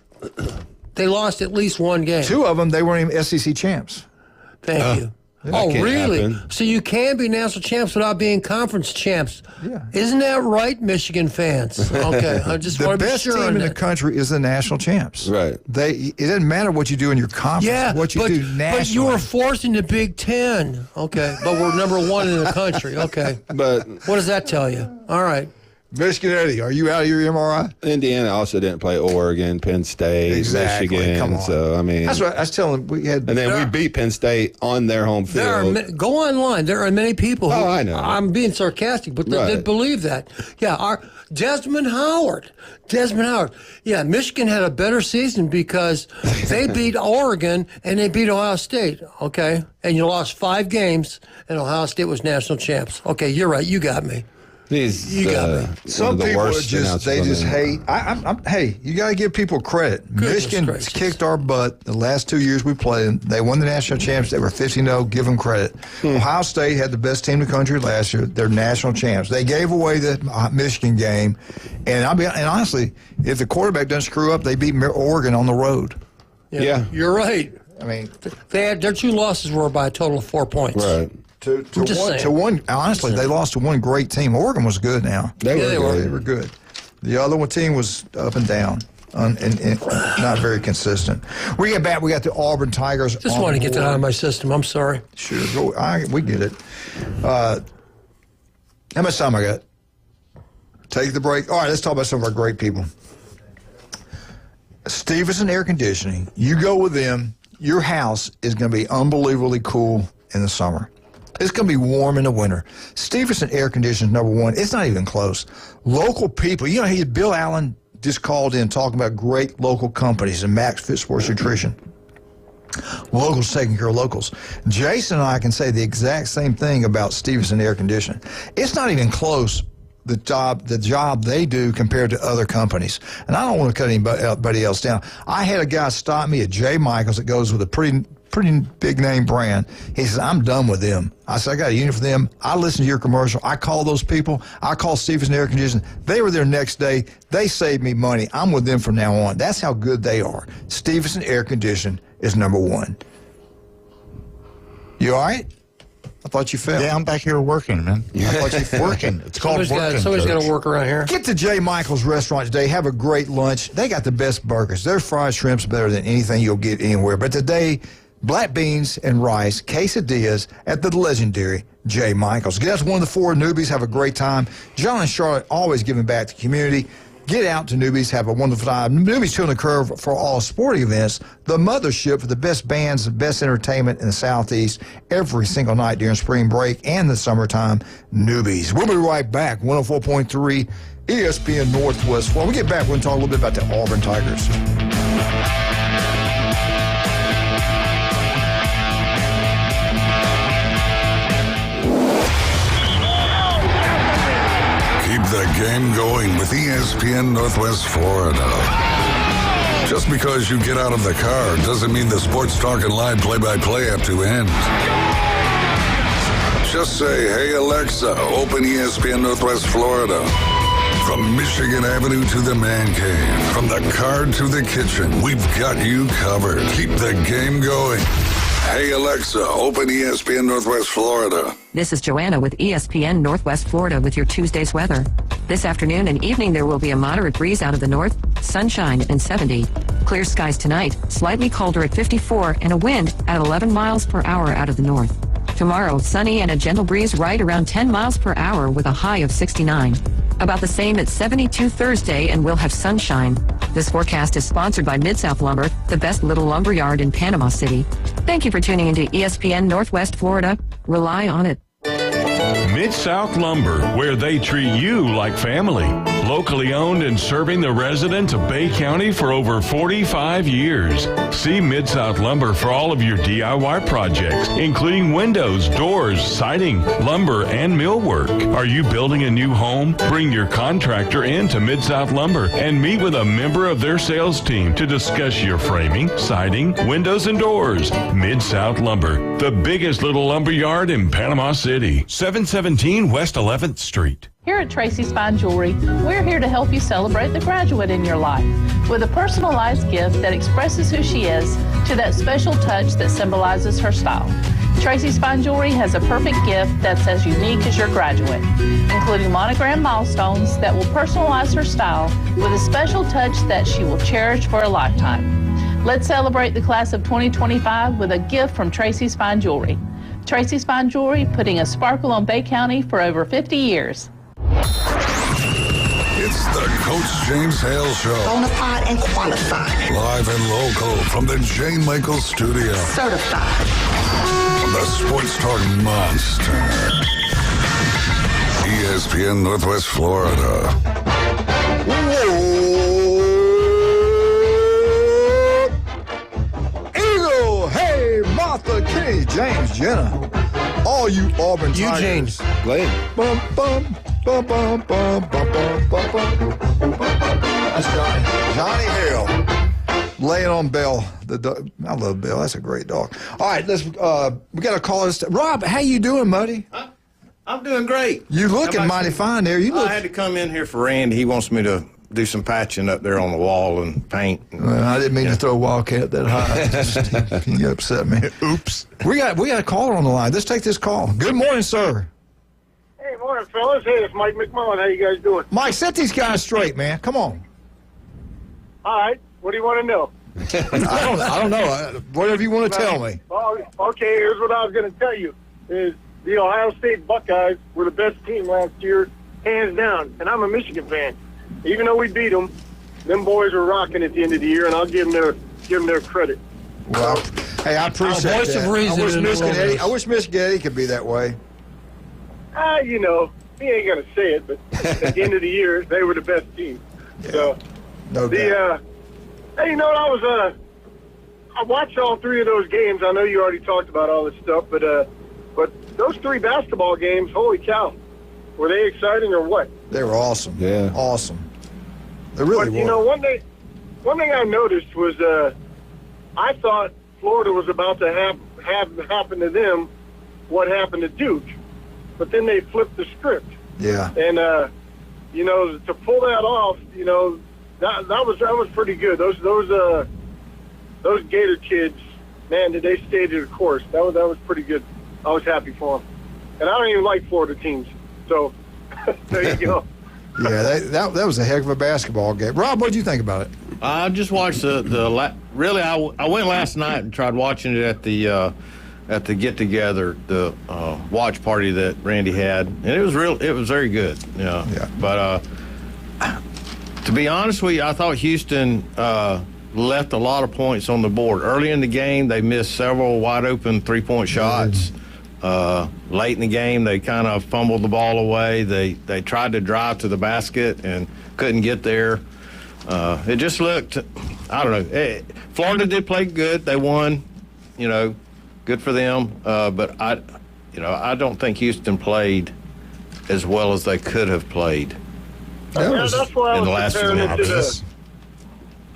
they lost at least 1 game. 2 of them, they weren't even SEC champs. Thank you. Oh, really? Happen. So you can be national champs without being conference champs. Yeah. Isn't that right, Michigan fans? Okay. I just want to be sure. The best team in the country is the national champs. Right. It doesn't matter what you do in your conference, what you do nationally. But you were forced into Big Ten. Okay. But we're number 1 in the country. Okay. But what does that tell you? All right. Michigan Eddie, are you out of your MRI? Indiana also didn't play Oregon, Penn State, Michigan. Come on. So, I mean. That's what I was telling them. And then we beat Penn State on their home field. Go online. There are many people who. Oh, I know. I'm being sarcastic, but they believe that. Yeah. Desmond Howard. Yeah, Michigan had a better season because they beat Oregon and they beat Ohio State. Okay. And you lost 5 games, and Ohio State was national champs. Okay, you're right. You got me. You got me. Some people just hate. Hey, you got to give people credit. Michigan kicked our butt the last 2 years we played. They won the national champs. They were 15-0. Give them credit. Ohio State had the best team in the country last year. They're national champs. They gave away the Michigan game, and honestly, if the quarterback doesn't screw up, they beat Oregon on the road. Yeah. You're right. I mean, their 2 losses were by a total of 4 points. Right. To one, honestly, they lost to one great team. Oregon was good now. They were good. The other team was up and down and not very consistent. We get back. We got the Auburn Tigers. Just want to get that out of my system. I'm sorry. Sure. We get it. How much time I got? Take the break. All right, let's talk about some of our great people. Stevenson Air Conditioning. You go with them, your house is going to be unbelievably cool in the summer. It's going to be warm in the winter. Stevenson Air Conditioning is #1. It's not even close. Local people. You know, Bill Allen just called in talking about great local companies and Max Fit Sports Nutrition. Locals taking care of locals. Jason and I can say the exact same thing about Stevenson Air Conditioning. It's not even close, the job they do compared to other companies. And I don't want to cut anybody else down. I had a guy stop me at J. Michaels that goes with a pretty big name brand. He says, I'm done with them. I said, I got a unit for them. I listen to your commercial. I call those people. I call Stevenson Air Conditioning. They were there next day. They saved me money. I'm with them from now on. That's how good they are. Stevenson Air Conditioning is #1. You all right? I thought you fell. Yeah, I'm back here working, man. I thought you working. It's called working. Somebody's got to work around here. Get to J. Michael's restaurant today. Have a great lunch. They got the best burgers. Their fried shrimp's better than anything you'll get anywhere. But today, black beans and rice quesadillas at the legendary J. Michaels. Get out to one of the 4 newbies, have a great time. John and Charlotte always giving back to the community. Get out to Newbies, have a wonderful time. Newbies Children Curve for all sporting events, the mothership for the best bands, the best entertainment in the Southeast every single night during spring break and the summertime. Newbies. We'll be right back. 104.3 ESPN Northwest. When we get back, we're going to talk a little bit about the Auburn Tigers. Keep the game going with ESPN Northwest Florida. Just because you get out of the car doesn't mean the Sports Talk and Live play-by-play have to end. Just say, hey, Alexa, open ESPN Northwest Florida. From Michigan Avenue to the man cave, from the car to the kitchen, we've got you covered. Keep the game going. Hey, Alexa, open ESPN Northwest Florida. This is Joanna with ESPN Northwest Florida with your Tuesday's weather. This afternoon and evening there will be a moderate breeze out of the north, sunshine and 70. Clear skies tonight, slightly colder at 54 and a wind at 11 miles per hour out of the north. Tomorrow, sunny and a gentle breeze right around 10 miles per hour with a high of 69. About the same at 72 Thursday, and we'll have sunshine. This forecast is sponsored by Mid-South Lumber, the best little lumber yard in Panama City. Thank you for tuning into ESPN Northwest Florida. Rely on it. Mid-South Lumber, where they treat you like family. Locally owned and serving the residents of Bay County for over 45 years. See Mid-South Lumber for all of your DIY projects, including windows, doors, siding, lumber, and millwork. Are you building a new home? Bring your contractor in to Mid-South Lumber and meet with a member of their sales team to discuss your framing, siding, windows, and doors. Mid-South Lumber, the biggest little lumber yard in Panama City. 717 West 11th Street. Here at Tracy's Fine Jewelry, we're here to help you celebrate the graduate in your life with a personalized gift that expresses who she is to that special touch that symbolizes her style. Tracy's Fine Jewelry has a perfect gift that's as unique as your graduate, including monogram milestones that will personalize her style with a special touch that she will cherish for a lifetime. Let's celebrate the class of 2025 with a gift from Tracy's Fine Jewelry. Tracy's Fine Jewelry, putting a sparkle on Bay County for over 50 years. It's the Coach James Hale Show. Bonafide and qualified. Live and local from the J. Michaels Studio. Certified. The Sports Talk Monster. ESPN Northwest Florida. Eagle, hey, Martha, Kenny, James, Jenna. All you Auburn Tigers. James. Blake. Bum, bum. Bum, bum, bum, bum, bum, bum, bum. That's Johnny Hale laying on Bell. I love Bell. That's a great dog. All right, let's. We got to call this. Rob, how you doing, buddy? I'm doing great. You looking mighty fine there. You look. I had to come in here for Randy. He wants me to do some patching up there on the wall and paint. Well, I didn't mean to throw a Wildcat that high. You upset me. Oops. We got a caller on the line. Let's take this call. Good morning, sir. Hey, morning, fellas. Hey, it's Mike McMullen. How you guys doing? Mike, set these guys straight, man. Come on. All right. What do you want to know? I don't know. Whatever you want to tell me. Well, okay, here's what I was going to tell you. Is the Ohio State Buckeyes were the best team last year, hands down. And I'm a Michigan fan. Even though we beat them boys were rocking at the end of the year, and I'll give them their credit. Well, hey, I appreciate voice that. of reason I wish Michigan Eddie could be that way. You know, he ain't going to say it, but at the end of the year, they were the best team. Yeah, so, no doubt. Hey, you know what, I watched all three of those games. I know you already talked about all this stuff, but those three basketball games, holy cow, were they exciting or what? They were awesome. Yeah. Awesome. They really but, were. You know, one thing I noticed was I thought Florida was about to have happen to them what happened to Duke. But then they flipped the script. Yeah. And, you know, to pull that off, you know, that was pretty good. Those Gator kids, man, did they stay to the course. That was pretty good. I was happy for them. And I don't even like Florida teams. So, there you go. Yeah, that was a heck of a basketball game. Rob, what did you think about it? I just watched really. I went last night and tried watching it at the get together, the watch party that Randy had, and it was very good. Yeah. But to be honest with you, I thought Houston left a lot of points on the board early in the game. They missed several wide open 3-point shots. Late in the game, they kind of fumbled the ball away. They tried to drive to the basket and couldn't get there. It just looked, I don't know. Florida did play good. They won, good for them. But I don't think Houston played as well as they could have played. That's why I in the was last few comparing it minutes.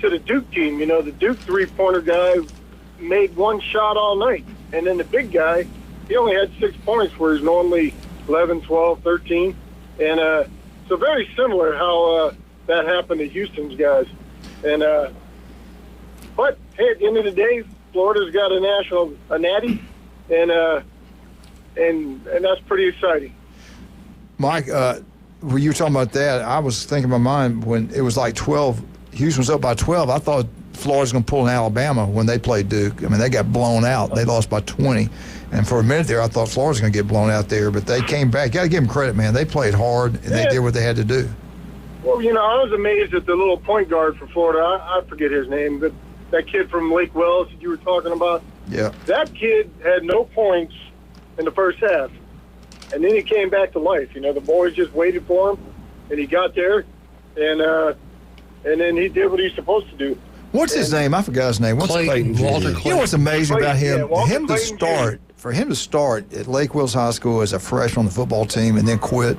to the Duke team. The Duke three-pointer guy made one shot all night. And then the big guy, he only had 6 points, whereas normally 11, 12, 13. And so very similar how that happened to Houston's guys. And but hey, at the end of the day, Florida's got a natty, and that's pretty exciting. Mike, when you were talking about that, I was thinking in my mind when it was like 12, Houston was up by 12. I thought Florida was going to pull in Alabama when they played Duke. I mean, they got blown out. They lost by 20. And for a minute there, I thought Florida was going to get blown out there, but they came back. Got to give them credit, man. They played hard, and they did what they had to do. Well, I was amazed at the little point guard for Florida. I forget his name, but that kid from Lake Wells that you were talking about. Yeah. That kid had no points in the first half, and then he came back to life. The boys just waited for him, and he got there, and then he did what he's supposed to do. What's his name? I forgot his name. Clayton. Walter Clayton. You know what's amazing about him? Yeah, For him to start at Lake Wells High School as a freshman on the football team and then quit,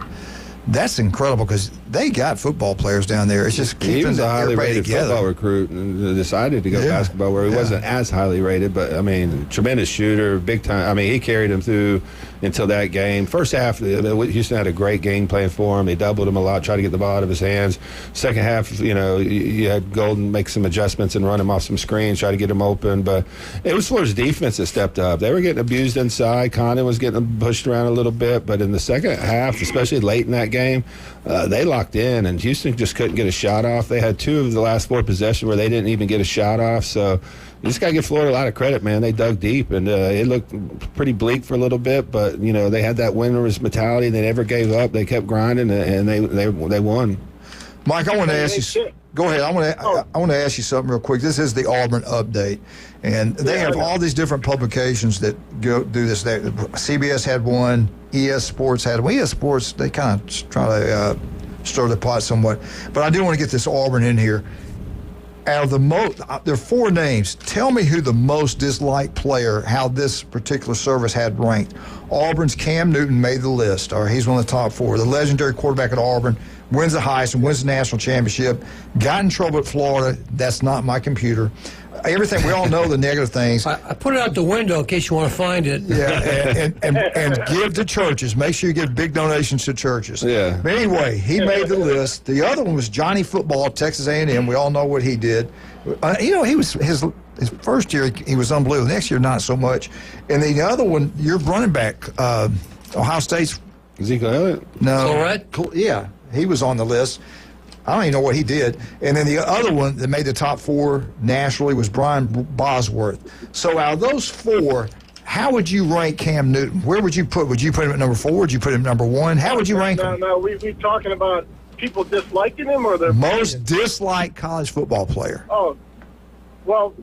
that's incredible because they got football players down there. It's just keeping he was a highly rated together. football recruit and decided to go basketball where he wasn't as highly rated, but I mean, tremendous shooter, big time. I mean, he carried him through until that game. First half, Houston had a great game plan for him. They doubled him a lot, tried to get the ball out of his hands. Second half, you had Golden make some adjustments and run him off some screens, try to get him open. But it was Florida's defense that stepped up. They were getting abused inside. Condon was getting pushed around a little bit. But in the second half, especially late in that game, they locked in, and Houston just couldn't get a shot off. They had 2 of the last 4 possessions where they didn't even get a shot off. So you just got to give Florida a lot of credit, man. They dug deep, and it looked pretty bleak for a little bit, but, they had that winner's mentality. They never gave up. They kept grinding, and they won. Mike, I want to ask you. Go ahead. I want to ask you something real quick. This is the Auburn update, and they have all these different publications that do this. CBS had one. ES Sports had one. ES Sports, they kind of try to stir the pot somewhat, but I do want to get this Auburn in here. Out of there are 4 names. Tell me who the most disliked player, how this particular service had ranked. Auburn's Cam Newton made the list. Or he's one of the top 4. The legendary quarterback at Auburn wins the Heisman, wins the national championship, got in trouble at Florida. That's not my computer. Everything, we all know the negative things. I put it out the window in case you want to find it. Yeah, and give to churches. Make sure you give big donations to churches. Yeah. But anyway, he made the list. The other one was Johnny Football, Texas A&M. We all know what he did. He was his first year he was unbelievable. Next year, not so much. And the other one, your running back, Ohio State's Ezekiel Elliott. No, yeah, he was on the list. I don't even know what he did. And then the other one that made the top 4 nationally was Brian Bosworth. So out of those 4, how would you rank Cam Newton? Where would you put? Would you put him at number 4? Would you put him at number 1? How would you rank him? No, we talking about people disliking him or the most disliked college football player. Oh, well,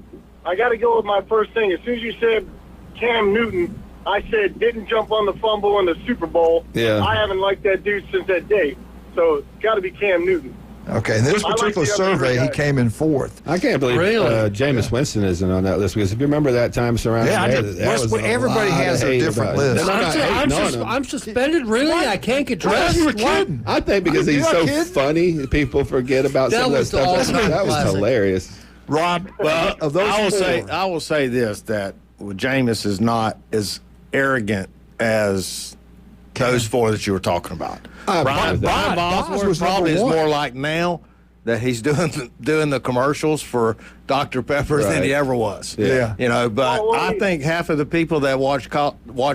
I got to go with my first thing. As soon as you said Cam Newton, I said didn't jump on the fumble in the Super Bowl. Yeah. I haven't liked that dude since that day. So it's got to be Cam Newton. Okay, in this particular survey, he came in 4th. I can't believe Jameis Winston isn't on that list because if you remember that time surrounding everybody has a different list. I'm suspended, really? I can't get dressed? You were kidding. I think because he's so funny, people forget about some of that stuff. That was hilarious. Rob, well, I will say this, that Jameis is not as arrogant as those 4 that you were talking about. Brian Bosworth probably is more like now. that he's doing the commercials for Dr. Pepper than he ever was. Yeah. You know, but I think half of the people that watch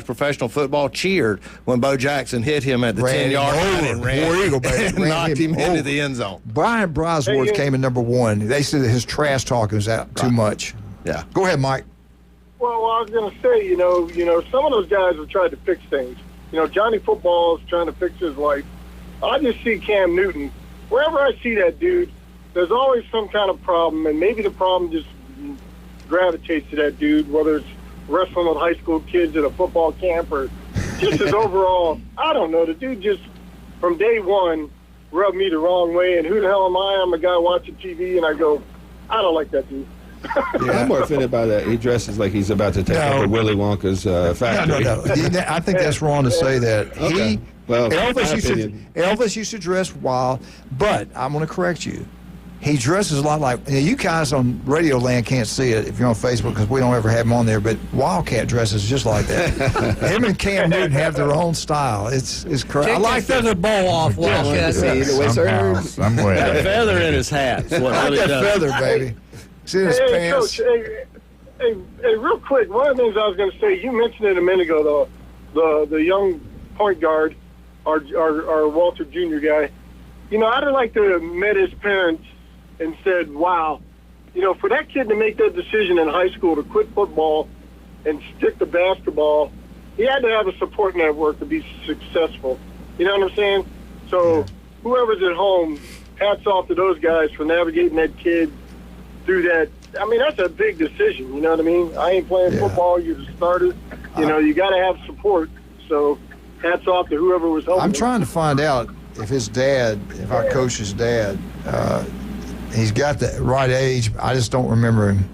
professional football cheered when Bo Jackson hit him at the 10-yard line and knocked him into the end zone. Brian Brosworth came in number 1. They said that his trash talk is out too much. Yeah. Go ahead, Mike. Well, I was going to say, you know, some of those guys have tried to fix things. You know, Johnny Football is trying to fix his life. I just see Cam Newton. Wherever I see that dude, there's always some kind of problem, and maybe the problem just gravitates to that dude, whether it's wrestling with high school kids at a football camp or just his overall, I don't know, the dude just, from day one, rubbed me the wrong way, and who the hell am I? I'm a guy watching TV, and I go, I don't like that dude. I'm more offended by that. He dresses like he's about to take over Willy Wonka's factory. No. I think that's wrong to say that. Okay. Elvis used to dress wild, but I'm going to correct you. He dresses a lot like, you guys on Radio Land can't see it if you're on Facebook because we don't ever have him on there, but Wildcat dresses just like that. Him and Cam Newton have their own style. It's crazy. I like feather bow off Wildcat. Somewhere. That feather in his hat. What really that does. feather, baby. See his pants. Coach, hey, real quick, one of the things I was going to say, you mentioned it a minute ago, the young point guard, our Walter Jr. guy. You know, I'd have liked to have met his parents and said, wow, you know, for that kid to make that decision in high school to quit football and stick to basketball, he had to have a support network to be successful. You know what I'm saying? So whoever's at home, hats off to those guys for navigating that kid through that. I mean, that's a big decision. You know what I mean? I ain't playing football. You're the starter. You know, you got to have support. So hats off to whoever was helping. I'm trying to find out if his dad, if our coach's dad, he's got the right age. I just don't remember him.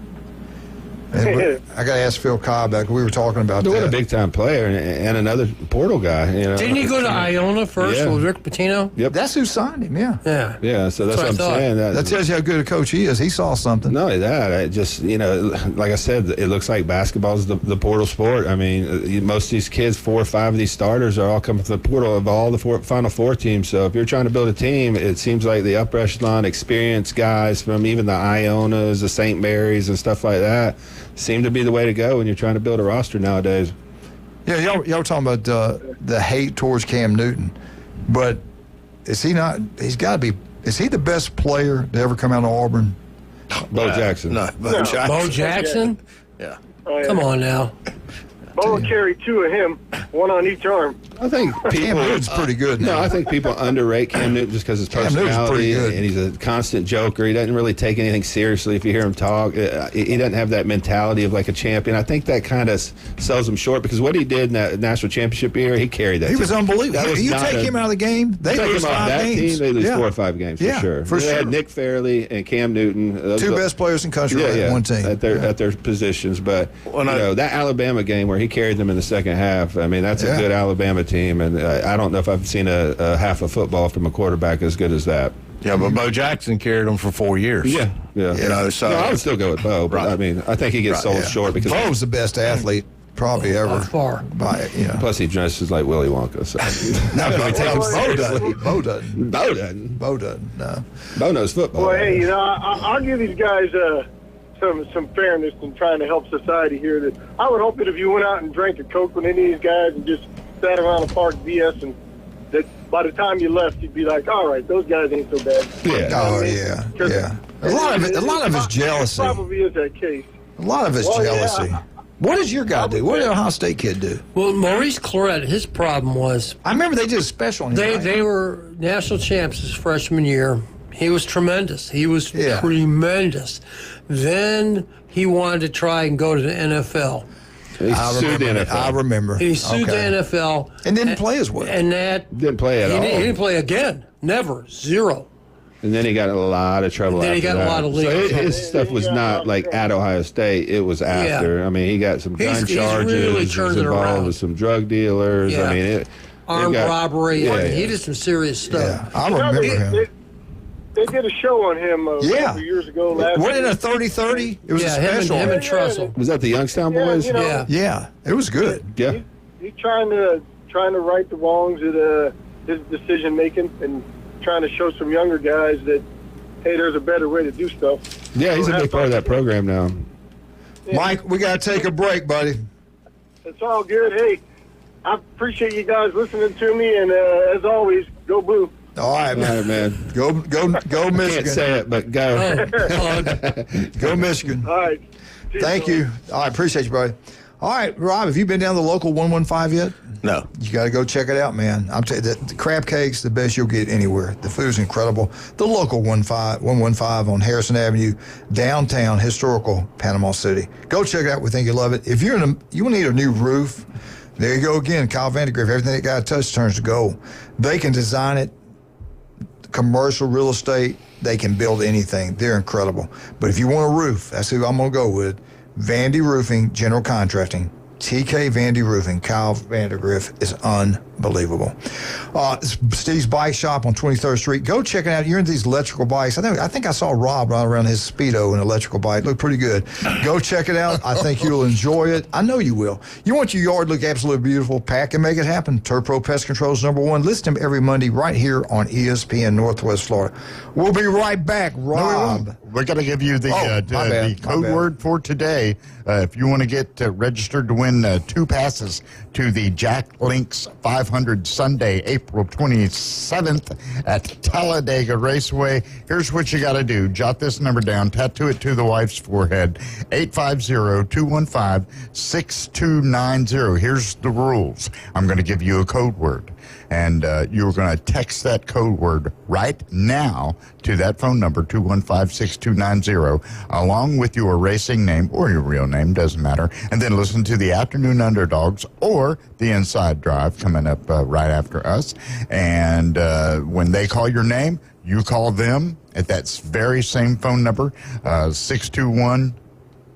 I got to ask Phil Cobb back. We were talking about that. What a big-time player and another portal guy. You know? Didn't he go to Iona first with Rick Pitino? Yep. That's who signed him, yeah. Yeah, so that's what I'm saying. That tells you how good a coach he is. He saw something. Not only that, I just, you know, like I said, it looks like basketball is the portal sport. I mean, most of these kids, 4 or 5 of these starters are all coming from the portal of all the Final Four teams. So if you're trying to build a team, it seems like the upper echelon experienced guys from even the Ionas, the St. Mary's, and stuff like that seem to be the way to go when you're trying to build a roster nowadays. Yeah, y'all talking about the hate towards Cam Newton, but is he not? He's got to be. Is he the best player to ever come out of Auburn? Bo Jackson. No, Bo Jackson. Bo Jackson? Yeah. Come on now. Bo will carry 2 of him, 1 on each arm. I think Cam Newton's pretty good now. No, I think people underrate Cam Newton just because his personality, and he's a constant joker. He doesn't really take anything seriously if you hear him talk. He doesn't have that mentality of like a champion. I think that kind of sells him short because what he did in that national championship year, he carried that. He was unbelievable. You take him out of the game, they lose 5 games. They lose 4 or 5 games for sure. For they sure. had Nick Fairley and Cam Newton, 2 best players in country on one team at their positions. But you know that Alabama game where he carried them in the second half. I mean, that's a good Alabama team, and I don't know if I've seen a half of football from a quarterback as good as that. Yeah, but Bo Jackson carried them for 4 years. Yeah. You know, so I would still go with Bo, but I mean, I think he gets sold short because Bo's the best athlete probably ever. By far. Plus, he dresses like Willy Wonka. So. Bo doesn't. Bo doesn't. No. Bo knows football. Well, hey, you know, I'll give these guys some fairness in trying to help society here. That I would hope that if you went out and drank a Coke with any of these guys and just sat around a park BS, and that by the time you left, you'd be like, all right, those guys ain't so bad. Yeah. Yeah. A lot of it's jealousy. Probably is that case. A lot of it's jealousy. Yeah. What does your guy do? What did Ohio State kid do? Well, Maurice Claret, his problem was... I remember they did a special on him. They were national champs his freshman year. He was tremendous. Tremendous. Then he wanted to try and go to the NFL. I remember. He sued the NFL. And didn't play as well. And that... Didn't play at all. He didn't play again. Never. 0. And then he got in a lot of trouble. Then he got a lot of legal So his stuff was not like at Ohio State. It was after. Yeah. I mean, he got some gun charges. Really he was involved with some drug dealers. Yeah. I mean, armed robbery. Yeah, He did some serious stuff. Yeah, I remember him. They did a show on him a couple years ago. Wasn't it a 30-30? It was a special. Him and Trussell. Was that the Youngstown boys? You know, Yeah, it was good. Yeah. He's trying to right the wrongs of his decision making and trying to show some younger guys that hey, there's a better way to do stuff. Yeah, he's a big part of that program now. Yeah. Mike, we got to take a break, buddy. It's all good. Hey, I appreciate you guys listening to me, and as always, go Blue. All right, man. Go Michigan. Can't say it, but go. Go Michigan. All right. Thank you. I appreciate you, buddy. All right, Rob, have you been down to the local 115 yet? No. You got to go check it out, man. I'm telling you, the crab cake's the best you'll get anywhere. The food's incredible. The local 115 on Harrison Avenue, downtown, historical Panama City. Go check it out. We think you'll love it. If you need a new roof, there you go again. Kyle Vandergriff, everything that got a touch turns to gold. They can design it. Commercial real estate, they can build anything. They're incredible. But if you want a roof, that's who I'm going to go with. Vandy Roofing, General Contracting. TK Vandy Roofing. Kyle Vandergriff is unbelievable. Steve's Bike Shop on 23rd Street. Go check it out. You're into these electrical bikes. I think I saw Rob ride around his Speedo in an electrical bike. Looked pretty good. Go check it out. I think you'll enjoy it. I know you will. You want your yard to look absolutely beautiful? Pack and make it happen. Turpro Pest Control is #1. Listen to him every Monday right here on ESPN Northwest Florida. We'll be right back, Rob. No, we're going to give you the code word for today. If you want to get registered to win 2 passes to the Jack Links 500 Sunday, April 27th at Talladega Raceway, here's what you got to do. Jot this number down. Tattoo it to the wife's forehead. 850-215-6290. Here's the rules. I'm going to give you a code word. And you're going to text that code word right now to that phone number, 215-6290, along with your racing name or your real name, doesn't matter. And then listen to the Afternoon Underdogs or the Inside Drive coming up right after us. And when they call your name, you call them at that very same phone number, 621.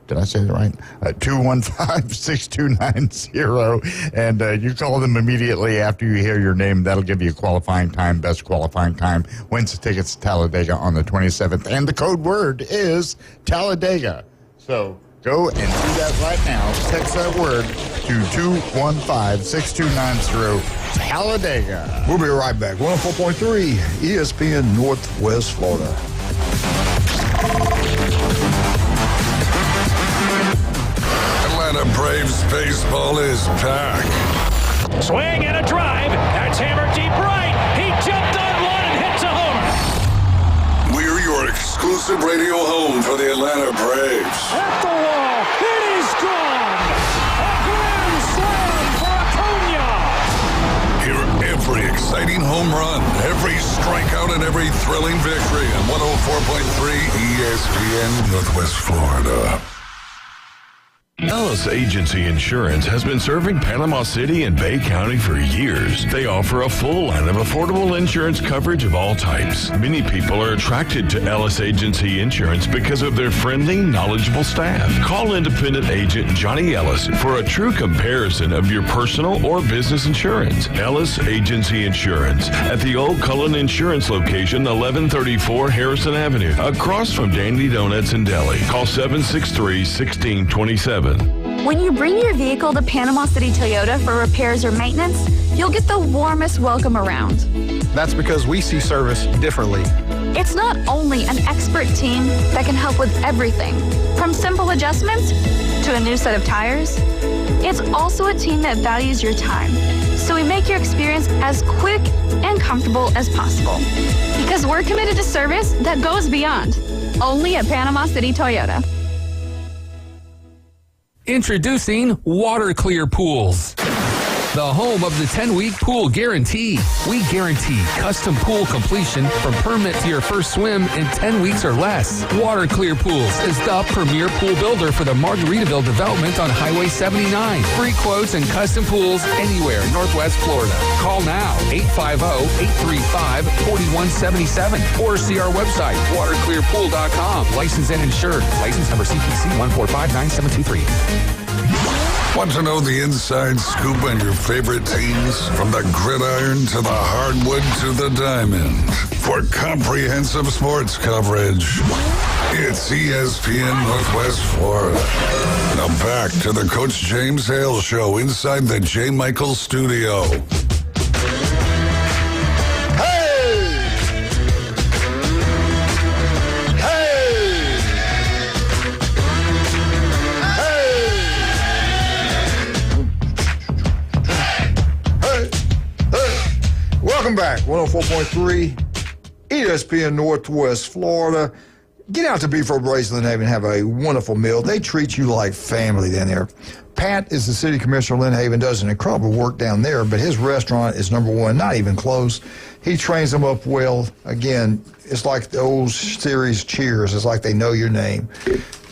Did I say that right? 215-6290. And you call them immediately after you hear your name. That'll give you a qualifying time, best qualifying time. Wins the tickets to Talladega on the 27th. And the code word is Talladega. So go and do that right now. Text that word to 215-6290 Talladega. We'll be right back. 104.3 ESPN Northwest Florida. Atlanta Braves baseball is back. Swing and a drive. That's hammered deep right. He jumped on one and hits a homer. We're your exclusive radio home for the Atlanta Braves. At the wall. It is gone. A grand slam for Acuna. Hear every exciting home run, every strikeout, and every thrilling victory on 104.3 ESPN Northwest Florida. Ellis Agency Insurance has been serving Panama City and Bay County for years. They offer a full line of affordable insurance coverage of all types. Many people are attracted to Ellis Agency Insurance because of their friendly, knowledgeable staff. Call independent agent Johnny Ellis for a true comparison of your personal or business insurance. Ellis Agency Insurance at the Old Cullen Insurance location, 1134 Harrison Avenue, across from Dandy Donuts in Delhi. Call 763-1627. When you bring your vehicle to Panama City Toyota for repairs or maintenance, you'll get the warmest welcome around. That's because we see service differently. It's not only an expert team that can help with everything, from simple adjustments to a new set of tires. It's also a team that values your time, so we make your experience as quick and comfortable as possible. Because we're committed to service that goes beyond. Only at Panama City Toyota. Introducing Water Clear Pools, the home of the 10-week pool guarantee. We guarantee custom pool completion from permit to your first swim in 10 weeks or less. Water Clear Pools is the premier pool builder for the Margaritaville development on Highway 79. Free quotes and custom pools anywhere in Northwest Florida. Call now, 850-835-4177, or see our website, waterclearpool.com. Licensed and insured. License number CPC 1459723. Want to know the inside scoop on your favorite teams? From the gridiron to the hardwood to the diamond. For comprehensive sports coverage, it's ESPN Northwest Florida. Now back to the Coach James Hale Show inside the J. Michael Studio. Welcome back. 104.3 ESPN Northwest Florida. Get out to Beef Over Braised Lynn Haven and have a wonderful meal. They treat you like family down there. Pat is the city commissioner of Lynn Haven, does an incredible work down there, but his restaurant is number one, not even close. He trains them up well. Again, it's like the old series Cheers. It's like they know your name.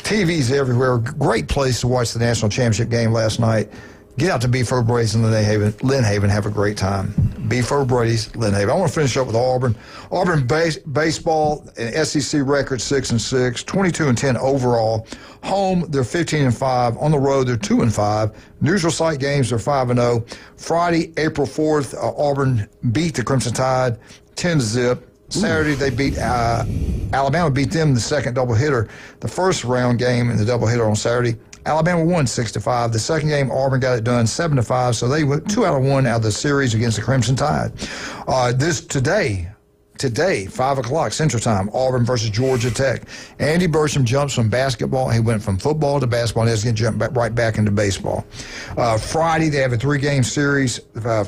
TV's everywhere. Great place to watch the national championship game last night. Get out to Beef Over Braised in Lynn Haven. Have a great time. Beef Over Braised, Lynn Haven. I want to finish up with Auburn. Auburn baseball, an SEC record 6-6, 22-10 overall. Home, they're 15-5. On the road, they're 2-5. Neutral site games, they're 5-0. Friday, April 4th, Auburn beat the Crimson Tide 10-0. Saturday, they beat Alabama, beat them the second doubleheader. The first round game in the doubleheader on Saturday, Alabama won 6-5. The second game, Auburn got it done 7-5. So they went 2 out of 1 out of the series against the Crimson Tide. Today, 5 o'clock Central Time, Auburn versus Georgia Tech. Andy Burcham jumps from basketball. He went from football to basketball, and he's going to jump right back into baseball. Friday, they have a 3-game series.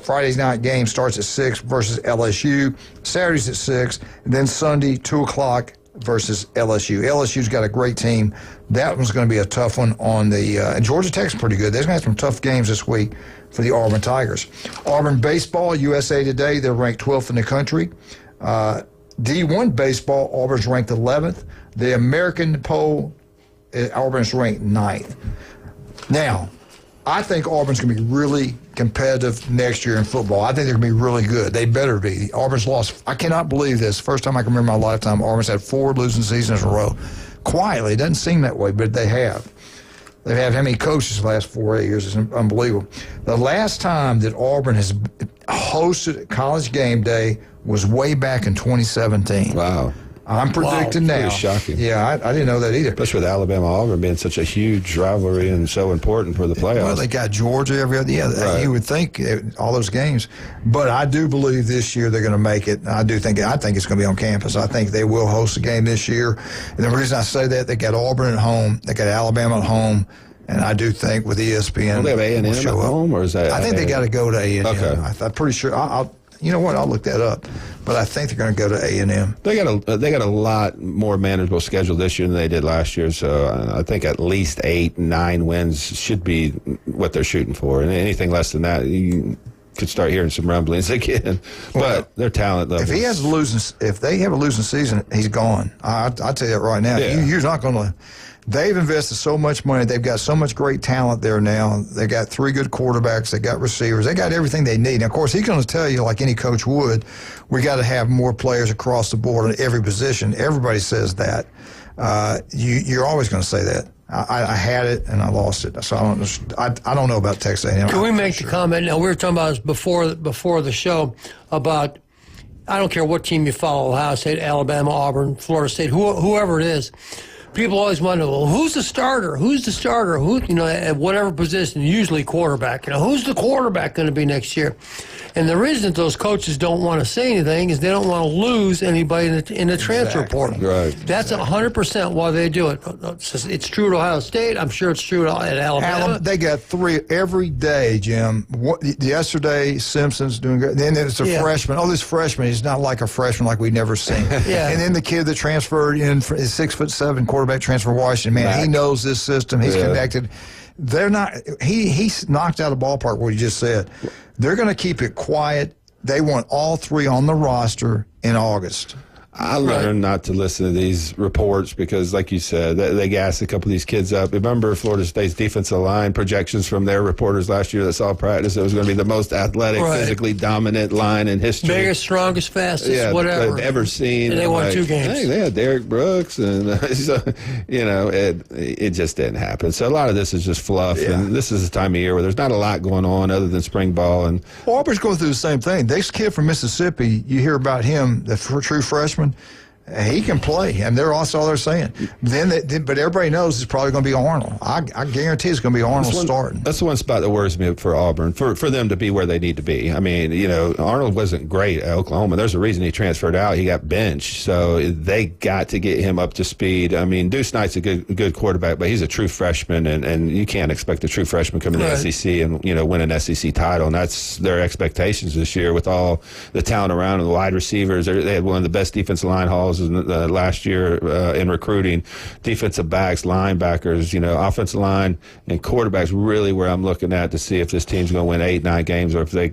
Friday's night game starts at 6 versus LSU. Saturday's at 6. And then Sunday, 2 o'clock versus LSU. LSU's got a great team. That one's going to be a tough one on the and Georgia Tech's pretty good. They're going to have some tough games this week for the Auburn Tigers. Auburn baseball, USA Today, they're ranked 12th in the country. D1 baseball, Auburn's ranked 11th. The American poll, Auburn's ranked 9th. Now, I think Auburn's going to be really competitive next year in football. I think they're going to be really good. They better be. Auburn's lost. I cannot believe this. First time I can remember in my lifetime, Auburn's had 4 losing seasons in a row. Quietly, it doesn't seem that way, but they have. They've had how many coaches the last 4 years? It's unbelievable. The last time that Auburn has hosted College Game Day was way back in 2017. Wow. I'm predicting now. Pretty shocking. Yeah, I didn't know that either. Especially with Alabama-Auburn being such a huge rivalry and so important for the playoffs. Well, they got Georgia every other. Yeah, right. You would think all those games, but I do believe this year they're going to make it. I think it's going to be on campus. I think they will host a game this year. And the reason I say that, they got Auburn at home, they got Alabama at home. And I do think with ESPN, well, they have A&M at home, or is that? I think they got to go to A&M. Okay. I'm pretty sure. You know what? I'll look that up. But I think they're going to go to A&M. They got a lot more manageable schedule this year than they did last year. So I think at least 8-9 wins should be what they're shooting for. And anything less than that, you could start hearing some rumblings again. But their talent level. If they have a losing season, he's gone. I'll tell you that right now. Yeah. You're not going to. They've invested so much money. They've got so much great talent there now. They got 3 good quarterbacks. They got receivers. They got everything they need. And of course, he's going to tell you, like any coach would, we got to have more players across the board in every position. Everybody says that. You're always going to say that. I had it and I lost it. So I don't know about Texas A&M. Can we make the comment? Now, we were talking about this before the show about, I don't care what team you follow, Ohio State, Alabama, Auburn, Florida State, whoever it is. People always wonder, well, who's the starter? Who's the starter? Who, at whatever position, usually quarterback. Who's the quarterback going to be next year? And the reason that those coaches don't want to say anything is they don't want to lose anybody in the transfer portal. Right. That's 100% why they do it. It's true at Ohio State. I'm sure it's true at Alabama. They got 3 every day, Jim. Yesterday, Simpson's doing good. Then there's a freshman. Oh, this freshman, he's not like a freshman like we've never seen. Yeah. And then the kid that transferred in, is 6'7" quarterback transfer Washington. Man, he knows this system. He's connected. They're not. He's knocked out of the ballpark. What you just said. They're going to keep it quiet. They want all 3 on the roster in August. I learned not to listen to these reports because, like you said, they gassed a couple of these kids up. Remember Florida State's defensive line projections from their reporters last year that saw practice? It was going to be the most athletic, physically dominant line in history. Biggest, strongest, fastest, whatever. They've ever seen. And they won 2 games. Hey, they had Derek Brooks, and so, it just didn't happen. So a lot of this is just fluff, and this is the time of year where there's not a lot going on other than spring ball. And Auburn's going through the same thing. This kid from Mississippi, you hear about him, the true freshman. He can play, and that's all they're saying. But everybody knows it's probably going to be Arnold. I guarantee it's going to be Arnold starting. That's the one spot that worries me for Auburn, for them to be where they need to be. I mean, Arnold wasn't great at Oklahoma. There's a reason he transferred out. He got benched, so they got to get him up to speed. I mean, Deuce Knight's a good quarterback, but he's a true freshman, and you can't expect a true freshman coming to the SEC and win an SEC title. And that's their expectations this year with all the talent around and the wide receivers. They had one of the best defensive line hauls last year in recruiting. Defensive backs, linebackers, offensive line and quarterbacks really where I'm looking at to see if this team's going to win 8-9 games or if they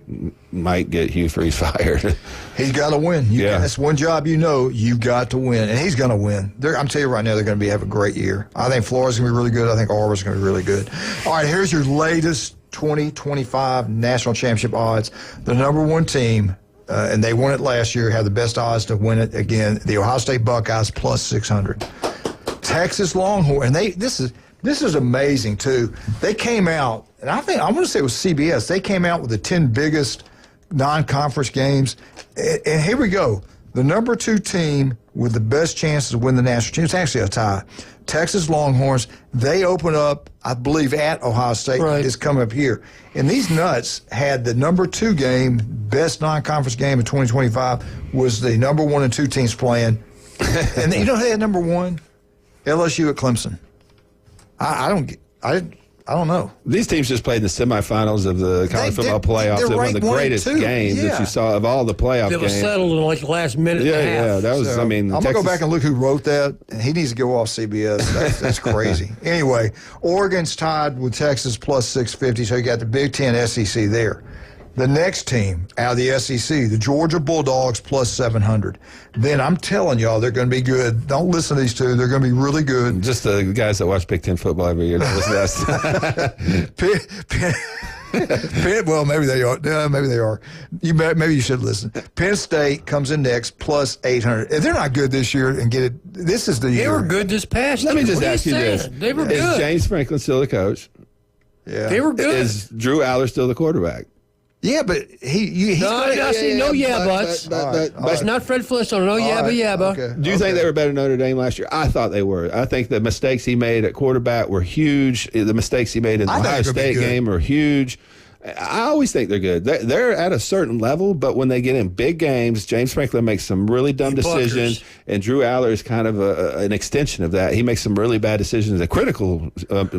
might get Hugh Freeze fired. He's got to win. That's one job you've got to win, and he's going to win. I'm telling you right now, they're going to have a great year. I think Florida's going to be really good. I think Auburn's going to be really good. All right, here's your latest 2025 national championship odds. The number one team, and they won it last year, have the best odds to win it again. The Ohio State Buckeyes plus 600. Texas Longhorn, and this is amazing too. They came out, and I want to say it was CBS. They came out with the 10 biggest non-conference games, and here we go. The number 2 team with the best chances to win the national championship. It's actually a tie. Texas Longhorns. They open up, I believe, at Ohio State. Right. It's coming up here. And these nuts had the number 2 game, best non-conference game in 2025 was the number 1 and 2 teams playing. And they had number 1? LSU at Clemson. I don't know. These teams just played in the semifinals of the college football playoffs. They're one of the greatest games that you saw of all the playoff games. It was settled in like the last minute and a half. Yeah, that was, I'm going to go back and look who wrote that. He needs to go off CBS. That's crazy. Anyway, Oregon's tied with Texas plus 650, so you got the Big Ten SEC there. The next team out of the SEC, the Georgia Bulldogs plus 700. Then I'm telling y'all, they're going to be good. Don't listen to these two. They're going to be really good. Just the guys that watch Big Ten football every year. Well, maybe they are. Maybe they are. Maybe you should listen. Penn State comes in next plus 800. If they're not good this year and get it, this is the year. They were good this past year. Let me just ask you this. They were good. Is James Franklin still the coach? Yeah. They were good. Is Drew Aller still the quarterback? Yeah, but he's buts. It's not Fred Flintstone. No yabba. Okay. Do you think they were better than Notre Dame last year? I thought they were. I think the mistakes he made at quarterback were huge. The mistakes he made in the Ohio State game are huge. I always think they're good. They're at a certain level, but when they get in big games, James Franklin makes some really dumb decisions, and Drew Aller is kind of an extension of that. He makes some really bad decisions, critical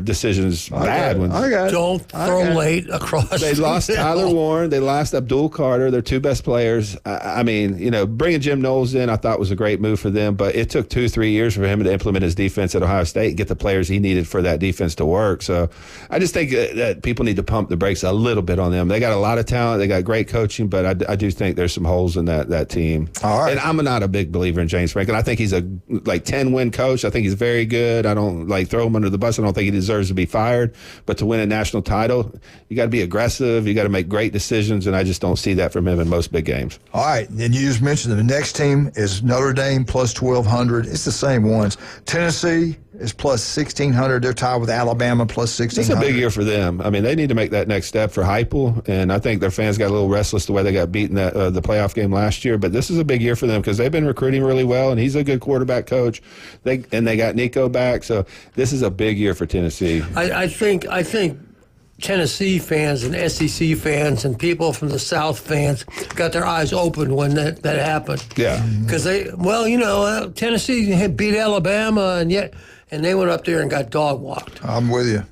decisions, bad ones. Don't throw late across. They lost Tyler Warren. They lost Abdul Carter, their 2 best players. I mean, bringing Jim Knowles in, I thought was a great move for them, but it took 2-3 years for him to implement his defense at Ohio State and get the players he needed for that defense to work. So I just think that people need to pump the brakes a little bit on them. They got a lot of talent. They got great coaching, but I do think there's some holes in that team. All right. And I'm not a big believer in James Franklin. I think he's a 10-win coach. I think he's very good. I don't throw him under the bus. I don't think he deserves to be fired. But to win a national title, you got to be aggressive. You got to make great decisions, and I just don't see that from him in most big games. All right. And you just mentioned the next team is Notre Dame plus 1,200. It's the same ones. Tennessee is plus 1,600. They're tied with Alabama plus 1,600. It's a big year for them. I mean, they need to make that next step for Heupel, and I think their fans got a little restless the way they got beaten at the playoff game last year. But this is a big year for them because they've been recruiting really well, and he's a good quarterback coach. They got Nico back, so this is a big year for Tennessee. I think Tennessee fans and SEC fans and people from the South fans got their eyes open when that happened. Yeah, because Tennessee beat Alabama, and they went up there and got dog walked. I'm with you.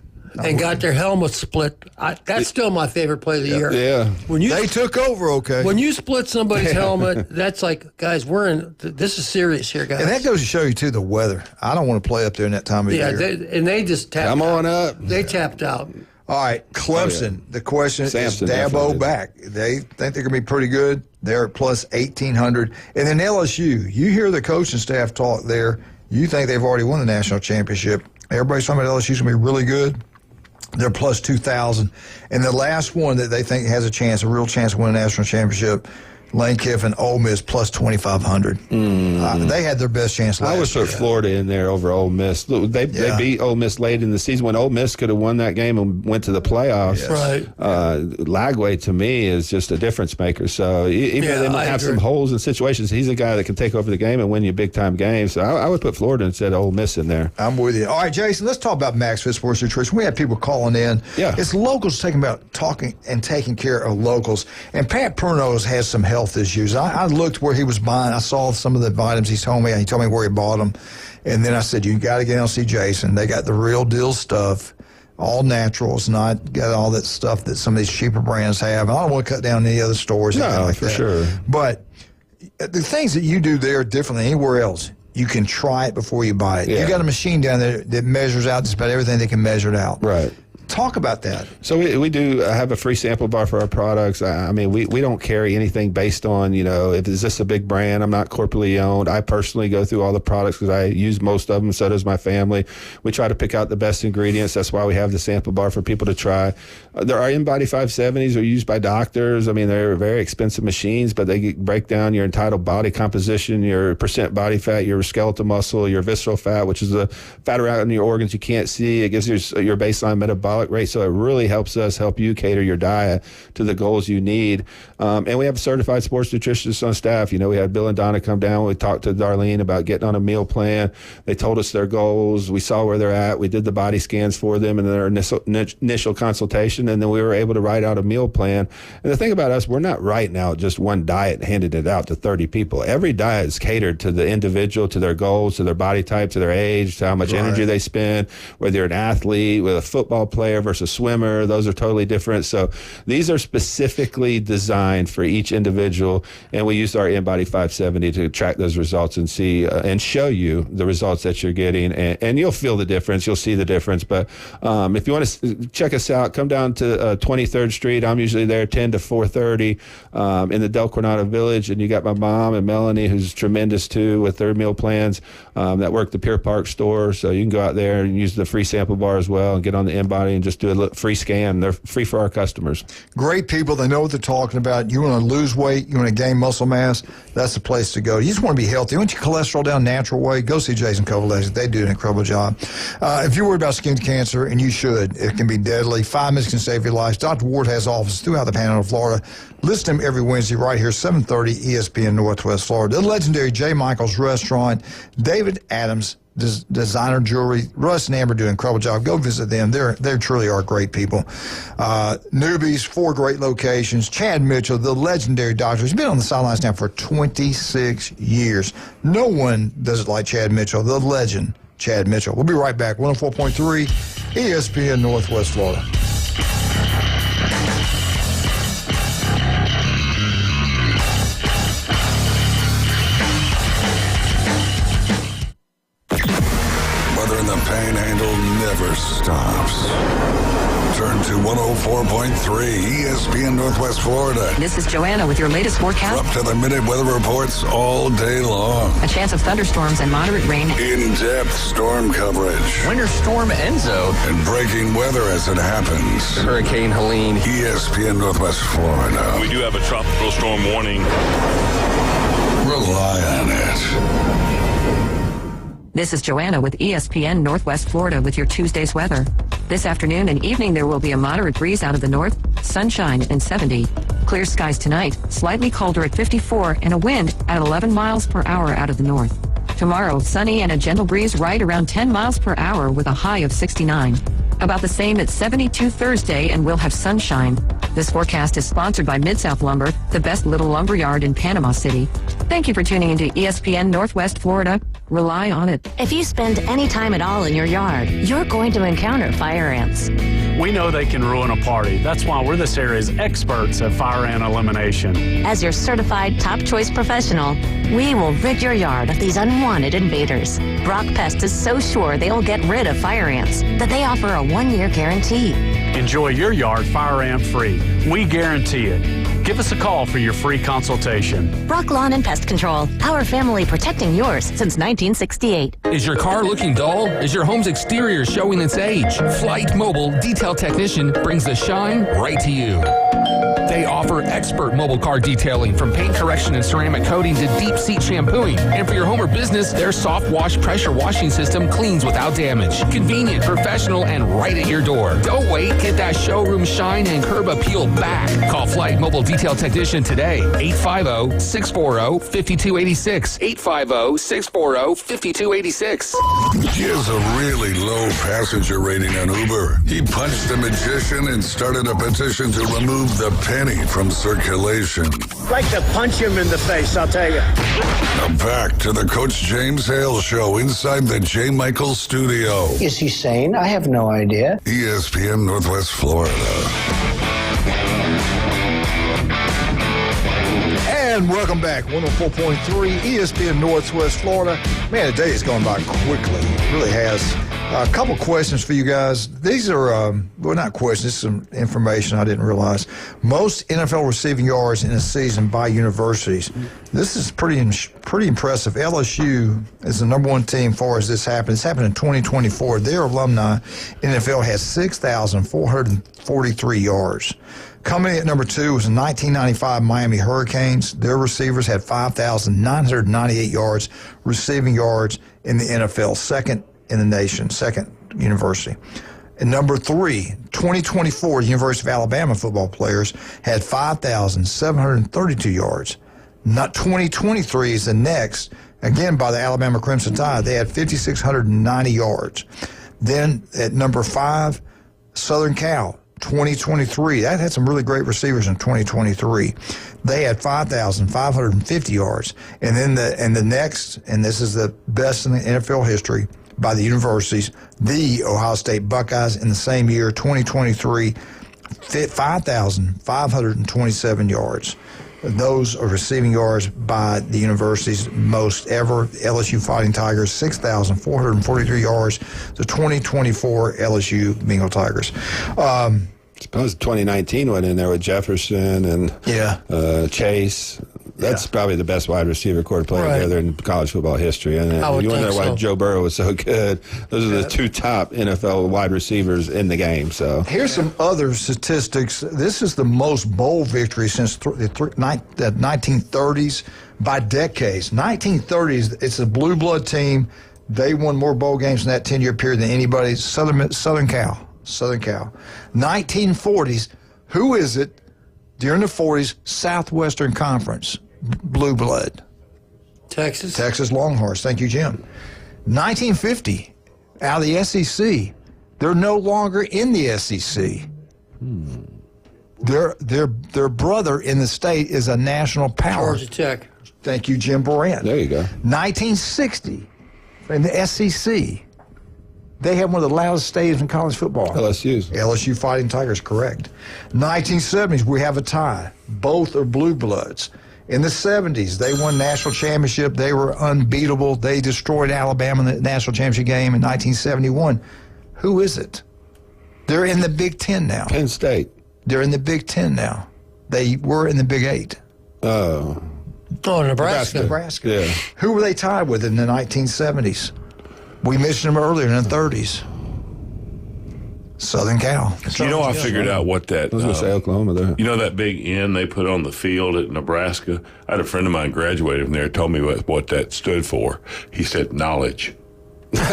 And got their helmets split. That's still my favorite play of the year. Yeah. They took over, okay. When you split somebody's helmet, that's like, guys, this is serious here, guys. And that goes to show you, too, the weather. I don't want to play up there in that time of year. They just tapped out. Come on up. They tapped out. All right, Clemson. The question is Dabo back. They think they're going to be pretty good. They're at plus 1,800. And then LSU, you hear the coaching staff talk there. You think they've already won the national championship. Everybody's talking about LSU's going to be really good. They're plus 2,000. And the last one that they think has a real chance to win a national championship, Lane Kiffin, Ole Miss plus 2,500. They had their best chance last year. I would put Florida in there over Ole Miss. They beat Ole Miss late in the season when Ole Miss could have won that game and went to the playoffs. Yes. Right. Lagway, to me, is just a difference maker. So even though they might have some holes in situations, he's a guy that can take over the game and win you big-time games. So I would put Florida instead of Ole Miss in there. I'm with you. All right, Jason, let's talk about MaxFit Sports Nutrition. We have people calling in. Yeah. It's locals talking and taking care of locals. And Pat Pernos has some health issues. I looked where he was buying. I saw some of the items he told me. He told me where he bought them. And then I said, you got to get down and see Jason. They got the real deal stuff, all natural. It's not got all that stuff that some of these cheaper brands have. I don't want to cut down any other stores. No, like for that. sure. But the things that you do there are different than anywhere else. You can try it before you buy it. Yeah. You got a machine down there that measures out just about everything they can measure it out. Right. Talk about that. So we do have a free sample bar for our products. I mean, we don't carry anything based on, if is this a big brand? I'm not corporately owned. I personally go through all the products because I use most of them. So does my family. We try to pick out the best ingredients. That's why we have the sample bar for people to try. There are InBody 570s are used by doctors. I mean, they're very expensive machines, but they break down your entitled body composition, your percent body fat, your skeletal muscle, your visceral fat, which is the fat around your organs you can't see. It gives your baseline metabolic rate, so it really helps us help you cater your diet to the goals you need. And we have certified sports nutritionists on staff. We had Bill and Donna come down. We talked to Darlene about getting on a meal plan. They told us their goals. We saw where they're at. We did the body scans for them and their initial consultation, and then we were able to write out a meal plan. And the thing about us, we're not writing out just one diet and handing it out to 30 people. Every diet is catered to the individual, to their goals, to their body type, to their age, to how much energy they spend, whether you're an athlete, with a football player versus swimmer. Those are totally different. So these are specifically designed for each individual, and we use our InBody 570 to track those results and see and show you the results that you're getting, and you'll feel the difference. You'll see the difference. But if you want to check us out, come down to 23rd Street. I'm usually there 10 to 4:30 in the Del Coronado Village, and you got my mom and Melanie, who's tremendous too with their meal plans, that work the Pier Park store. So you can go out there and use the free sample bar as well and get on the InBody and just do a free scan. They're free for our customers. Great people. They know what they're talking about. You want to lose weight, you want to gain muscle mass, that's the place to go. You just want to be healthy. You want your cholesterol down natural way, go see Jason Kovalevsky. They do an incredible job. If you're worried about skin cancer, and you should, it can be deadly. 5 minutes can save your life. Dr. Ward has offices throughout the Panhandle of Florida. Listen to him every Wednesday right here, 7:30 ESPN Northwest Florida. The legendary J. Michael's Restaurant, David Adams Designer Jewelry. Russ and Amber do an incredible job. Go visit them. They truly are great people. Newbies, 4 great locations. Chad Mitchell, the legendary doctor. He's been on the sidelines now for 26 years. No one does it like Chad Mitchell, the legend, Chad Mitchell. We'll be right back. 104.3 ESPN Northwest Florida. Panhandle never stops. Turn to 104.3 ESPN Northwest Florida. This is Joanna with your latest forecast. Up to the minute weather reports all day long. A chance of thunderstorms and moderate rain. In-depth storm coverage. Winter Storm Enzo. And breaking weather as it happens. Hurricane Helene. ESPN Northwest Florida. We do have a tropical storm warning. Rely on it. This is Joanna with ESPN Northwest Florida with your Tuesday's weather. This afternoon and evening there will be a moderate breeze out of the north, sunshine and 70. Clear skies tonight, slightly colder at 54 and a wind at 11 miles per hour out of the north. Tomorrow, sunny and a gentle breeze right around 10 miles per hour with a high of 69. About the same at 72 Thursday, and we'll have sunshine. This forecast is sponsored by Mid-South Lumber, the best little lumber yard in Panama City. Thank you for tuning into ESPN Northwest Florida. Rely on it. If you spend any time at all in your yard, you're going to encounter fire ants. We know they can ruin a party. That's why we're this area's experts at fire ant elimination. As your certified top choice professional, we will rid your yard of these unwanted invaders. Brock Pest is so sure they will get rid of fire ants that they offer a 1-year guarantee. Enjoy your yard fire ant free. We guarantee it. Give us a call for your free consultation. Brock Lawn and Pest Control, our family protecting yours since 1968. Is your car looking dull? Is your home's exterior showing its age? Flight Mobile Detail Technician brings the shine right to you. They offer expert mobile car detailing, from paint correction and ceramic coating to deep seat shampooing. And for your home or business, their soft wash pressure washing system cleans without damage. Convenient, professional, and right at your door. Don't wait. Get that showroom shine and curb appeal back. Call Flight Mobile Detail Technician today. 850-640-5286. 850-640-5286. He has a really low passenger rating on Uber. He punched a magician and started a petition to remove the penny from circulation. I'd like to punch him in the face, I'll tell you. Now back to the Coach James Hale Show inside the J. Michael studio. Is he sane? I have no idea. ESPN Northwest Florida. And welcome back. 104.3 ESPN Northwest Florida. Man, the day is going by quickly. It really has. A couple questions for you guys. These are, well, not questions, this is some information I didn't realize. Most NFL receiving yards in a season by universities. This is pretty impressive. LSU is the number one team far as this happened. It's happened in 2024. Their alumni, NFL, has 6,443 yards. Coming in at number two was the 1995 Miami Hurricanes. Their receivers had 5,998 yards, receiving yards in the NFL, second in the nation, second university. And number three, 2024 University of Alabama football players had 5,732 yards. Not 2023 is the next, again by the Alabama Crimson Tide. They had 5,690 yards. Then at number five, Southern Cal, 2023. That had some really great receivers in 2023. They had 5,550 yards. And then the next, and this is the best in the NFL history by the universities, the Ohio State Buckeyes in the same year, 2023, 5,527 yards. Those are receiving yards by the universities, most ever. LSU Fighting Tigers, 6,443 yards. The 2024 LSU Bengal Tigers. Suppose 2019 went in there with Jefferson and Chase. That's probably the best wide receiver core played together in college football history. And you wonder why Joe Burrow was so good. Those are the two top NFL wide receivers in the game. So here's some other statistics. This is the most bowl victory since the 1930s by decades. 1930s, it's a blue blood team. They won more bowl games in that 10-year period than anybody. Southern Cal. 1940s, who is it during the 40s? Southwestern Conference, blue blood. Texas Longhorns. Thank you, Jim. 1950, out of the SEC. They're no longer in the SEC. Their brother in the state is a national power. Georgia Tech. Thank you, Jim Borant. There you go. 1960, in the SEC. They have one of the loudest stadiums in college football. LSU Fighting Tigers, correct. 1970s, we have a tie. Both are blue bloods. In the 70s, they won national championship. They were unbeatable. They destroyed Alabama in the national championship game in 1971. Who is it? They're in the Big Ten now. Penn State. They're in the Big Ten now. They were in the Big Eight. Nebraska. Yeah. Who were they tied with in the 1970s? We mentioned them earlier in the 30s. Southern Cal. You know, I figured out what that. I was going to say Oklahoma there. You know that big N they put on the field at Nebraska? I had a friend of mine graduated from there, told me what that stood for. He said knowledge. All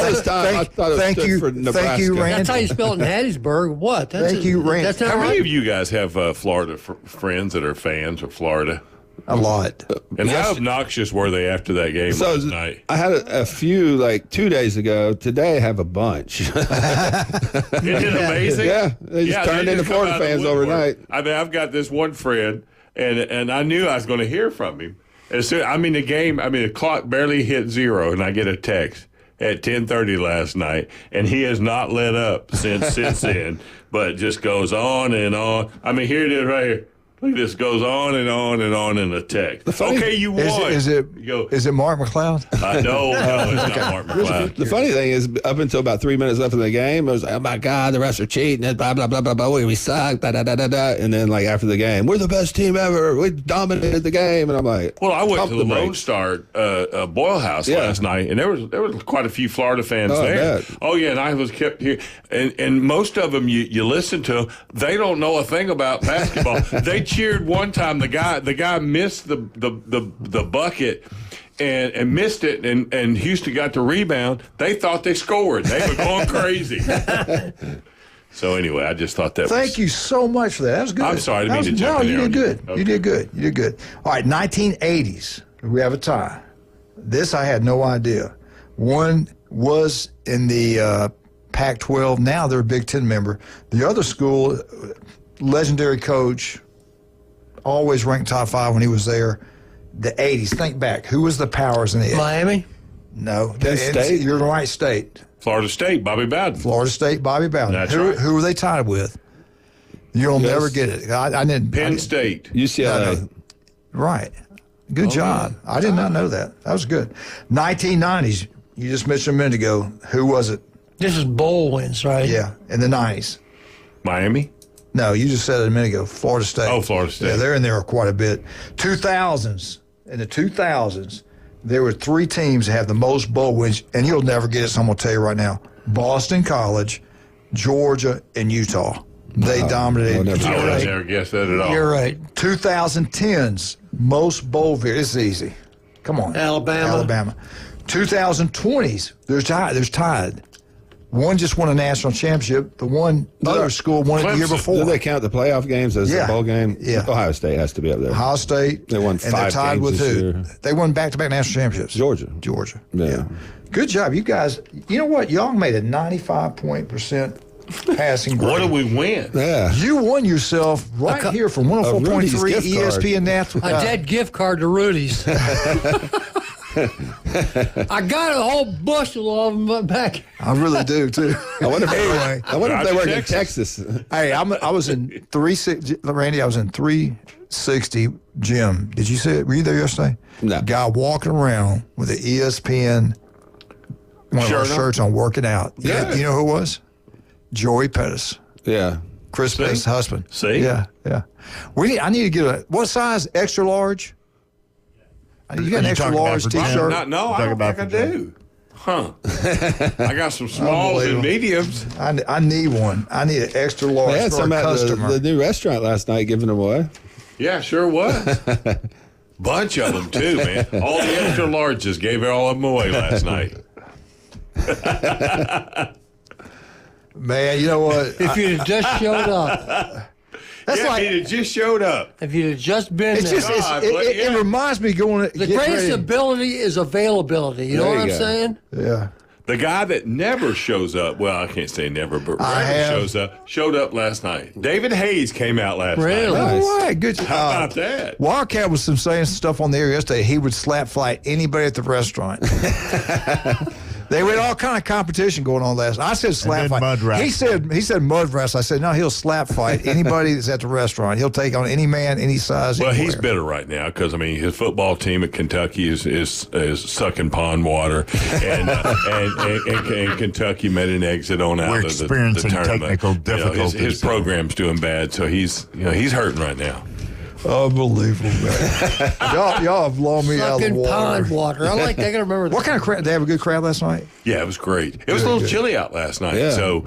this time, I thought it stood for Nebraska. Thank you, Randy. That's how you spell it in Hattiesburg. What? Thank you, Randy. That's not How many right. of you guys have Florida friends that are fans of Florida? A lot. And how obnoxious were they after that game last night? I had a few like 2 days ago. Today I have a bunch. Isn't it amazing? Yeah, they just turned into Florida fans overnight. I mean, I've got this one friend, and I knew I was going to hear from him. As soon, the clock barely hit zero, and I get a text at 10:30 last night, and he has not let up since then, but just goes on and on. I mean, here it is right here. Look, this goes on and on and on in the text. Okay, you won. Is it Mark McLeod? No, it's not Mark McLeod. The funny thing is, up until about 3 minutes left in the game, it was like, oh my God, the refs are cheating, blah, blah, blah, blah, blah, we suck, da, da, da, da, da. And then, like, after the game, we're the best team ever. We dominated the game. And I'm like, well, I went to the Lone Star Boyle House last night, and there was quite a few Florida fans there. Oh, yeah, and I was kept here. And most of them, you listen to, they don't know a thing about basketball. They cheered one time. The guy missed the bucket and missed it, and Houston got the rebound. They thought they scored. They were going crazy. So anyway, I just thought that. Thank you so much for that. That was good. I'm sorry, I didn't mean to jump in there. No, you did good. Okay. You did good. You did good. All right, 1980s. We have a tie. This I had no idea. One was in the Pac-12. Now they're a Big Ten member. The other school, legendary coach, always ranked top 5 when he was there. The 80s. Think back. Who was the powers in the 80s? Miami? No. Penn State? You're in the right state. Florida State, Bobby Bowden. Florida State, Bobby Bowden. That's right. Who were they tied with? You'll never get it. I didn't. Penn State. UCLA. No. Right. Good job. I did not know that. That was good. 1990s. You just mentioned a minute ago. Who was it? This is bowl wins, right? Yeah, in the 90s. Miami? No, you just said it a minute ago. Florida State. Oh, Florida State. Yeah, they're in there quite a bit. 2000s. In the 2000s, there were 3 teams that have the most bowl wins, and you'll never get it, so I'm going to tell you right now. Boston College, Georgia, and Utah. They dominated. I would never guess that at all. You're right. 2010s, most bowl victories. It's easy. Come on. Alabama. 2020s, there's tied. One just won a national championship. The other school won it the year before. Do they count the playoff games as a bowl game? Yeah. Ohio State has to be up there. Ohio State. They won 5 and they're tied games with this who? year. They won back-to-back national championships. Georgia. Yeah. Good job. You guys, you know what? Y'all made a 95% passing grade. What did we win? Yeah. You won yourself right here from 104.3 ESPN Natural. A dead gift card to Rudy's. I got a whole bushel of them back. I really do too. I wonder if they work in Texas. Hey, I was in 360. Randy, I was in 360 gym. Did you see it? Were you there yesterday? No. Guy walking around with an ESPN one of our shirts on, working out. Yeah. You know who it was? Joey Pettis. Yeah. Chris Pettis' husband. See? Yeah. I need to get what size? Extra large? You got an extra large T-shirt? No, I don't think I do. Huh. I got some smalls and mediums. I need one. I need an extra large They had for some a at customer. the new restaurant last night giving them away. Yeah, sure was. Bunch of them, too, man. All the extra larges gave all of them away last night. Man, you know what? If you'd have just showed up. That's like if you'd have just showed up. If you'd have just been it's there. just, it reminds me going to the greatest ability is availability. You know what I'm saying? Yeah. The guy that never shows up, well, I can't say never, but rarely showed up last night. David Hayes came out last night. Really? All right, good. How about that? Wildcat was saying stuff on the air yesterday. He would slap fight anybody at the restaurant. They had all kind of competition going on last night. I said slap fight. Mud wrestle. He said mud wrestle. I said, no, he'll slap fight anybody that's at the restaurant. He'll take on any man, any size. Well, anywhere. he's bitter right now because, I mean, his football team at Kentucky is sucking pond water, and Kentucky made an exit on out We're of the experiencing tournament. technical difficulties. His program's doing bad, so he's hurting right now. Unbelievable, man. y'all have blown me out of the Sucking water. pond water. I like that. I got to remember that. What kind of crowd? Did they have a good crowd last night? Yeah, it was great. It was a little chilly out last night, Yeah. so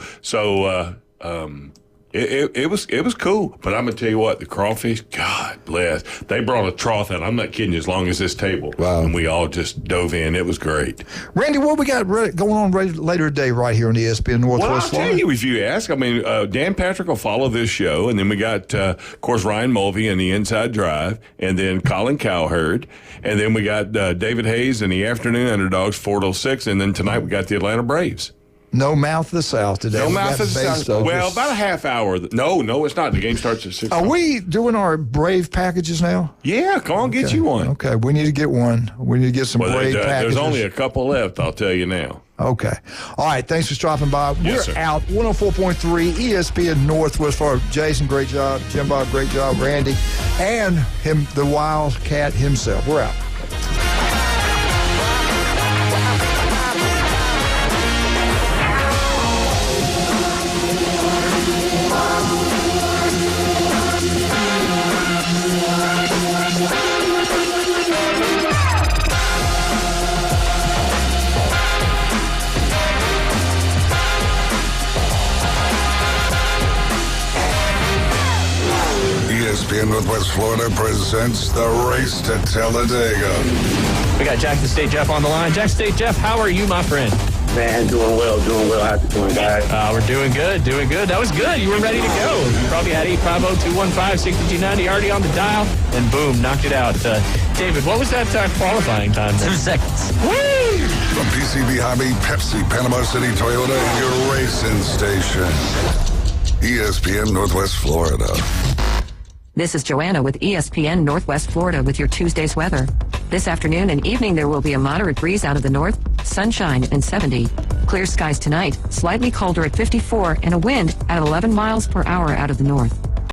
it was cool. But I'm gonna tell you what, the crawfish, God bless, they brought a trough out. I'm not kidding you, as long as this table. Wow. And we all just dove in. It was great. Randy, what we got going on later today right here on ESPN Northwest Well, I'll Florida? tell you if you ask. I mean, Dan Patrick will follow this show, and then we got, of course, Ryan Mulvey in the Inside Drive, and then Colin Cowherd, and then we got David Hayes in the Afternoon Underdogs, 4 till 6, and then tonight we got the Atlanta Braves. No Mouth of the South today. No We Mouth got of the based South. over- Well, about a half hour. No, it's not. The game starts at 6. Are we doing our Brave packages now? Yeah, come on, get you one. Okay, we need to get one. We need to get some Brave packages. There's only a couple left, I'll tell you now. Okay. All right. Thanks for stopping by. Yes, We're sir. out. 104.3 ESPN Northwest Florida. Jason, great job. Jim Bob, great job. Randy, and him, the Wildcat himself. We're out. ESPN Northwest Florida presents the Race to Talladega. We got Jackson State Jeff on the line. Jackson State Jeff, how are you, my friend? Man, doing well. How's it going, guys? We're doing good. That was good. You were ready to go. You probably had 850-215-6290 already on the dial, and boom, knocked it out. David, what was that qualifying time there? 2 seconds. Woo! From PCB Hobby, Pepsi, Panama City, Toyota, and your racing station. ESPN Northwest Florida. This is Joanna with ESPN Northwest Florida with your Tuesday's weather. This afternoon and evening there will be a moderate breeze out of the north, sunshine and 70. Clear skies tonight, slightly colder at 54 and a wind at 11 miles per hour out of the north.